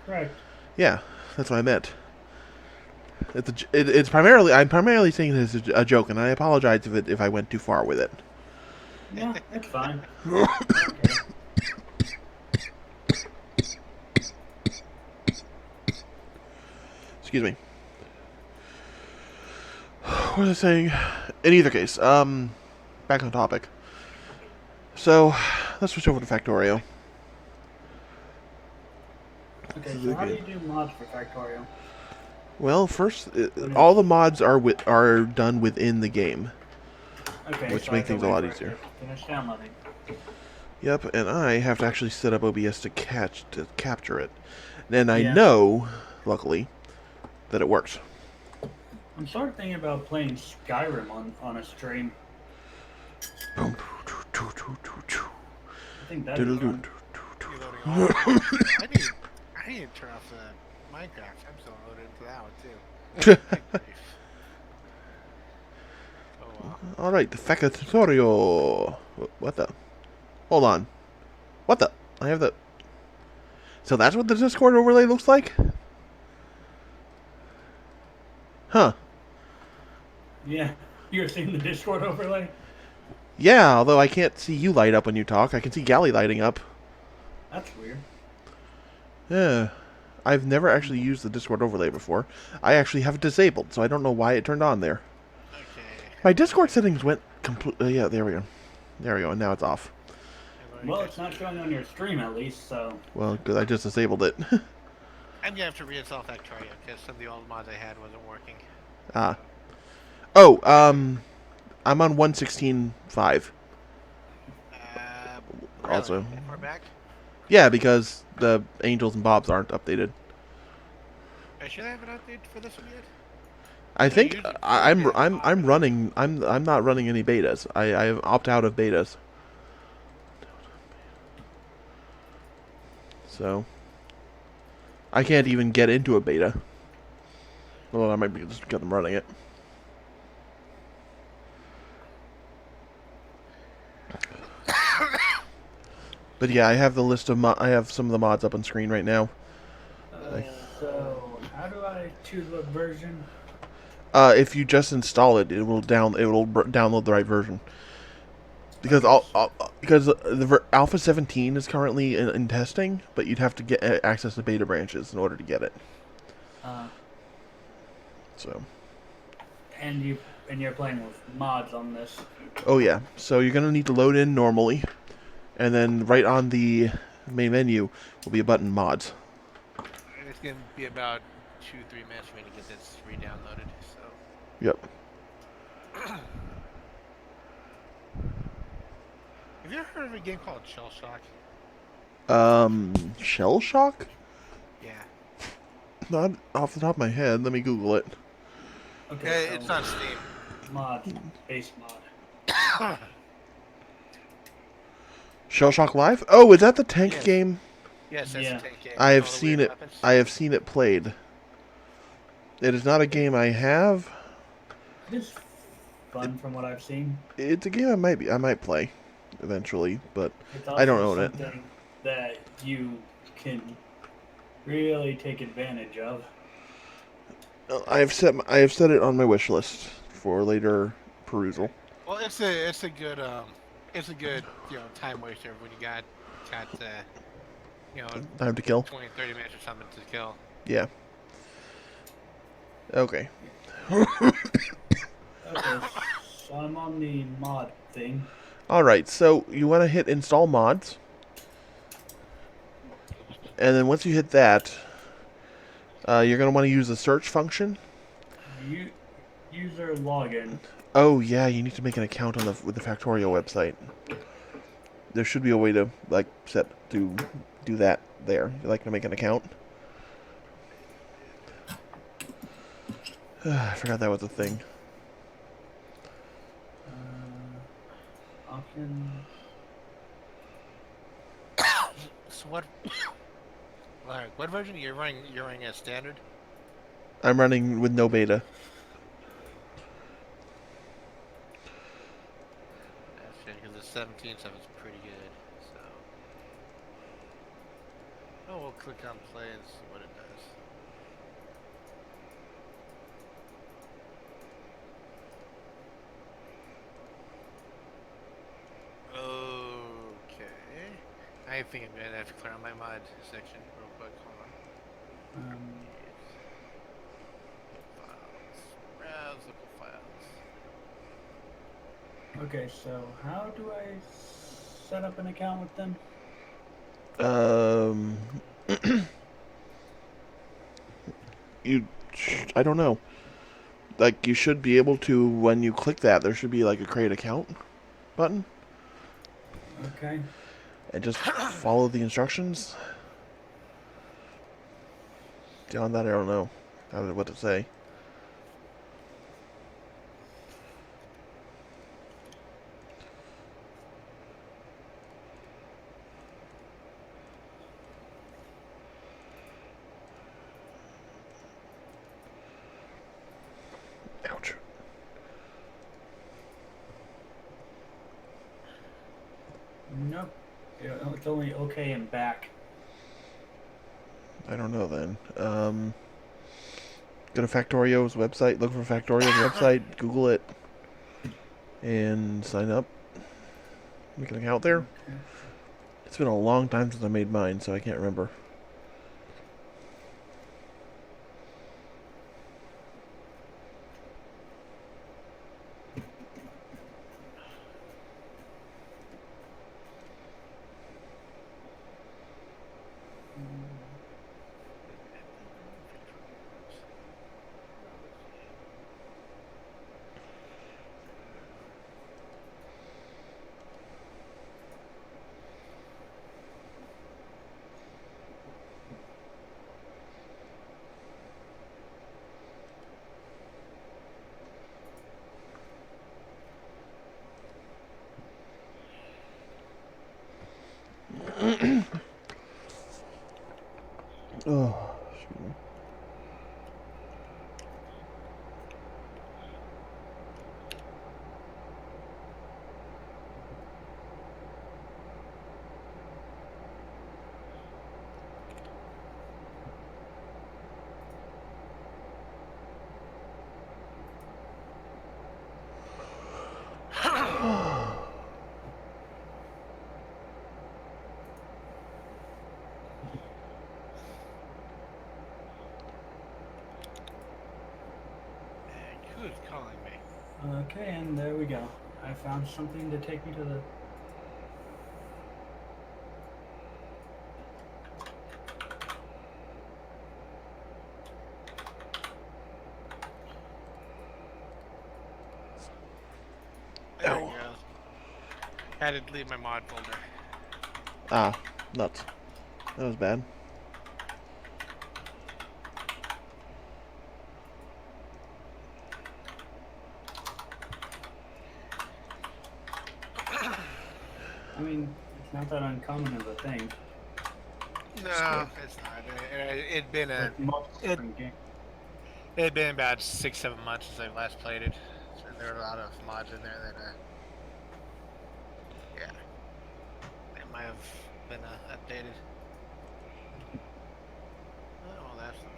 Correct. Yeah, that's what I meant. It's primarily, I'm primarily saying this is a joke, and I apologize if I went too far with it. Yeah, that's fine. Excuse me. what was I saying? In either case, back on topic. So, let's switch over to Factorio. Okay, This is so a how do game. you do mods for Factorio? Well, first, What all is- the mods are done within the game, Okay, which so I make have to things a wait lot for it easier. to finish downloading. Yep, and I have to actually set up OBS to capture it. And I Yeah. know, luckily, that it works. I'm sort of thinking about playing Skyrim on a stream. Boom. I think that'd be fun. You loading all of them? I need to turn off the Minecraft. I'm still loaded into that one too. Good grief. Oh well. Alright, Factorio. What the? Hold on. What the? I have the... So that's what the Discord overlay looks like? Huh. Yeah, you're seeing the Discord overlay? Yeah, although I can't see you light up when you talk. I can see Galley lighting up. That's weird. Yeah. I've never actually used the Discord overlay before. I actually have it disabled, so I don't know why it turned on there. Okay. My Discord settings went completely... yeah, there we go. There we go, and now it's off. Well, it's not showing on your stream at least, so... Well, because I just disabled it. I'm gonna have to reinstall Factorio because some of the old mods I had wasn't working. Ah. Oh, I'm on 116.5. Really? Also. That far back? Yeah, because the Angels and Bobs aren't updated. Should I have an update for this one yet? I think usually I'm running. I'm not running any betas. I opt out of betas. So I can't even get into a beta. Well, I might be just because I'm running it. But yeah, I have the list of I have some of the mods up on screen right now. So, how do I choose what version? If you just install it, it will download the right version. Because Alpha 17 is currently in testing, but you'd have to get access to beta branches in order to get it. So. And you're playing with mods on this. Oh yeah. So you're gonna need to load in normally, and then right on the main menu will be a button mods. It's gonna be about 2-3 minutes for me to get this re-downloaded. So. Yep. Have you ever heard of a game called Shell Shock? Shell Shock? Yeah. Not off the top of my head. Let me Google it. Okay, It's so on Steam. mod, base mod. Shell Shock Live? Oh, is that the tank Yes. game? Yes, that's Yeah. a tank game. I have All the seen weird it. weapons. I have seen it played. It is not a game I have. It's fun from what I've seen. It's a game I might play eventually, but It's I don't also own it. something that you can really take advantage of. I have set it on my wish list for later perusal. Well, it's a good time waster when you got Time to kill. 20-30 minutes or something to kill. Yeah. Okay. Okay, so I'm on the mod thing. All right. So you want to hit install mods, and then once you hit that, you're going to want to use the search function. User login. Oh yeah, you need to make an account with the Factorio website. There should be a way to do that there. You like to make an account? I forgot that was a thing. Options. So what? Larry, what version are you running? You're running as standard. I'm running with no beta. Because the 17 stuff is pretty good. So. Oh, we'll click on play and see what it does. Okay. I think I'm gonna have to clear out my mod section real quick. Hold on. Files. Browse local files. Okay, so how do I set up an account with them? Um, you, I don't know. Like you should be able to when you click that. There should be like a create account button, Okay. and just follow the instructions. Beyond that, I don't know what to say. Ouch. Nope. Yeah, it's only okay and back. I don't know then. Go to Factorio's website, look for Factorio's website, Google it, and sign up. Make an account there. Okay. It's been a long time since I made mine, so I can't remember. Oh, excuse me. Who's calling me? Okay, and there we go. I found something to take me to the. There we Ow. go. Had to delete my mod folder. Ah, nuts. That was bad. I mean, it's not that uncommon of a thing. No, it's not. It'd been a With most it different games. it'd been about 6-7 months since I last played it. So there were a lot of mods in there that yeah, that might have been updated. Oh, well, that's not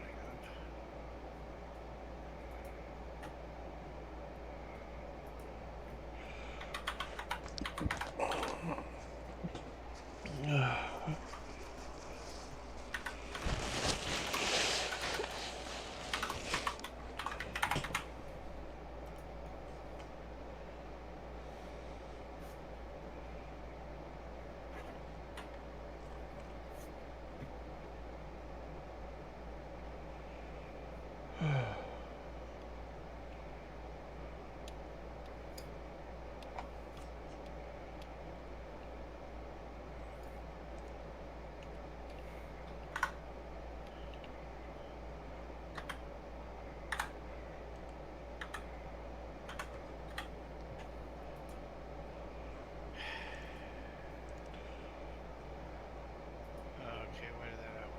okay. Where did that happen?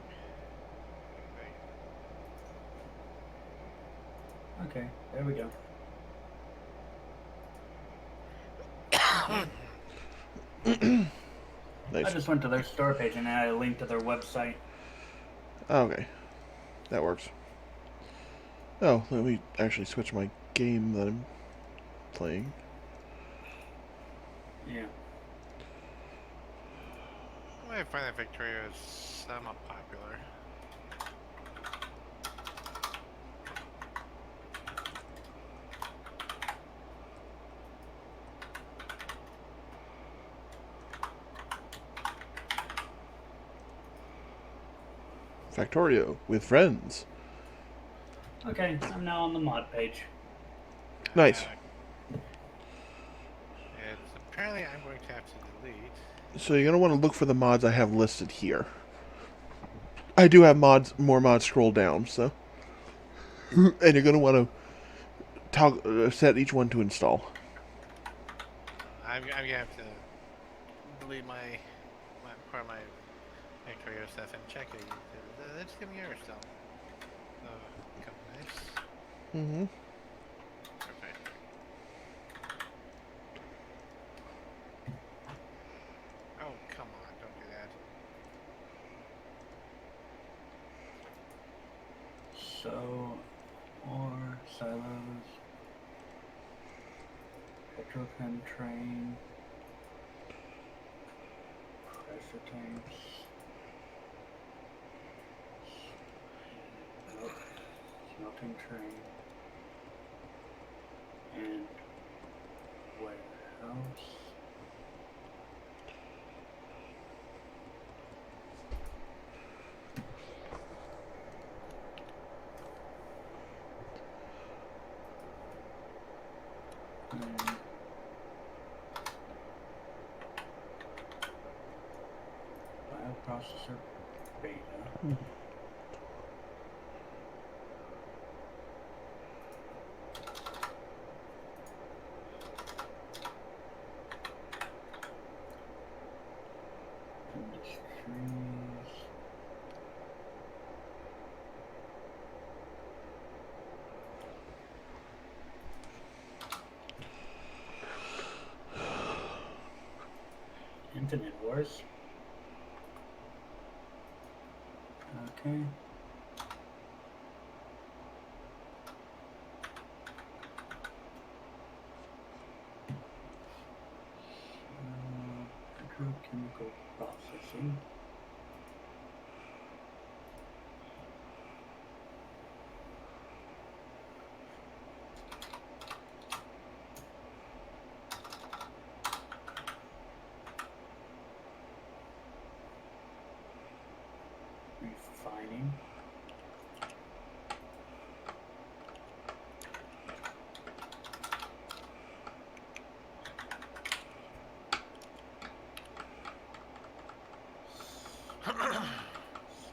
Okay, there we go. I Nice. just went to their store page and added a link to their website. Okay, that works. Oh, let me actually switch my game that I'm playing. Yeah. I find that Victoria is somewhat popular. Factorio with friends. Okay, I'm now on the mod page. Nice. It's apparently I'm going to have to delete. So you're going to want to look for the mods I have listed here. I do have more mods scroll down, so. And you're going to want to set each one to install. I'm gonna have to delete my part of my Factorio stuff and check it. It's giving me error still. Come nice. Mm-hmm. Perfect. Oh, come on, don't do that. So, more silos, petrochem train, pressure tanks, smelting train, and warehouse. Bioprocessor beta. Industries. Infinite Wars. Okay. Petrochemical processing. Refining.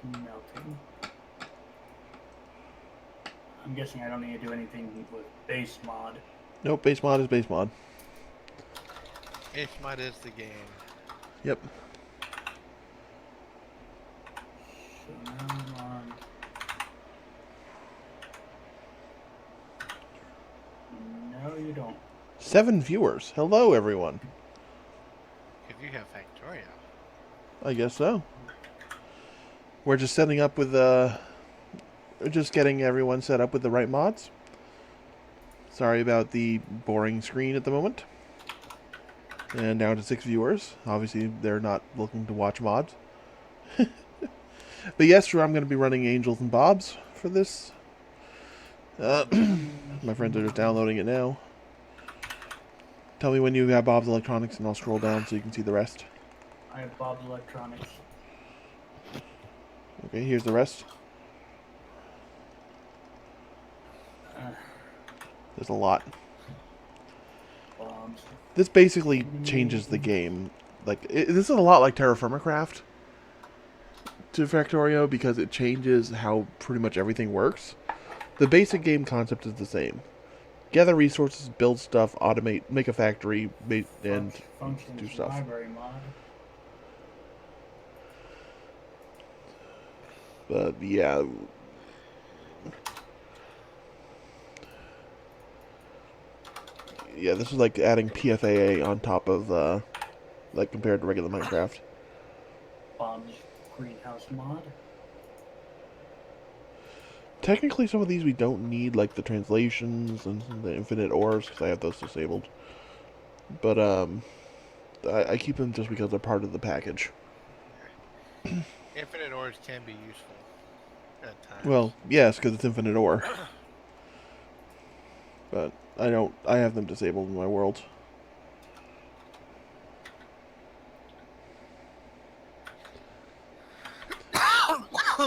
Smelting. I'm guessing I don't need to do anything with base mod. Nope, base mod is base mod. HMod is the game. Yep. So now I'm on. No, you don't. 7 viewers. Hello, everyone. Because you have Factorio. I guess so. We're just setting up with we're just getting everyone set up with the right mods. Sorry about the boring screen at the moment. And down to 6 viewers. Obviously, they're not looking to watch mods. But yes, sure, I'm going to be running Angels and Bobs for this. My friends are just downloading it now. Tell me when you have Bob's Electronics and I'll scroll down so you can see the rest. I have Bob's Electronics. Okay, here's the rest. There's a lot. Bob's. This basically changes the game. Like, this is a lot like Terra Firma Craft to Factorio because it changes how pretty much everything works. The basic game concept is the same. Gather resources, build stuff, automate, make a factory, and Functions do stuff. library mod. But yeah. Yeah, this is like adding PFAA on top of, like compared to regular Minecraft. Bob's greenhouse mod. Technically, some of these we don't need, like the translations and the infinite ores, because I have those disabled. But, I keep them just because they're part of the package. Infinite ores can be useful at times. Well, yes, because it's infinite ore. But I have them disabled in my world.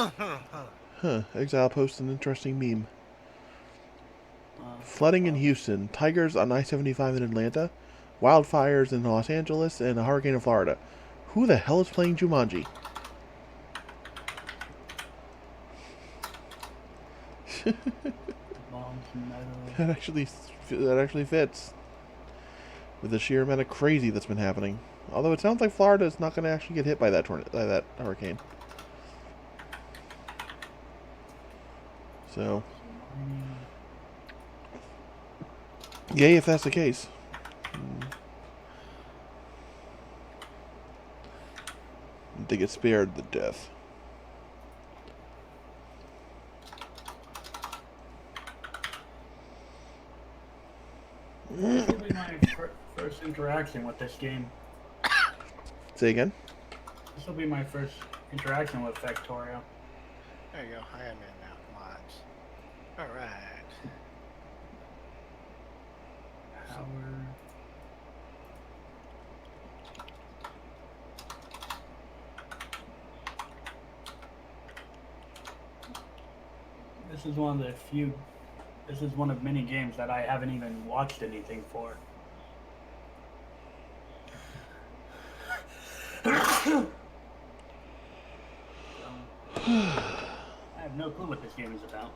Huh. Exile posts an interesting meme. Uh, Flooding in Houston, tigers on I-75 in Atlanta, wildfires in Los Angeles, and a hurricane in Florida. Who the hell is playing Jumanji? bombs and metal. That actually fits with the sheer amount of crazy that's been happening. Although it sounds like Florida is not going to actually get hit by that hurricane. So, yay if that's the case. They get spared the death. This will be my first interaction with this game. Say again? This will be my first interaction with Factorio. There you go. I am in now. Mods. Alright. Power. This is one of the few. This is one of many games that I haven't even watched anything for. I have no clue what this game is about.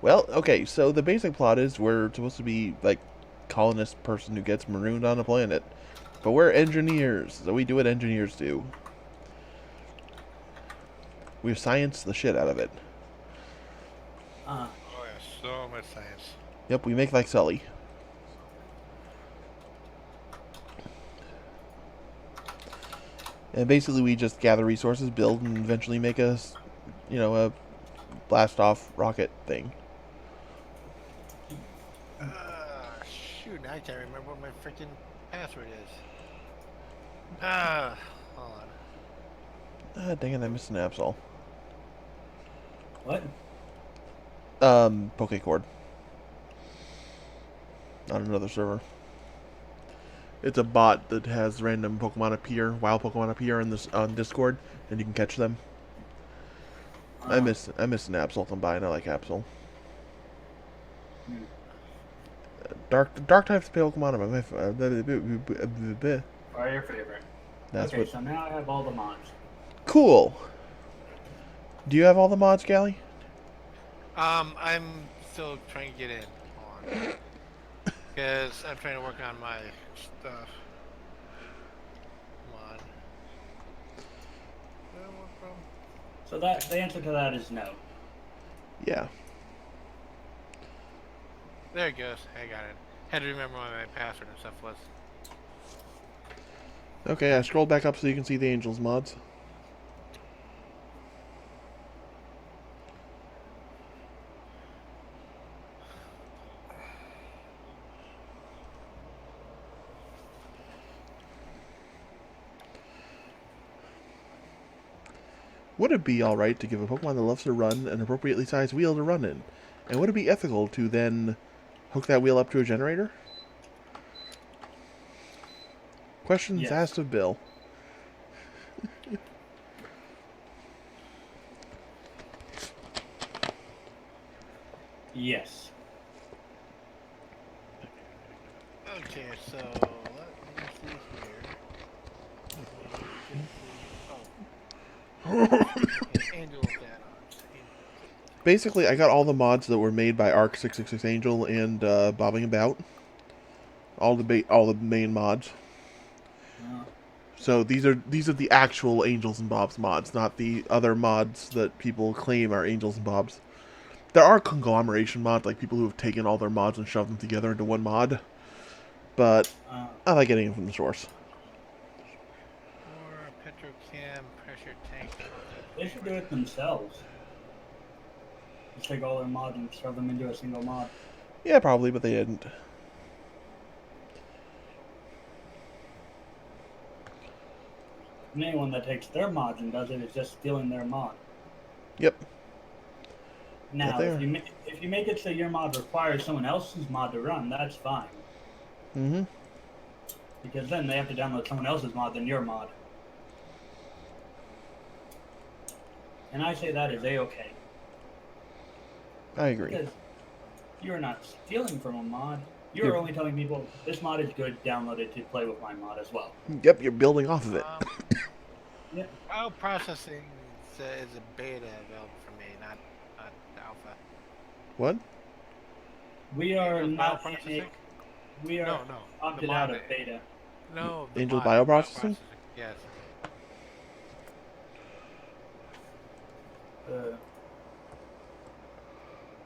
Well, okay, so the basic plot is we're supposed to be, like, colonist person who gets marooned on a planet. But we're engineers, so we do what engineers do. We've scienced the shit out of it. Oh yeah, so much science. Yep, we make like Sully. And basically we just gather resources, build, and eventually make a blast-off rocket thing. Shoot, I can't remember what my freaking password is. Hold on. Ah, dang it, I missed an Absol. What? Pokecord. On another server. It's a bot that has random Pokemon appear, wild Pokemon appear on Discord, and you can catch them. I miss an Absol I'm buying. I like Absol. Dark types Pokemon are my Are your favorite? That's okay, what. so now I have all the mods. Cool. Do you have all the mods, Gally? I'm still trying to get in on because I'm trying to work on my stuff. Come on. So that the answer to that is no. Yeah. There it goes. I got it. Had to remember what my password and stuff was. Okay, I scrolled back up so you can see the Angels mods. Would it be alright to give a Pokemon that loves to run an appropriately sized wheel to run in? And would it be ethical to then hook that wheel up to a generator? Questions Yes. asked of Bill. Yes. Okay, so let me see here. Angel add-ons. Basically, I got all the mods that were made by Arc666 Angel and Bobbing About. All the main mods. So these are the actual Angels and Bobs mods, not the other mods that people claim are Angels and Bobs. There are conglomeration mods, like people who have taken all their mods and shoved them together into one mod. But I like getting them from the source. Or Petrochem pressure tank. They should do it themselves. Just take all their mods and shove them into a single mod. Yeah, probably, but they didn't. And anyone that takes their mods and does it is just stealing their mod. Yep. Now, there. if you make it so your mod requires someone else's mod to run, that's fine. Mm-hmm. Because then they have to download someone else's mod than your mod. And I say that is a-okay. I agree. Because you're not stealing from a mod. You're You're- only telling people this mod is good, download it to play with my mod as well. Yep, you're building off of it. Yeah. Bioprocessing is a beta available for me, not alpha. What? We are Angels not in bioprocessing? it. We are No, the opted mod. out of beta. No, the Angel mod bioprocessing? Yes. Uh,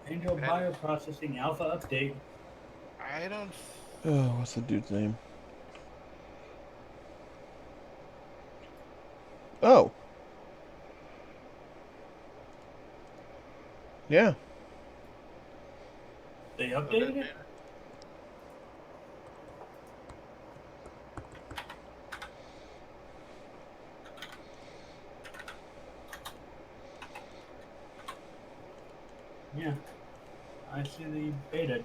Angel That is- Bioprocessing Alpha Update. I don't. Oh, what's the dude's name? Oh. Yeah. They Oh, that updated it? beta? Yeah. I see the beta.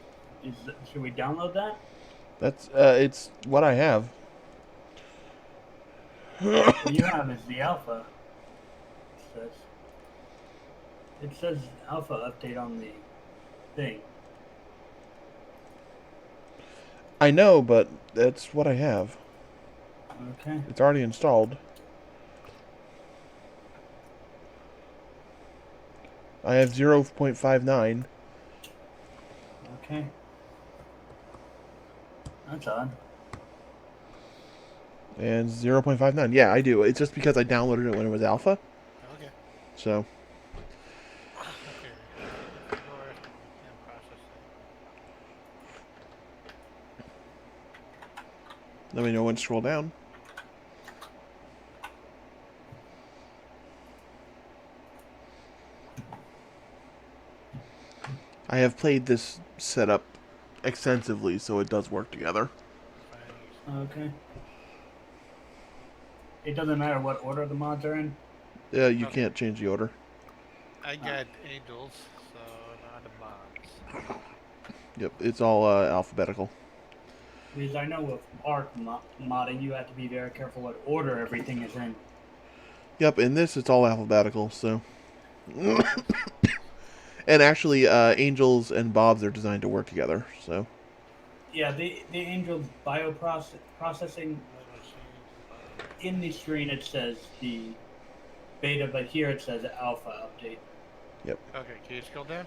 Should we download that? That's it's what I have. What you have is the alpha. It says alpha update on the thing. I know, but that's what I have. Okay. It's already installed. I have 0.59. Okay. That's odd. And 0.59. Yeah, I do. It's just because I downloaded it when it was alpha. Okay. So, Okay. Or and processing. let me know when to scroll down. I have played this setup extensively, so it does work together. Okay. It doesn't matter what order the mods are in. You Okay. can't change the order. I got angels, so not the mods. Yep, it's all alphabetical. Because I know with Arc modding, you have to be very careful what order everything is in. Yep, in this it's all alphabetical, so. And actually, Angels and Bobs are designed to work together, so. Yeah, the Angel's bioprocessing in the screen it says the beta, but here it says alpha update. Yep. Okay, can you scroll down?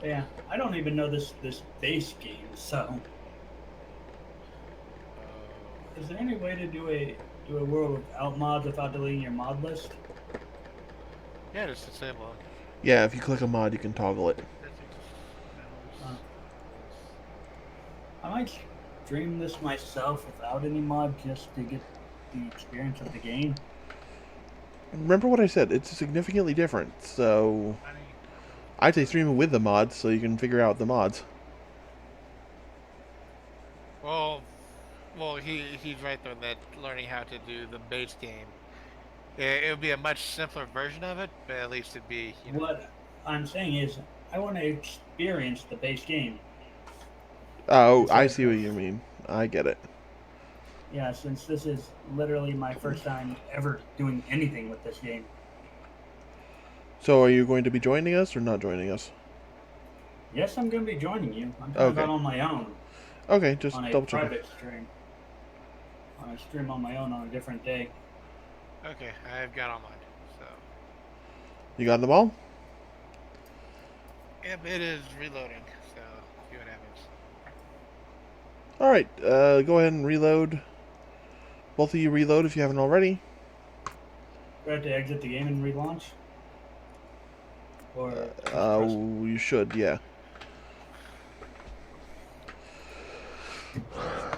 Yeah, I don't even know this base game. So, is there any way to do a world without mods without deleting your mod list? Yeah, just disable them. Yeah, if you click a mod, you can toggle it. I might stream this myself without any mod just to get the experience of the game. Remember what I said, it's significantly different, so. I'd say stream it with the mods so you can figure out the mods. Well, he's right though that learning how to do the base game, it would be a much simpler version of it, but at least it'd be, you know. What I'm saying is, I want to experience the base game. Oh, I see what you mean. I get it. Yeah, since this is literally my first time ever doing anything with this game. So, are you going to be joining us or not joining us? Yes, I'm going to be joining you. I'm coming out on my own. Okay, just on a double check. private stream. On a stream on my own on a different day. Okay, I've got all mine, so. You got them all? Yep, it is reloading, so see what happens. Alright, go ahead and reload. Both of you reload if you haven't already. Do I have to exit the game and relaunch? Or You should, yeah.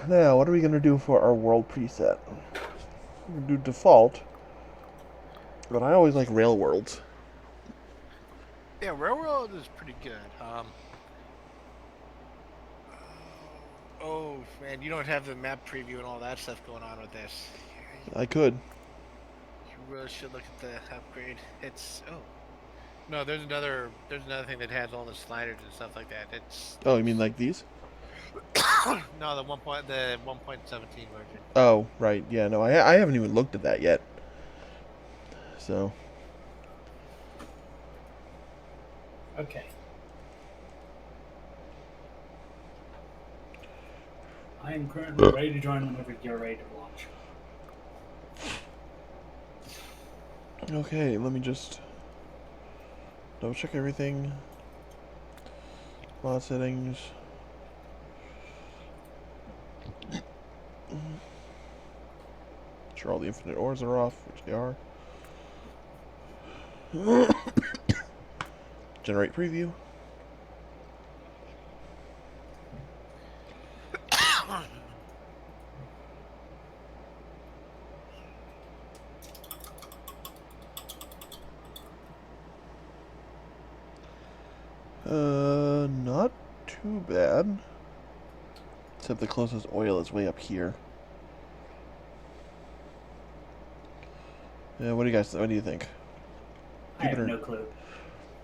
Now, what are we going to do for our world preset? We're going to do default. But I always like rail worlds. Yeah, Railroad is pretty good. Oh man, you don't have the map preview and all that stuff going on with this. I could. You really should look at the upgrade. It's No, there's another thing that has all the sliders and stuff like that. Oh, you mean like these? No, the 1.17 version. Oh, right. Yeah, no, I haven't even looked at that yet. So, Okay. I am currently ready to join whenever you're ready to launch. okay, let me just double check everything. Mod settings. Sure all the infinite ores are off, which they are. Generate preview. Not too bad. Except the closest oil is way up here. Yeah, what do you think? I Keep it have or no clue.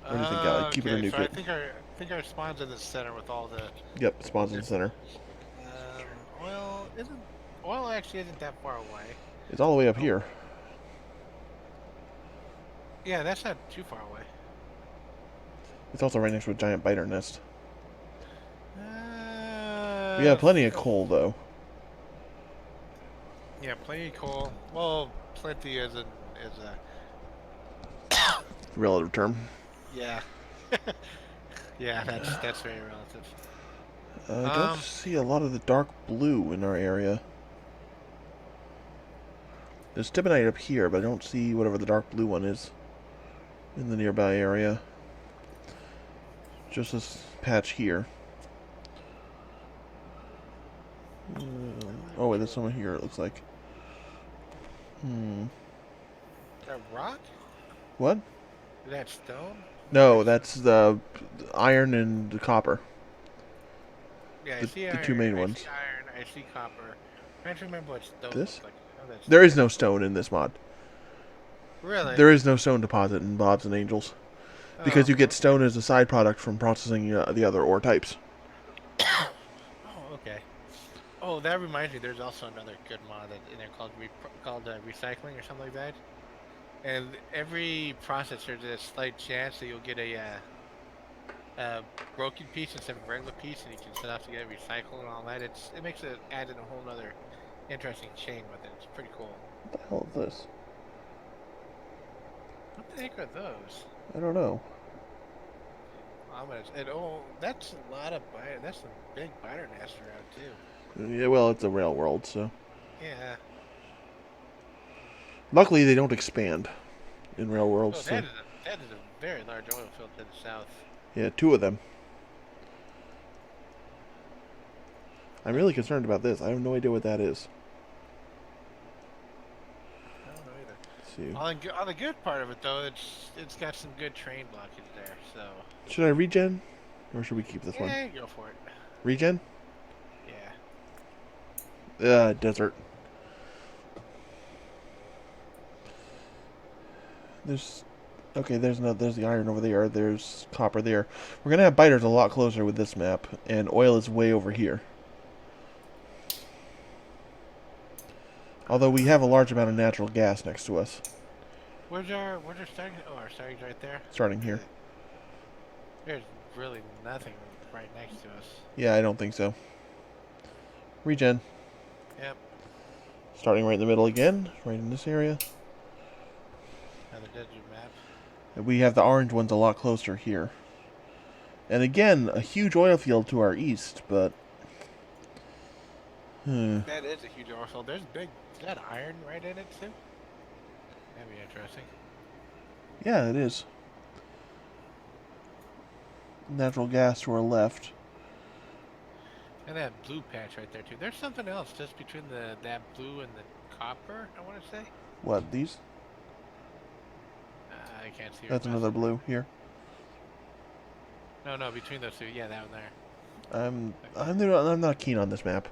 what do you think, Gally? Keep it or Okay, nuke so I it? think our spawn's in the center with all the. Yep, it spawns in the center. Oil isn't. Oil actually isn't that far away. It's all the way up Oh, here. yeah, that's not too far away. It's also right next to a giant biter nest. We Uh, have plenty of coal, though. yeah, plenty of coal. Well, plenty is a Relative term. yeah. Yeah, that's very relative. I don't see a lot of the dark blue in our area. There's stibnite up here, but I don't see whatever the dark blue one is in the nearby area. Just this patch here. Oh wait, there's someone here, it looks like. That rock? What? Is that stone? No, that's the iron and the copper. Yeah, I The, see the iron. two main I ones. see iron. I see copper. I'm trying to remember what stone This? looks like. I know that's There is no stone in this mod. really. There is no stone deposit in Bobs and Angels. Because Oh, you get okay. stone as a side product from processing the other ore types. Oh, okay. Oh, that reminds me. There's also another good mod in there called recycling or something like that. And every process, there's a slight chance that you'll get a broken piece instead of a regular piece, and you can set off to get it recycled and all that. It makes it add in a whole other interesting chain with it. It's pretty cool. What the hell is this? What the heck are those? I don't know. That's a lot of biter. That's some big biter nests around too. Yeah, well, it's a rail world, so. Yeah. Luckily, they don't expand in rail worlds, Oh, so. that is a very large oil field to the south. Yeah, two of them. I'm really concerned about this. I have no idea what that is. I don't know either. Let's see. On the good part of it though, it's got some good train blockage there. So Should I regen? Or should we keep this one? yeah, go for it. Regen? Yeah. Desert. There's... Okay, there's the iron over there. There's copper there. We're going to have biters a lot closer with this map. And oil is way over here. Although we have a large amount of natural gas next to us. Where's our starting? Oh, our starting's right there. Starting here. There's really nothing right next to us. Yeah, I don't think so. Regen. Yep. Starting right in the middle again. Right in this area. Another desert map. And we have the orange ones a lot closer here. And again, a huge oil field to our east, but... That is a huge oil field. There's big. Is that iron right in it too? That'd be interesting. Yeah, it is. Natural gas to our left. And that blue patch right there too. There's something else just between that blue and the copper. I want to say. What, these? I can't see. That's another blue here. No, between those two. Yeah, that one there. I'm not keen on this map.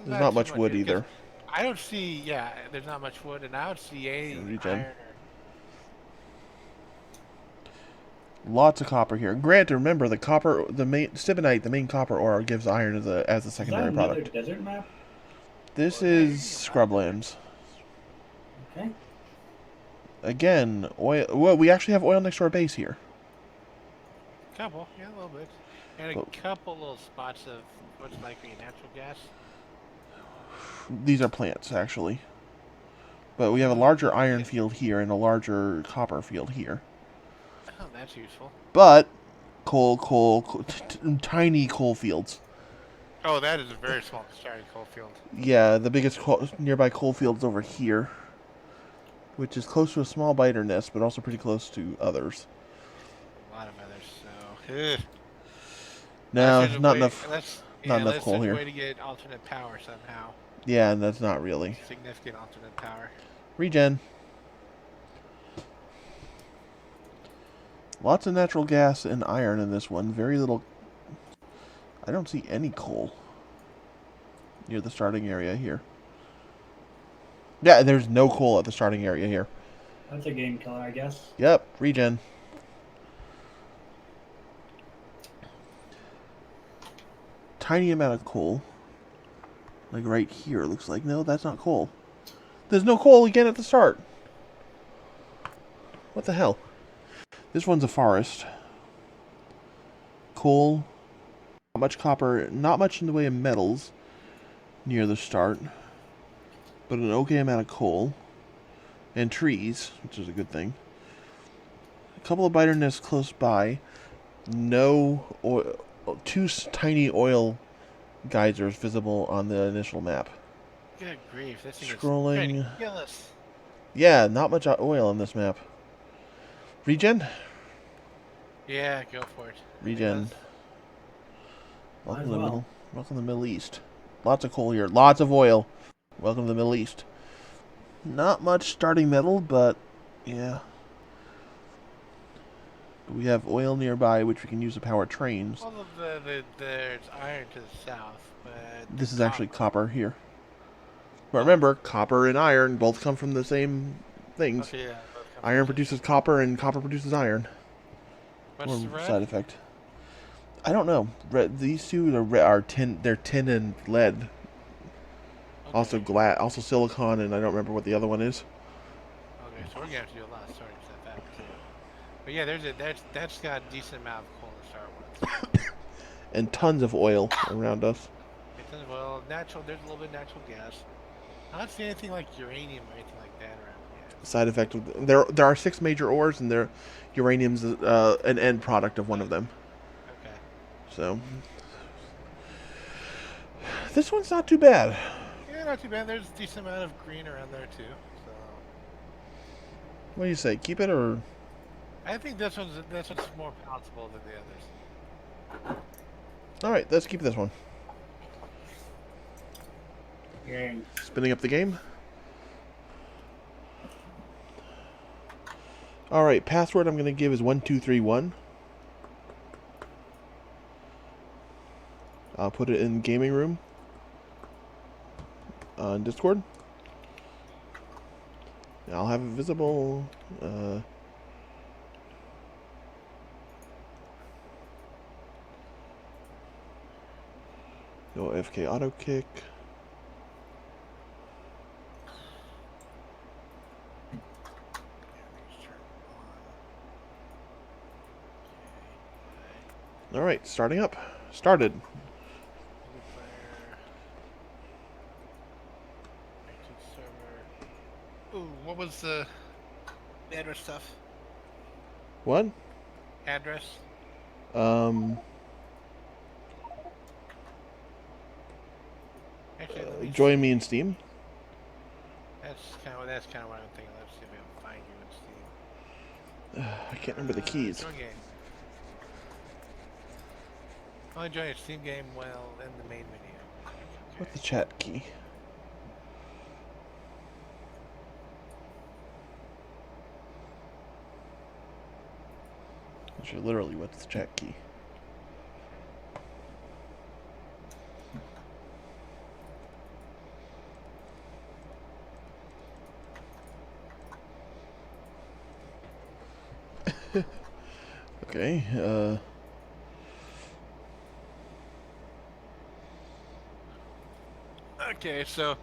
There's not too much wood either. I don't see. Yeah, there's not much wood, and I don't see any Regen. iron. Lots of copper here. Granted, remember the copper, the main stibnite, the main copper ore gives iron as a Is that secondary another product. desert map? This is scrublands. Okay. Again, oil. Well, we actually have oil next to our base here. Couple, yeah, a little bit. And a But couple little spots of what's likely natural gas. these are plants, actually. But we have a larger iron field here and a larger copper field here. Oh, that's useful. But tiny coal fields. Oh, that is a very small starting coal field. Yeah, the biggest nearby coal field is over here, which is close to a small biter nest, but also pretty close to others. A lot of others, so. Ugh. No, not Way, enough. Not enough unless coal there's a here. way to get alternate power somehow. Yeah, and that's not really. Significant alternate power. Regen. Lots of natural gas and iron in this one. Very little. I don't see any coal near the starting area here. Yeah, there's no coal at the starting area here. That's a game killer, I guess. Yep, regen. Tiny amount of coal. Like right here, looks like. No, that's not coal. There's no coal again at the start. What the hell? This one's a forest. Coal. Not much copper. Not much in the way of metals near the start. But an okay amount of coal. And trees, which is a good thing. A couple of biter nests close by. No oil. Two tiny oil geysers visible on the initial map. Good grief, this thing Scrolling. is ridiculous. Yeah, not much oil on this map. Regen? Yeah, go for it. Regen. Might Welcome as to the well. middle. Welcome to the Middle East. Lots of coal here. Lots of oil. Welcome to the Middle East. Not much starting metal, but yeah. We have oil nearby, which we can use to power trains. Well, there's iron to the south, but This is actually copper here. But remember, copper and iron both come from the same things. Okay, yeah, Iron produces copper, and copper produces iron. What's the red? Side effect. I don't know. These two are tin. They're tin and lead. Okay. Also glass. Also silicon, and I don't remember what the other one is. Okay, so we're gonna have to do a lot of starting stuff that too. But yeah, that's got a decent amount of coal to start with. And tons of oil around us. Well, natural. There's a little bit of natural gas. I don't see anything like uranium or anything like that around yet. Side effect. There are 6 major ores, and uranium's an end product of one of them. Okay. So this one's not too bad. Yeah, not too bad. There's a decent amount of green around there too. So What do you say? Keep it or? I think this one's more palatable than the others. All right, let's keep this one. Game. Spinning up the game. All right, password I'm going to give is 1231. I'll put it in gaming room on Discord. I'll have it visible. No FK auto kick. All right, starting up. Started. Ooh, what was the address stuff? What? Address? Actually, let me Join me in Steam. That's kind of what I'm thinking. Let's see if I can find you in Steam. I can't remember the keys. Join game. Only join a Steam game while in the main menu. What's the chat key? Actually, literally, what's the chat key? Okay. Okay, so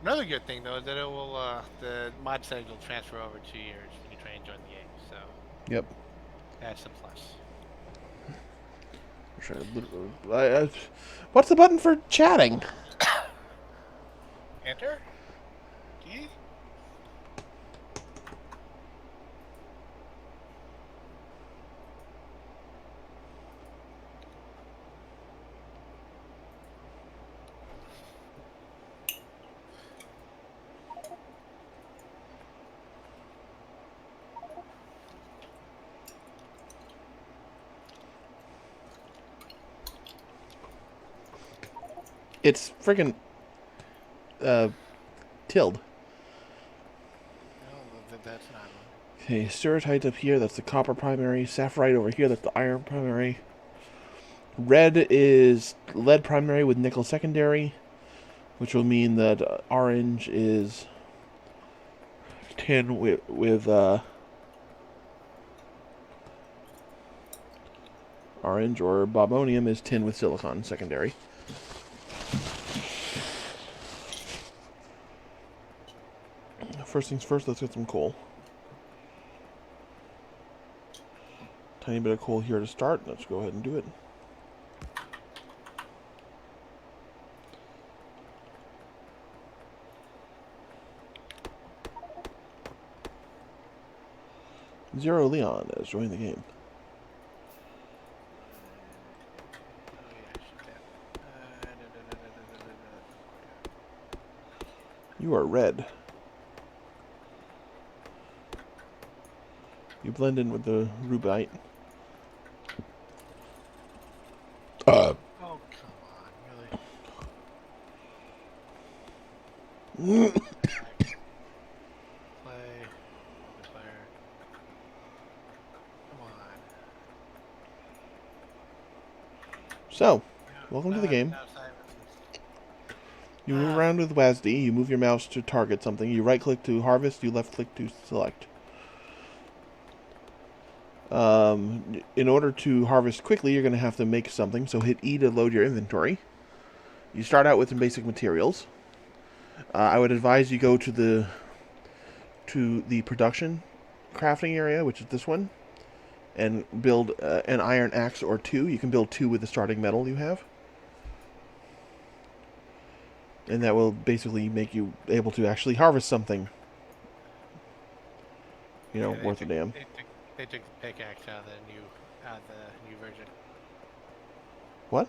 another good thing though is that it will the mod settings will transfer over to yours when you try and join the game. So Yep. that's a plus. Sure. What's the button for chatting? Enter. D. It's friggin' tilde. No, that's not one. Okay, Stuartite up here, that's the copper primary. Sapphirite over here, that's the iron primary. Red is lead primary with nickel secondary, which will mean that orange is tin with orange, or bobonium is tin with silicon secondary. First things first, let's get some coal. Tiny bit of coal here to start. Let's go ahead and do it. Zero Leon has joined the game. Oh yeah, shoot that. You are red. You blend in with the rubite. Oh come on, really? Play multiplayer. Come on. So, welcome to the game. No, Simon. You move around with WASD, you move your mouse to target something, you right click to harvest, you left click to select. In order to harvest quickly, you're going to have to make something, so hit E to load your inventory. You start out with some basic materials. I would advise you go to the production crafting area, which is this one, and build an iron axe or two. You can build two with the starting metal you have. And that will basically make you able to actually harvest something, worth a damn. They took the pickaxe out of the new version. What?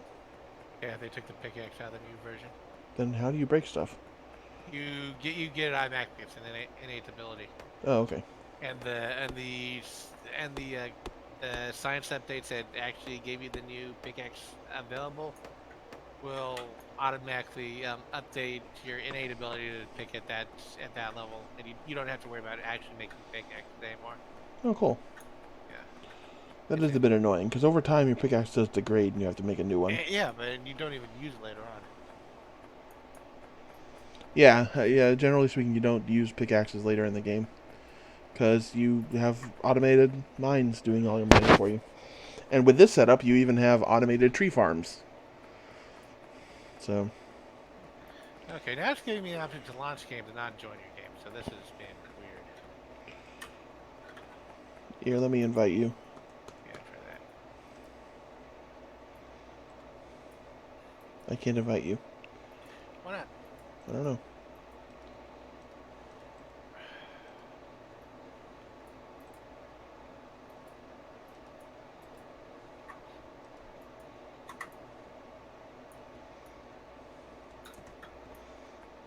Yeah, they took the pickaxe out of the new version. Then how do you break stuff? You get it automatically. It's an innate ability. Oh, okay. And the science updates that actually gave you the new pickaxe available will automatically update your innate ability to pick at that level, and you don't have to worry about actually making pickaxes anymore. Oh, cool. Yeah. That is a bit annoying, because over time your pickaxe does degrade and you have to make a new one. Yeah, but you don't even use it later on. Yeah, generally speaking, you don't use pickaxes later in the game, because you have automated mines doing all your mining for you. And with this setup, you even have automated tree farms. So. Okay, now it's giving me an option to launch games and not join your game, so this has been weird. Here, let me invite you. Yeah, try that. I can't invite you. Why not? I don't know.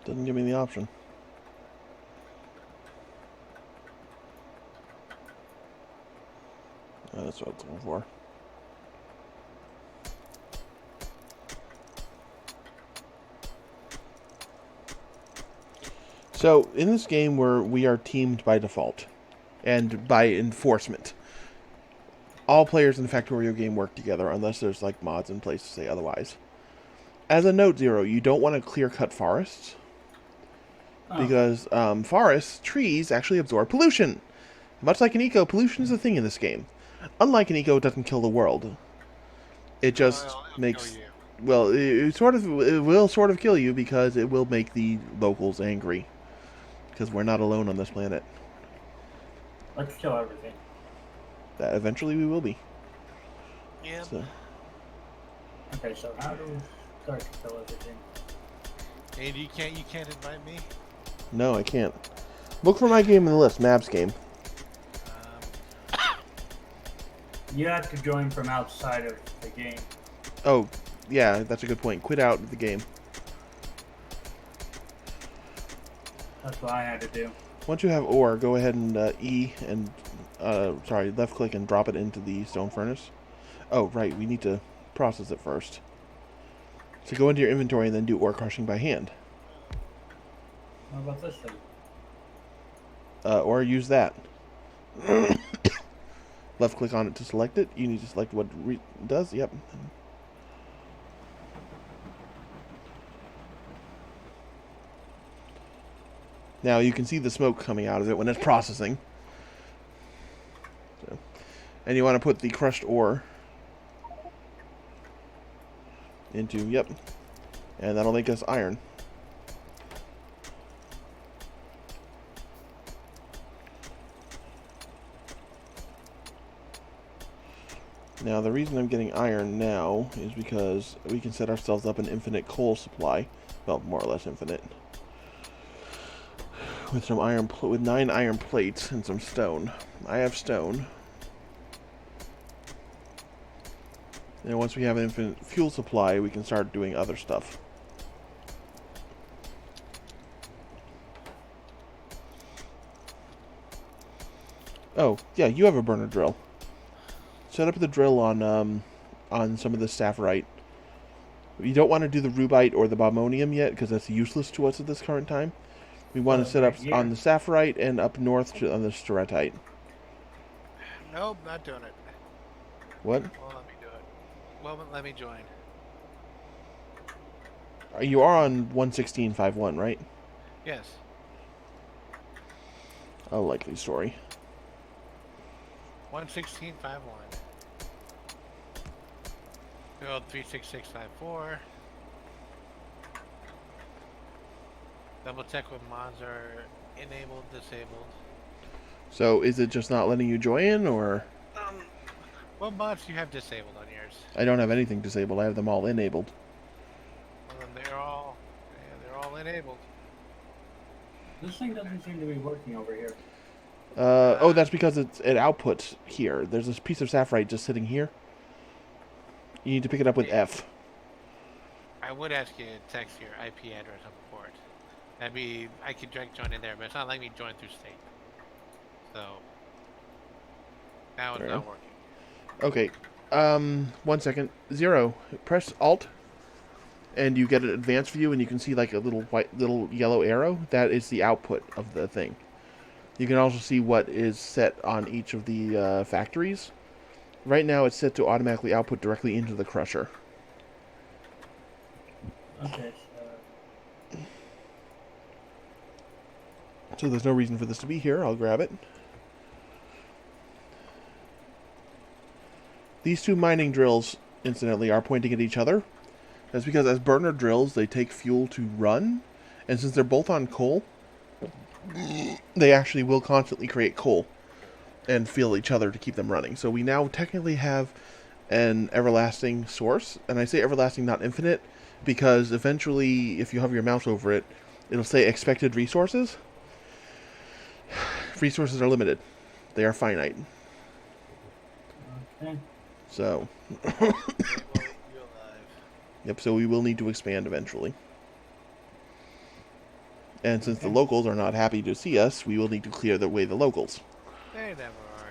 Doesn't give me the option. That's what I was looking for. So, in this game where we are teamed by default and by enforcement, all players in the Factorio game work together unless there's like mods in place to say otherwise. As a note, Zero, you don't want to clear-cut forests because forests, trees, actually absorb pollution. Much like in Eco, pollution is a thing in this game. Unlike an eco, it doesn't kill the world. It just It'll kill makes... you. Well, it will sort of kill you because it will make the locals angry. Because we're not alone on this planet. Let's kill everything. That eventually we will be. Yep. So, Okay, so how do we start to kill everything? And you can't invite me. no, I can't. Look for my game in the list, Mab's game. You have to join from outside of the game. Oh, yeah, that's a good point. Quit out of the game. That's what I had to do. Once you have ore, go ahead and E and, left click and drop it into the stone furnace. Oh, right, we need to process it first. So go into your inventory and then do ore crushing by hand. What about this thing? Or use that. Left click on it to select it. You need to select what it does. Yep. Now you can see the smoke coming out of it when it's processing. So, and you want to put the crushed ore into, yep. And that'll make us iron. Now, the reason I'm getting iron now is because we can set ourselves up an infinite coal supply. Well, more or less infinite. With some iron, with 9 iron plates and some stone. I have stone. And once we have an infinite fuel supply, we can start doing other stuff. Oh, yeah, you have a burner drill. Set up the drill on some of the sapphirite. You don't want to do the rubite or the bombonium yet, because that's useless to us at this current time. We want to set up on the sapphirite and up north on the steratite. Nope, not doing it. What? Won't let me do it. Won't let me join. You are on 116.5.1, right? Yes. A likely story. 116.5.1. Build 36654. Double check what mods are enabled, disabled. So is it just not letting you join, or? What mods do you have disabled on yours? I don't have anything disabled. I have them all enabled. Well, then they're all enabled. This thing doesn't seem to be working over here. Oh, that's because it outputs here. There's this piece of sapphirite just sitting here. You need to pick it up with F. I would ask you to text your IP address on port. I could direct join in there, but it's not letting me join through state. So now it's not working. Okay. 1 second. 0. Press Alt, and you get an advanced view, and you can see like a little yellow arrow. That is the output of the thing. You can also see what is set on each of the factories. Right now, it's set to automatically output directly into the crusher. Okay, So there's no reason for this to be here. I'll grab it. These two mining drills, incidentally, are pointing at each other. That's because as burner drills, they take fuel to run. And since they're both on coal, they actually will constantly create coal and fuel each other to keep them running. So we now technically have an everlasting source. And I say everlasting, not infinite, because eventually, if you hover your mouse over it, it'll say expected resources. Resources are limited. They are finite. okay. So, You're alive. yep, so we will need to expand eventually. And since the locals are not happy to see us, we will need to clear the way the locals. They never are.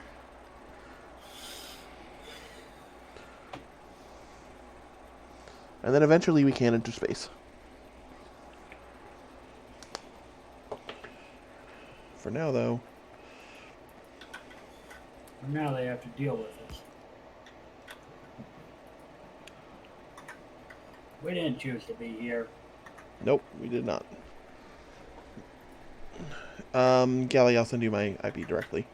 And then eventually we can enter space. For now, though, Now they have to deal with us. We didn't choose to be here. nope, we did not. Gally, I'll send you my IP directly.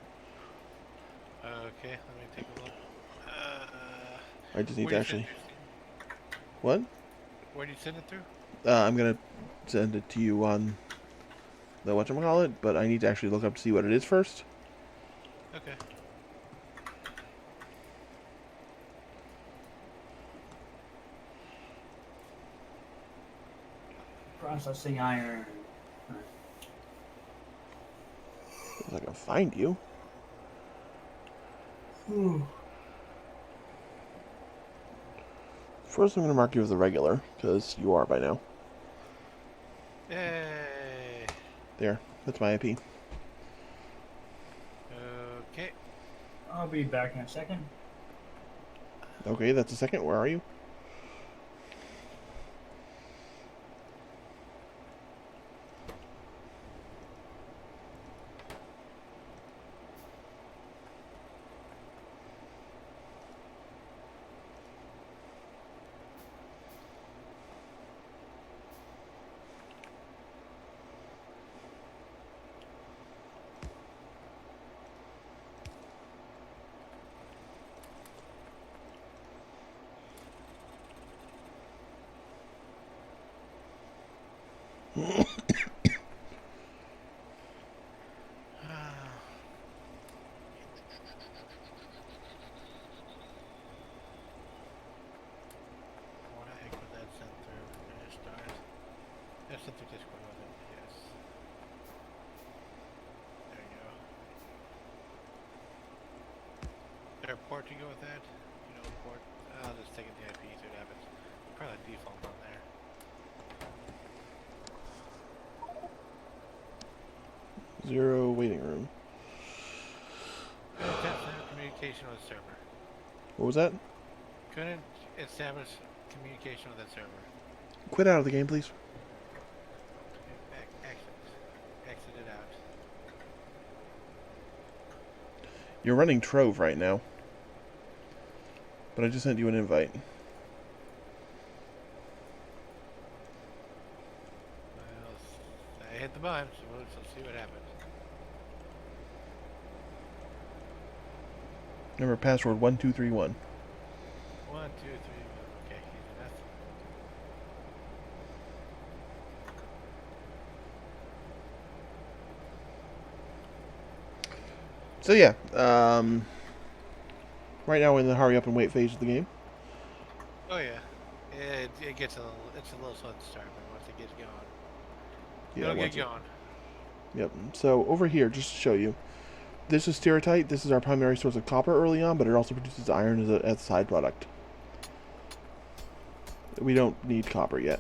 Okay, let me take a look. I just need Where to do you send actually... it? What? Where do you send it through? I'm going to send it to you on the whatchamacallit, but I need to actually look up to see what it is first. Okay. Processing iron. If I can find you. First, I'm going to mark you as a regular, because you are by now. Yay. There. That's my IP. Okay. I'll be back in a second. Okay, that's the second. Where are you? What the heck was that sent through? Finish start. That's sent through Discord, was it? Yes. There you go. Is there a port to go with that? You know, port. I'll just take it the IP, see what happens. Probably default on there. Zero waiting room. Couldn't establish communication with the server. What was that? Couldn't establish communication with that server. Quit out of the game, please. Exit it out. You're running Trove right now. But I just sent you an invite. Well, I hit the button, so we'll see what happens. Remember, password 1231. 1, 2, 3, 1. Okay, easy enough. So yeah, right now we're in the hurry up and wait phase of the game. Oh yeah, it gets it's a little slow to start, but once it gets going, it'll get going. Yep. So over here, just to show you, this is stereotype. This is our primary source of copper early on, but it also produces iron as a side product. We don't need copper yet.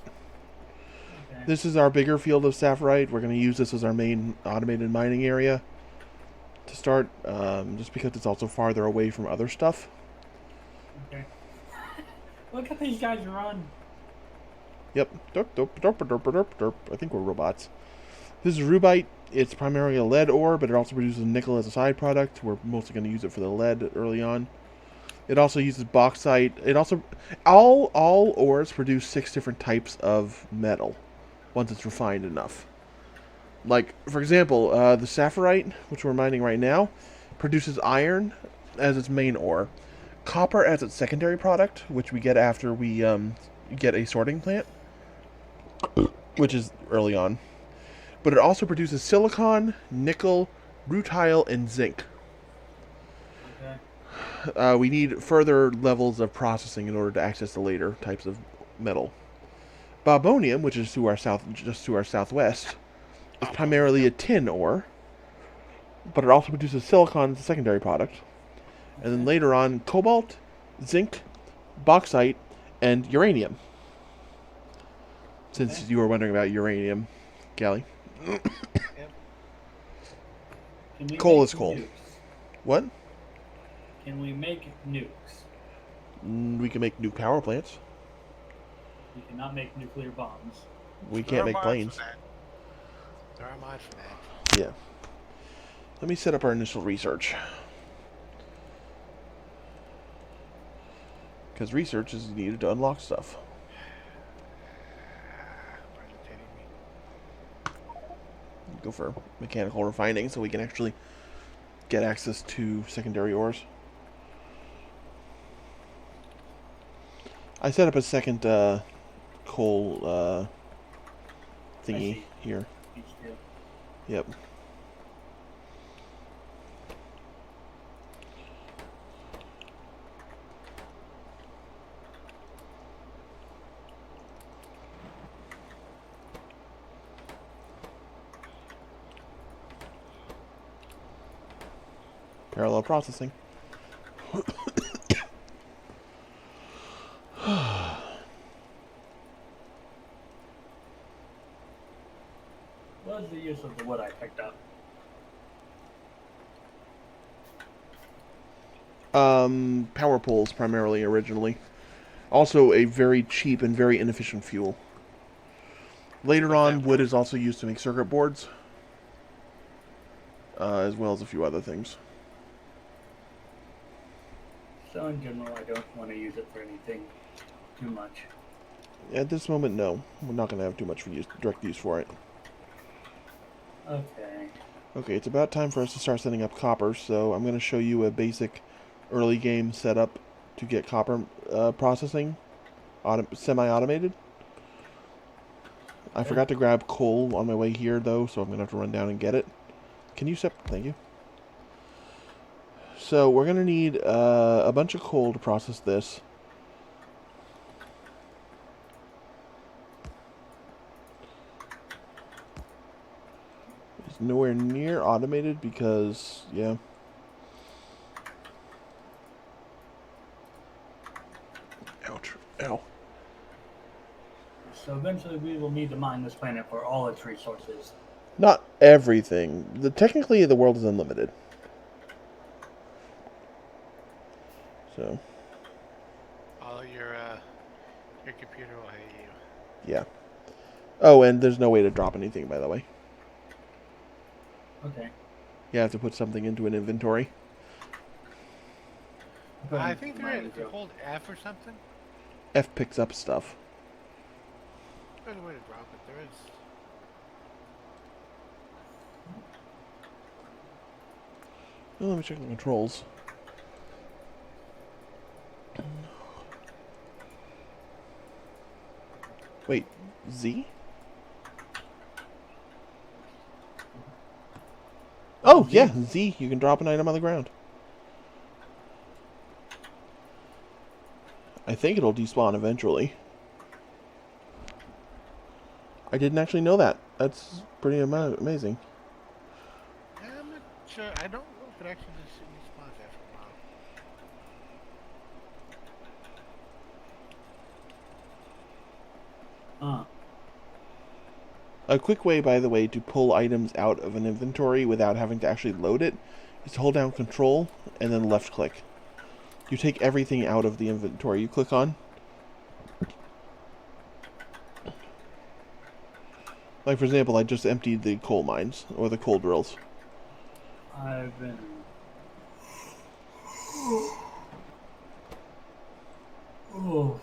Okay. This is our bigger field of sapphirite. We're going to use this as our main automated mining area to start, just because it's also farther away from other stuff. Okay. Look at these guys run. Yep. Derp, derp, derp, derp, derp, derp. I think we're robots. This is rubite. It's primarily a lead ore, but it also produces nickel as a side product. We're mostly going to use it for the lead early on. It also uses bauxite. It also... All ores produce 6 different types of metal once it's refined enough. Like, for example, the sapphirite, which we're mining right now, produces iron as its main ore. Copper as its secondary product, which we get after we get a sorting plant, which is early on. But it also produces silicon, nickel, rutile, and zinc. Okay. We need further levels of processing in order to access the later types of metal. Bobonium, which is just to our southwest, is primarily a tin ore, but it also produces silicon as a secondary product. And then later on, cobalt, zinc, bauxite, and uranium. Since you were wondering about uranium, Gally. Yep. Can we Coal make is coal. Nukes? What? Can we make nukes? We can make nuke power plants. We cannot make nuclear bombs. We There are can't make mods planes. for that. There are mods for that. Yeah. Let me set up our initial research. Because research is needed to unlock stuff. Why is it hitting me? Go for mechanical refining so we can actually get access to secondary ores. I set up a second coal I thingy see. here. Each deal. Yep. Parallel processing. What is the use of the wood I picked up? Power poles primarily originally. Also a very cheap and very inefficient fuel. Later What's on, that wood for? is also used to make circuit boards, as well as a few other things. So in general, I don't want to use it for anything too much. At this moment, no. We're not going to have too much direct use for it. Okay. Okay, it's about time for us to start setting up copper, so I'm going to show you a basic early game setup to get copper processing semi-automated. I Okay. forgot to grab coal on my way here, though, so I'm going to have to run down and get it. Can you Thank you. So we're going to need a bunch of coal to process this. It's nowhere near automated because, yeah. Ouch. Ow. So eventually, we will need to mine this planet for all its resources. Not everything. Technically, the world is unlimited. So, All your computer will hate you. yeah. Oh, and there's no way to drop anything, by the way. Okay. You have to put something into an inventory. I think there is. If you hold F or something, F picks up stuff. there's a way to drop it. There is. Well, let me check the controls. Wait, Z? Oh, yeah, Z. You can drop an item on the ground. I think it'll despawn eventually. I didn't actually know that. That's pretty amazing. I'm not sure. I don't know if it actually just respawns after a while. A quick way, by the way, to pull items out of an inventory without having to actually load it is to hold down Control and then left click. You take everything out of the inventory you click on. Like, for example, I just emptied the coal mines, or the coal drills. I've been. Oh.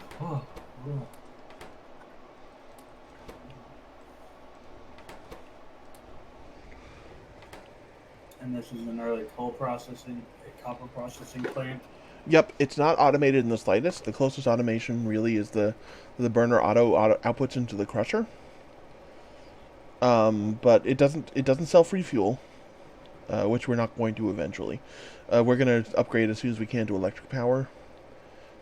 And this is an early coal processing, a copper processing plant. Yep, it's not automated in the slightest. The closest automation really is the burner auto outputs into the crusher. But it doesn't sell free fuel, which we're not going to eventually. We're going to upgrade as soon as we can to electric power,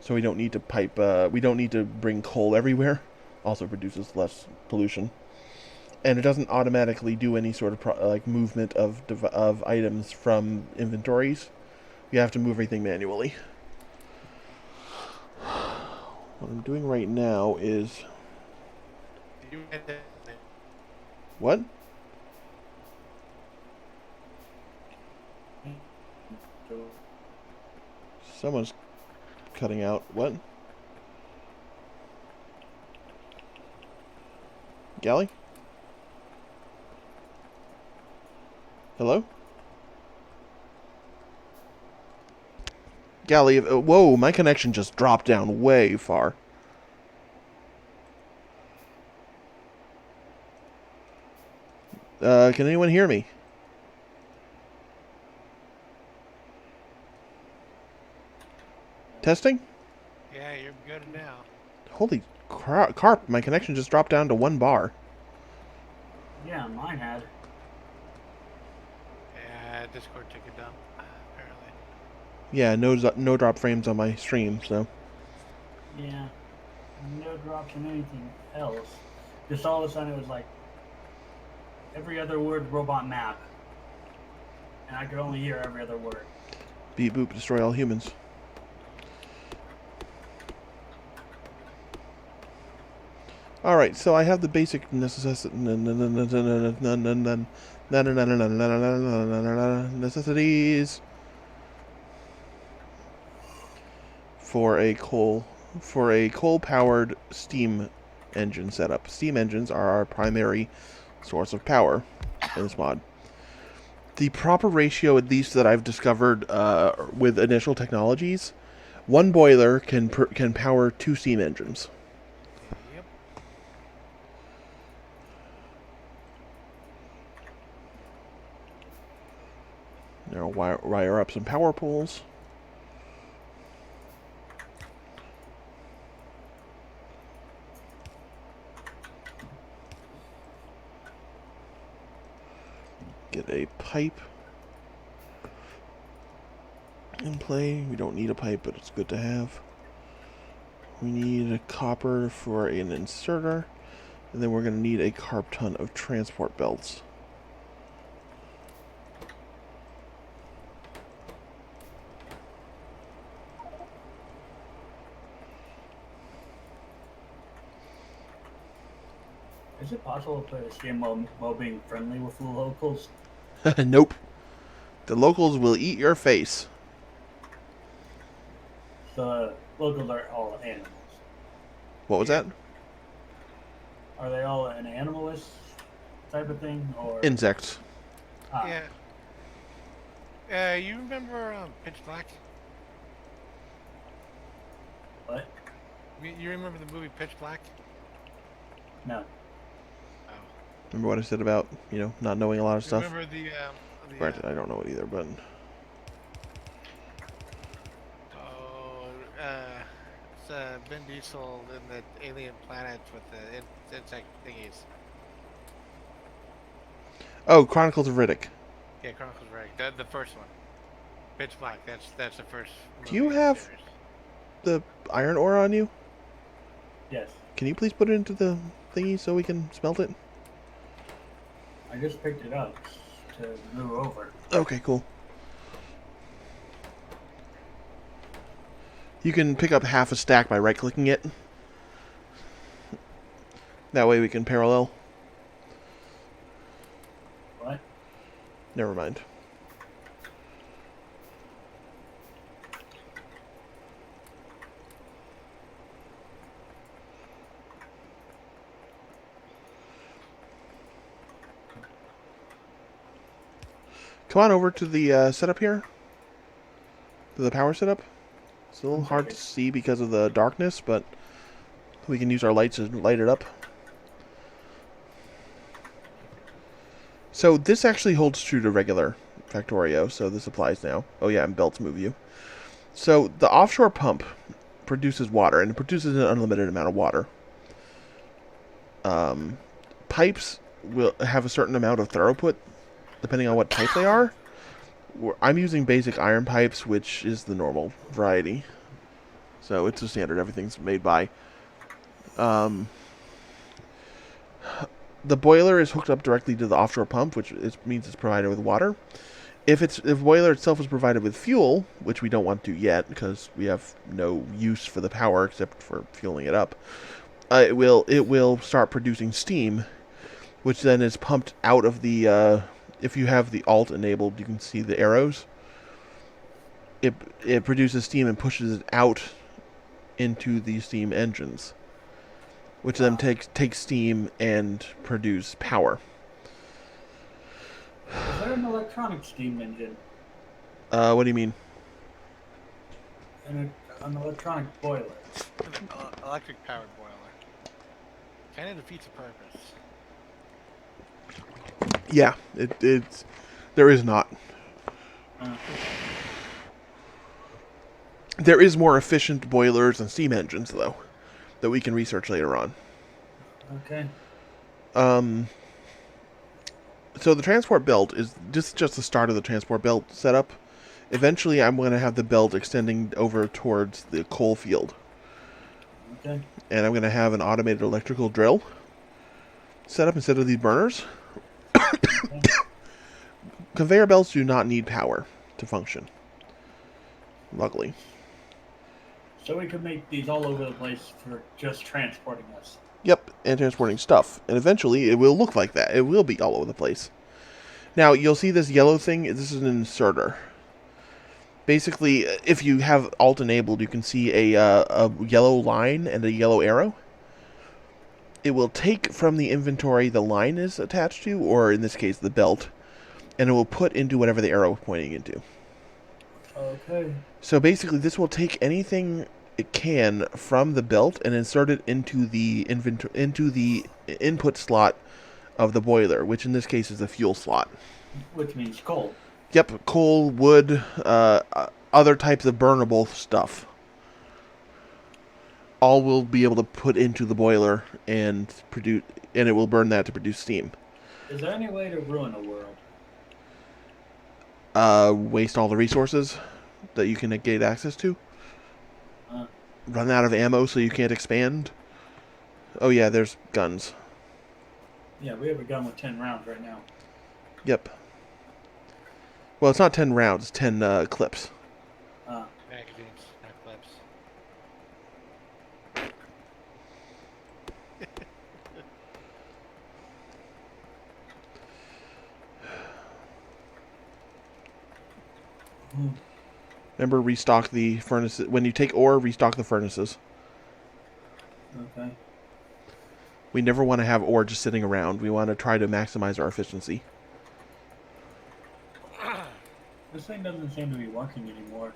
so we don't need to pipe. We don't need to bring coal everywhere. Also produces less pollution, and it doesn't automatically do any sort of like movement of items from inventories. You have to move everything manually. What I'm doing right now is Did you get that? what? Someone's cutting out. What? Galley? Hello? Galley, whoa, my connection just dropped down way far. Can anyone hear me? Testing? Yeah, you're good now. Holy carp! My connection just dropped down to 1 bar. Yeah, mine had. Yeah, Discord took it down, apparently. Yeah, no drop frames on my stream, so. Yeah. No drops in anything else. Just all of a sudden it was like every other word robot map. And I could only hear every other word. Beep boop, destroy all humans. Alright, so I have the basic necessities for a coal-powered steam engine setup. Steam engines are our primary source of power in this mod. The proper ratio, at least that I've discovered with initial technologies, 1 boiler can power 2 steam engines. Yep. Now wire up some power poles. Get a pipe in play. We don't need a pipe, but it's good to have. We need a copper for an inserter, and then we're going to need a carp ton of transport belts. Is it possible to play this game while being friendly with the locals? Nope. The locals will eat your face. The locals are all animals. What was that? Are they all an animalist type of thing, or Insects. Yeah. You remember Pitch Black? What? You remember the movie Pitch Black? No. Oh. Remember what I said about, not knowing a lot of stuff? Remember the Granted, I don't know it either, but... It's Vin Diesel in the alien planet with the insect thingies. Oh, Chronicles of Riddick. Yeah, Chronicles right. The first one. Pitch Black. That's the first. Do you have series. the iron ore on you? Yes. Can you please put it into the thingy so we can smelt it? I just picked it up to move over. Okay, cool. You can pick up half a stack by right-clicking it. That way we can parallel. What? Never mind. Come on over to the setup here. To the power setup. It's a little hard to see because of the darkness, but we can use our lights to light it up. So this actually holds true to regular Factorio, so this applies now. Oh yeah, and belts move you. So the offshore pump produces water, and it produces an unlimited amount of water. Pipes will have a certain amount of throughput, depending on what type they are. I'm using basic iron pipes, which is the normal variety. So it's a standard. Everything's made by. The boiler is hooked up directly to the offshore pump, which means it's provided with water. If the boiler itself is provided with fuel, which we don't want to yet because we have no use for the power except for fueling it up, it will start producing steam, which then is pumped out of the. If you have the alt enabled, you can see the arrows. It produces steam and pushes it out into the steam engines, which then take steam and produce power. Is there an electronic steam engine? What do you mean? An electronic boiler? Electric powered boiler. Kind of defeats the purpose. Yeah, there is not. There is more efficient boilers and steam engines, though. that we can research later on. Okay. So the transport belt is just the start of the transport belt setup. Eventually, I'm going to have the belt extending over towards the coal field. Okay. And I'm going to have an automated electrical drill set up instead of these burners. Okay. Conveyor belts do not need power to function. Luckily. So we could make these all over the place for just transporting us. Yep, and transporting stuff. And eventually, it will look like that. It will be all over the place. Now, you'll see this yellow thing. This is an inserter. Basically, if you have Alt enabled, you can see a yellow line and a yellow arrow. It will take from the inventory the line is attached to, or in this case, the belt, and it will put into whatever the arrow is pointing into. Okay. So basically, this will take anything it can from the belt and insert it into the input slot of the boiler, which in this case is the fuel slot. Which means coal. Yep, coal, wood, other types of burnable stuff. All will be able to put into the boiler and produce, and it will burn that to produce steam. Is there any way to ruin a world? Waste all the resources that you can get access to. Uh, Run out of ammo so you can't expand. Oh yeah, there's guns. yeah, we have a gun with 10 rounds right now. Yep. Well, it's not 10 rounds, it's 10 clips. Magazines, not clips. Remember, restock the furnaces. When you take ore, restock the furnaces. Okay. We never want to have ore just sitting around. We want to try to maximize our efficiency. This thing doesn't seem to be working anymore.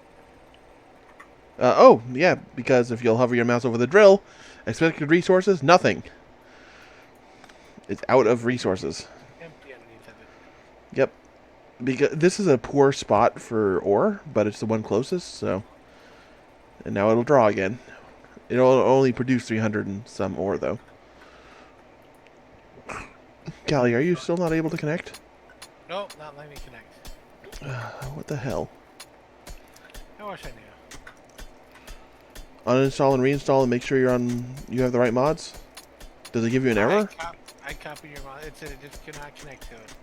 Oh, yeah, because if you'll hover your mouse over the drill, expected resources, nothing. It's out of resources. Empty underneath of it. Yep. Because this is a poor spot for ore, but it's the one closest, so... And now it'll draw again. It'll only produce 300 and some ore, though. Callie, are you still not able to connect? Nope, not letting me connect. What the hell? I wish I knew. Uninstall and reinstall and make sure you have the right mods? Does it give you an error? I copied your mod. It said it just cannot connect to it.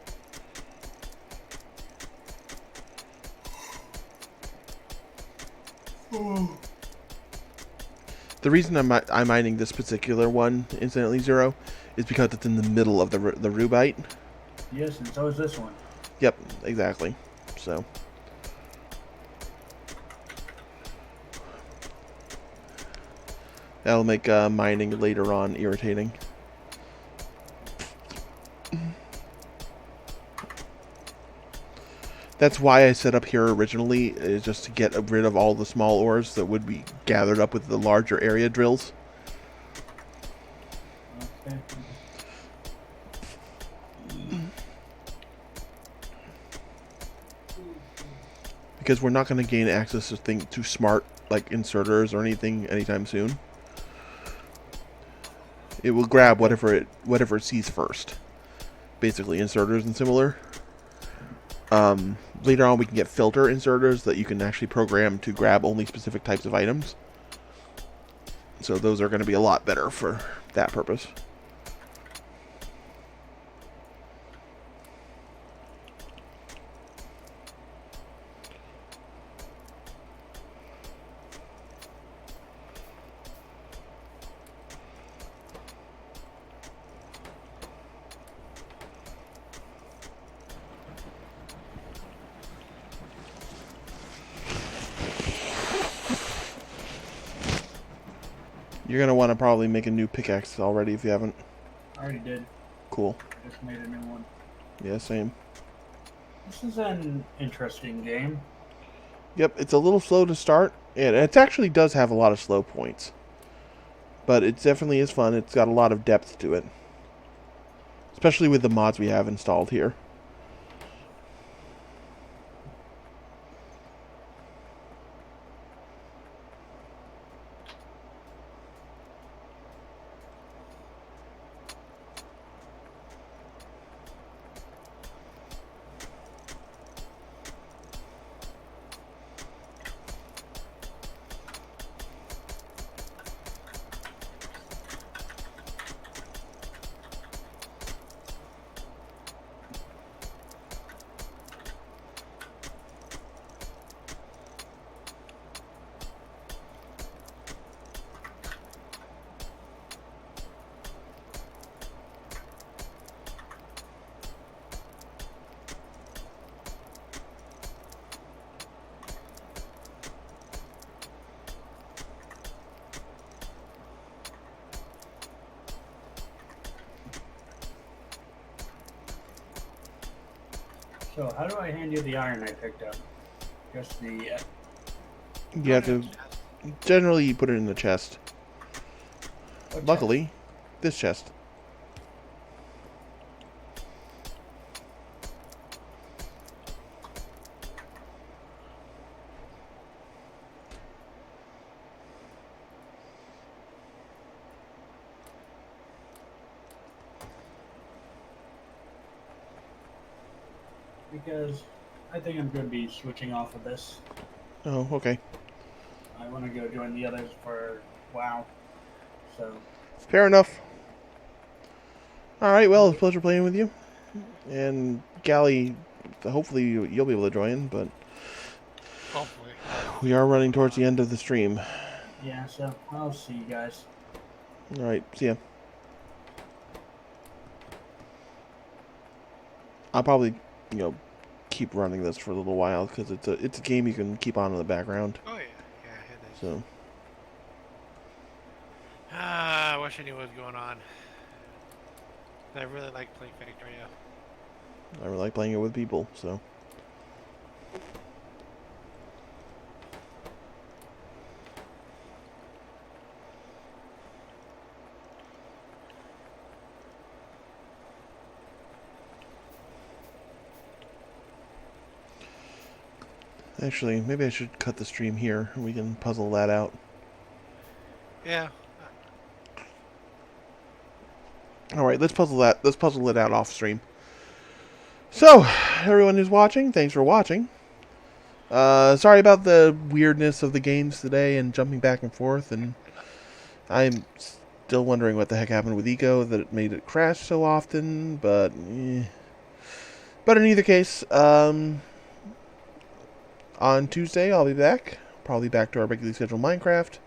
The reason I'm mining this particular one, Incidentally Zero, is because it's in the middle of the Rubite. Yes, and so is this one. Yep, exactly. So... That'll make mining later on irritating. That's why I set up here originally, is just to get rid of all the small ores that would be gathered up with the larger area drills. Okay. Because we're not going to gain access to smart, like, inserters or anything anytime soon. It will grab whatever it sees first. Basically, inserters and similar. Later on, we can get filter inserters that you can actually program to grab only specific types of items. So those are going to be a lot better for that purpose. You're going to want to probably make a new pickaxe already if you haven't. I already did. Cool. I just made a new one. Yeah, same. This is an interesting game. Yep, it's a little slow to start, and it actually does have a lot of slow points. But it definitely is fun. It's got a lot of depth to it. Especially with the mods we have installed here. So, how do I hand you the iron I picked up? Just the. You have to generally you put it in the chest. What Luckily, this chest. Because I think I'm going to be switching off of this. Oh, okay. I want to go join the others for WoW. So. Fair enough. Alright, well, it's a pleasure playing with you. And Gally, hopefully you'll be able to join, but Hopefully. we are running towards the end of the stream. Yeah, so I'll see you guys. Alright, see ya. I'll probably, keep running this for a little while, because it's a game you can keep on in the background. Oh, yeah. Yeah, it is. So, I wish I knew what was going on. I really like playing Factorio. I really like playing it with people, so. Actually, maybe I should cut the stream here, and we can puzzle that out. Yeah. Alright, let's puzzle it out off stream. So, everyone who's watching, thanks for watching. Sorry about the weirdness of the games today and jumping back and forth, and I'm still wondering what the heck happened with Eco that it made it crash so often, but But in either case, on Tuesday I'll be back, probably back to our regularly scheduled Minecraft.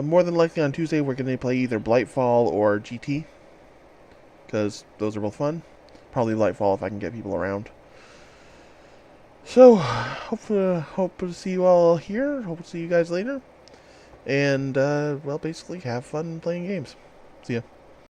More than likely on Tuesday we're going to play either Blightfall or GT, because those are both fun. Probably Blightfall if I can get people around. So, hope to see you all here. Hope to see you guys later. And, well, basically, have fun playing games. See ya.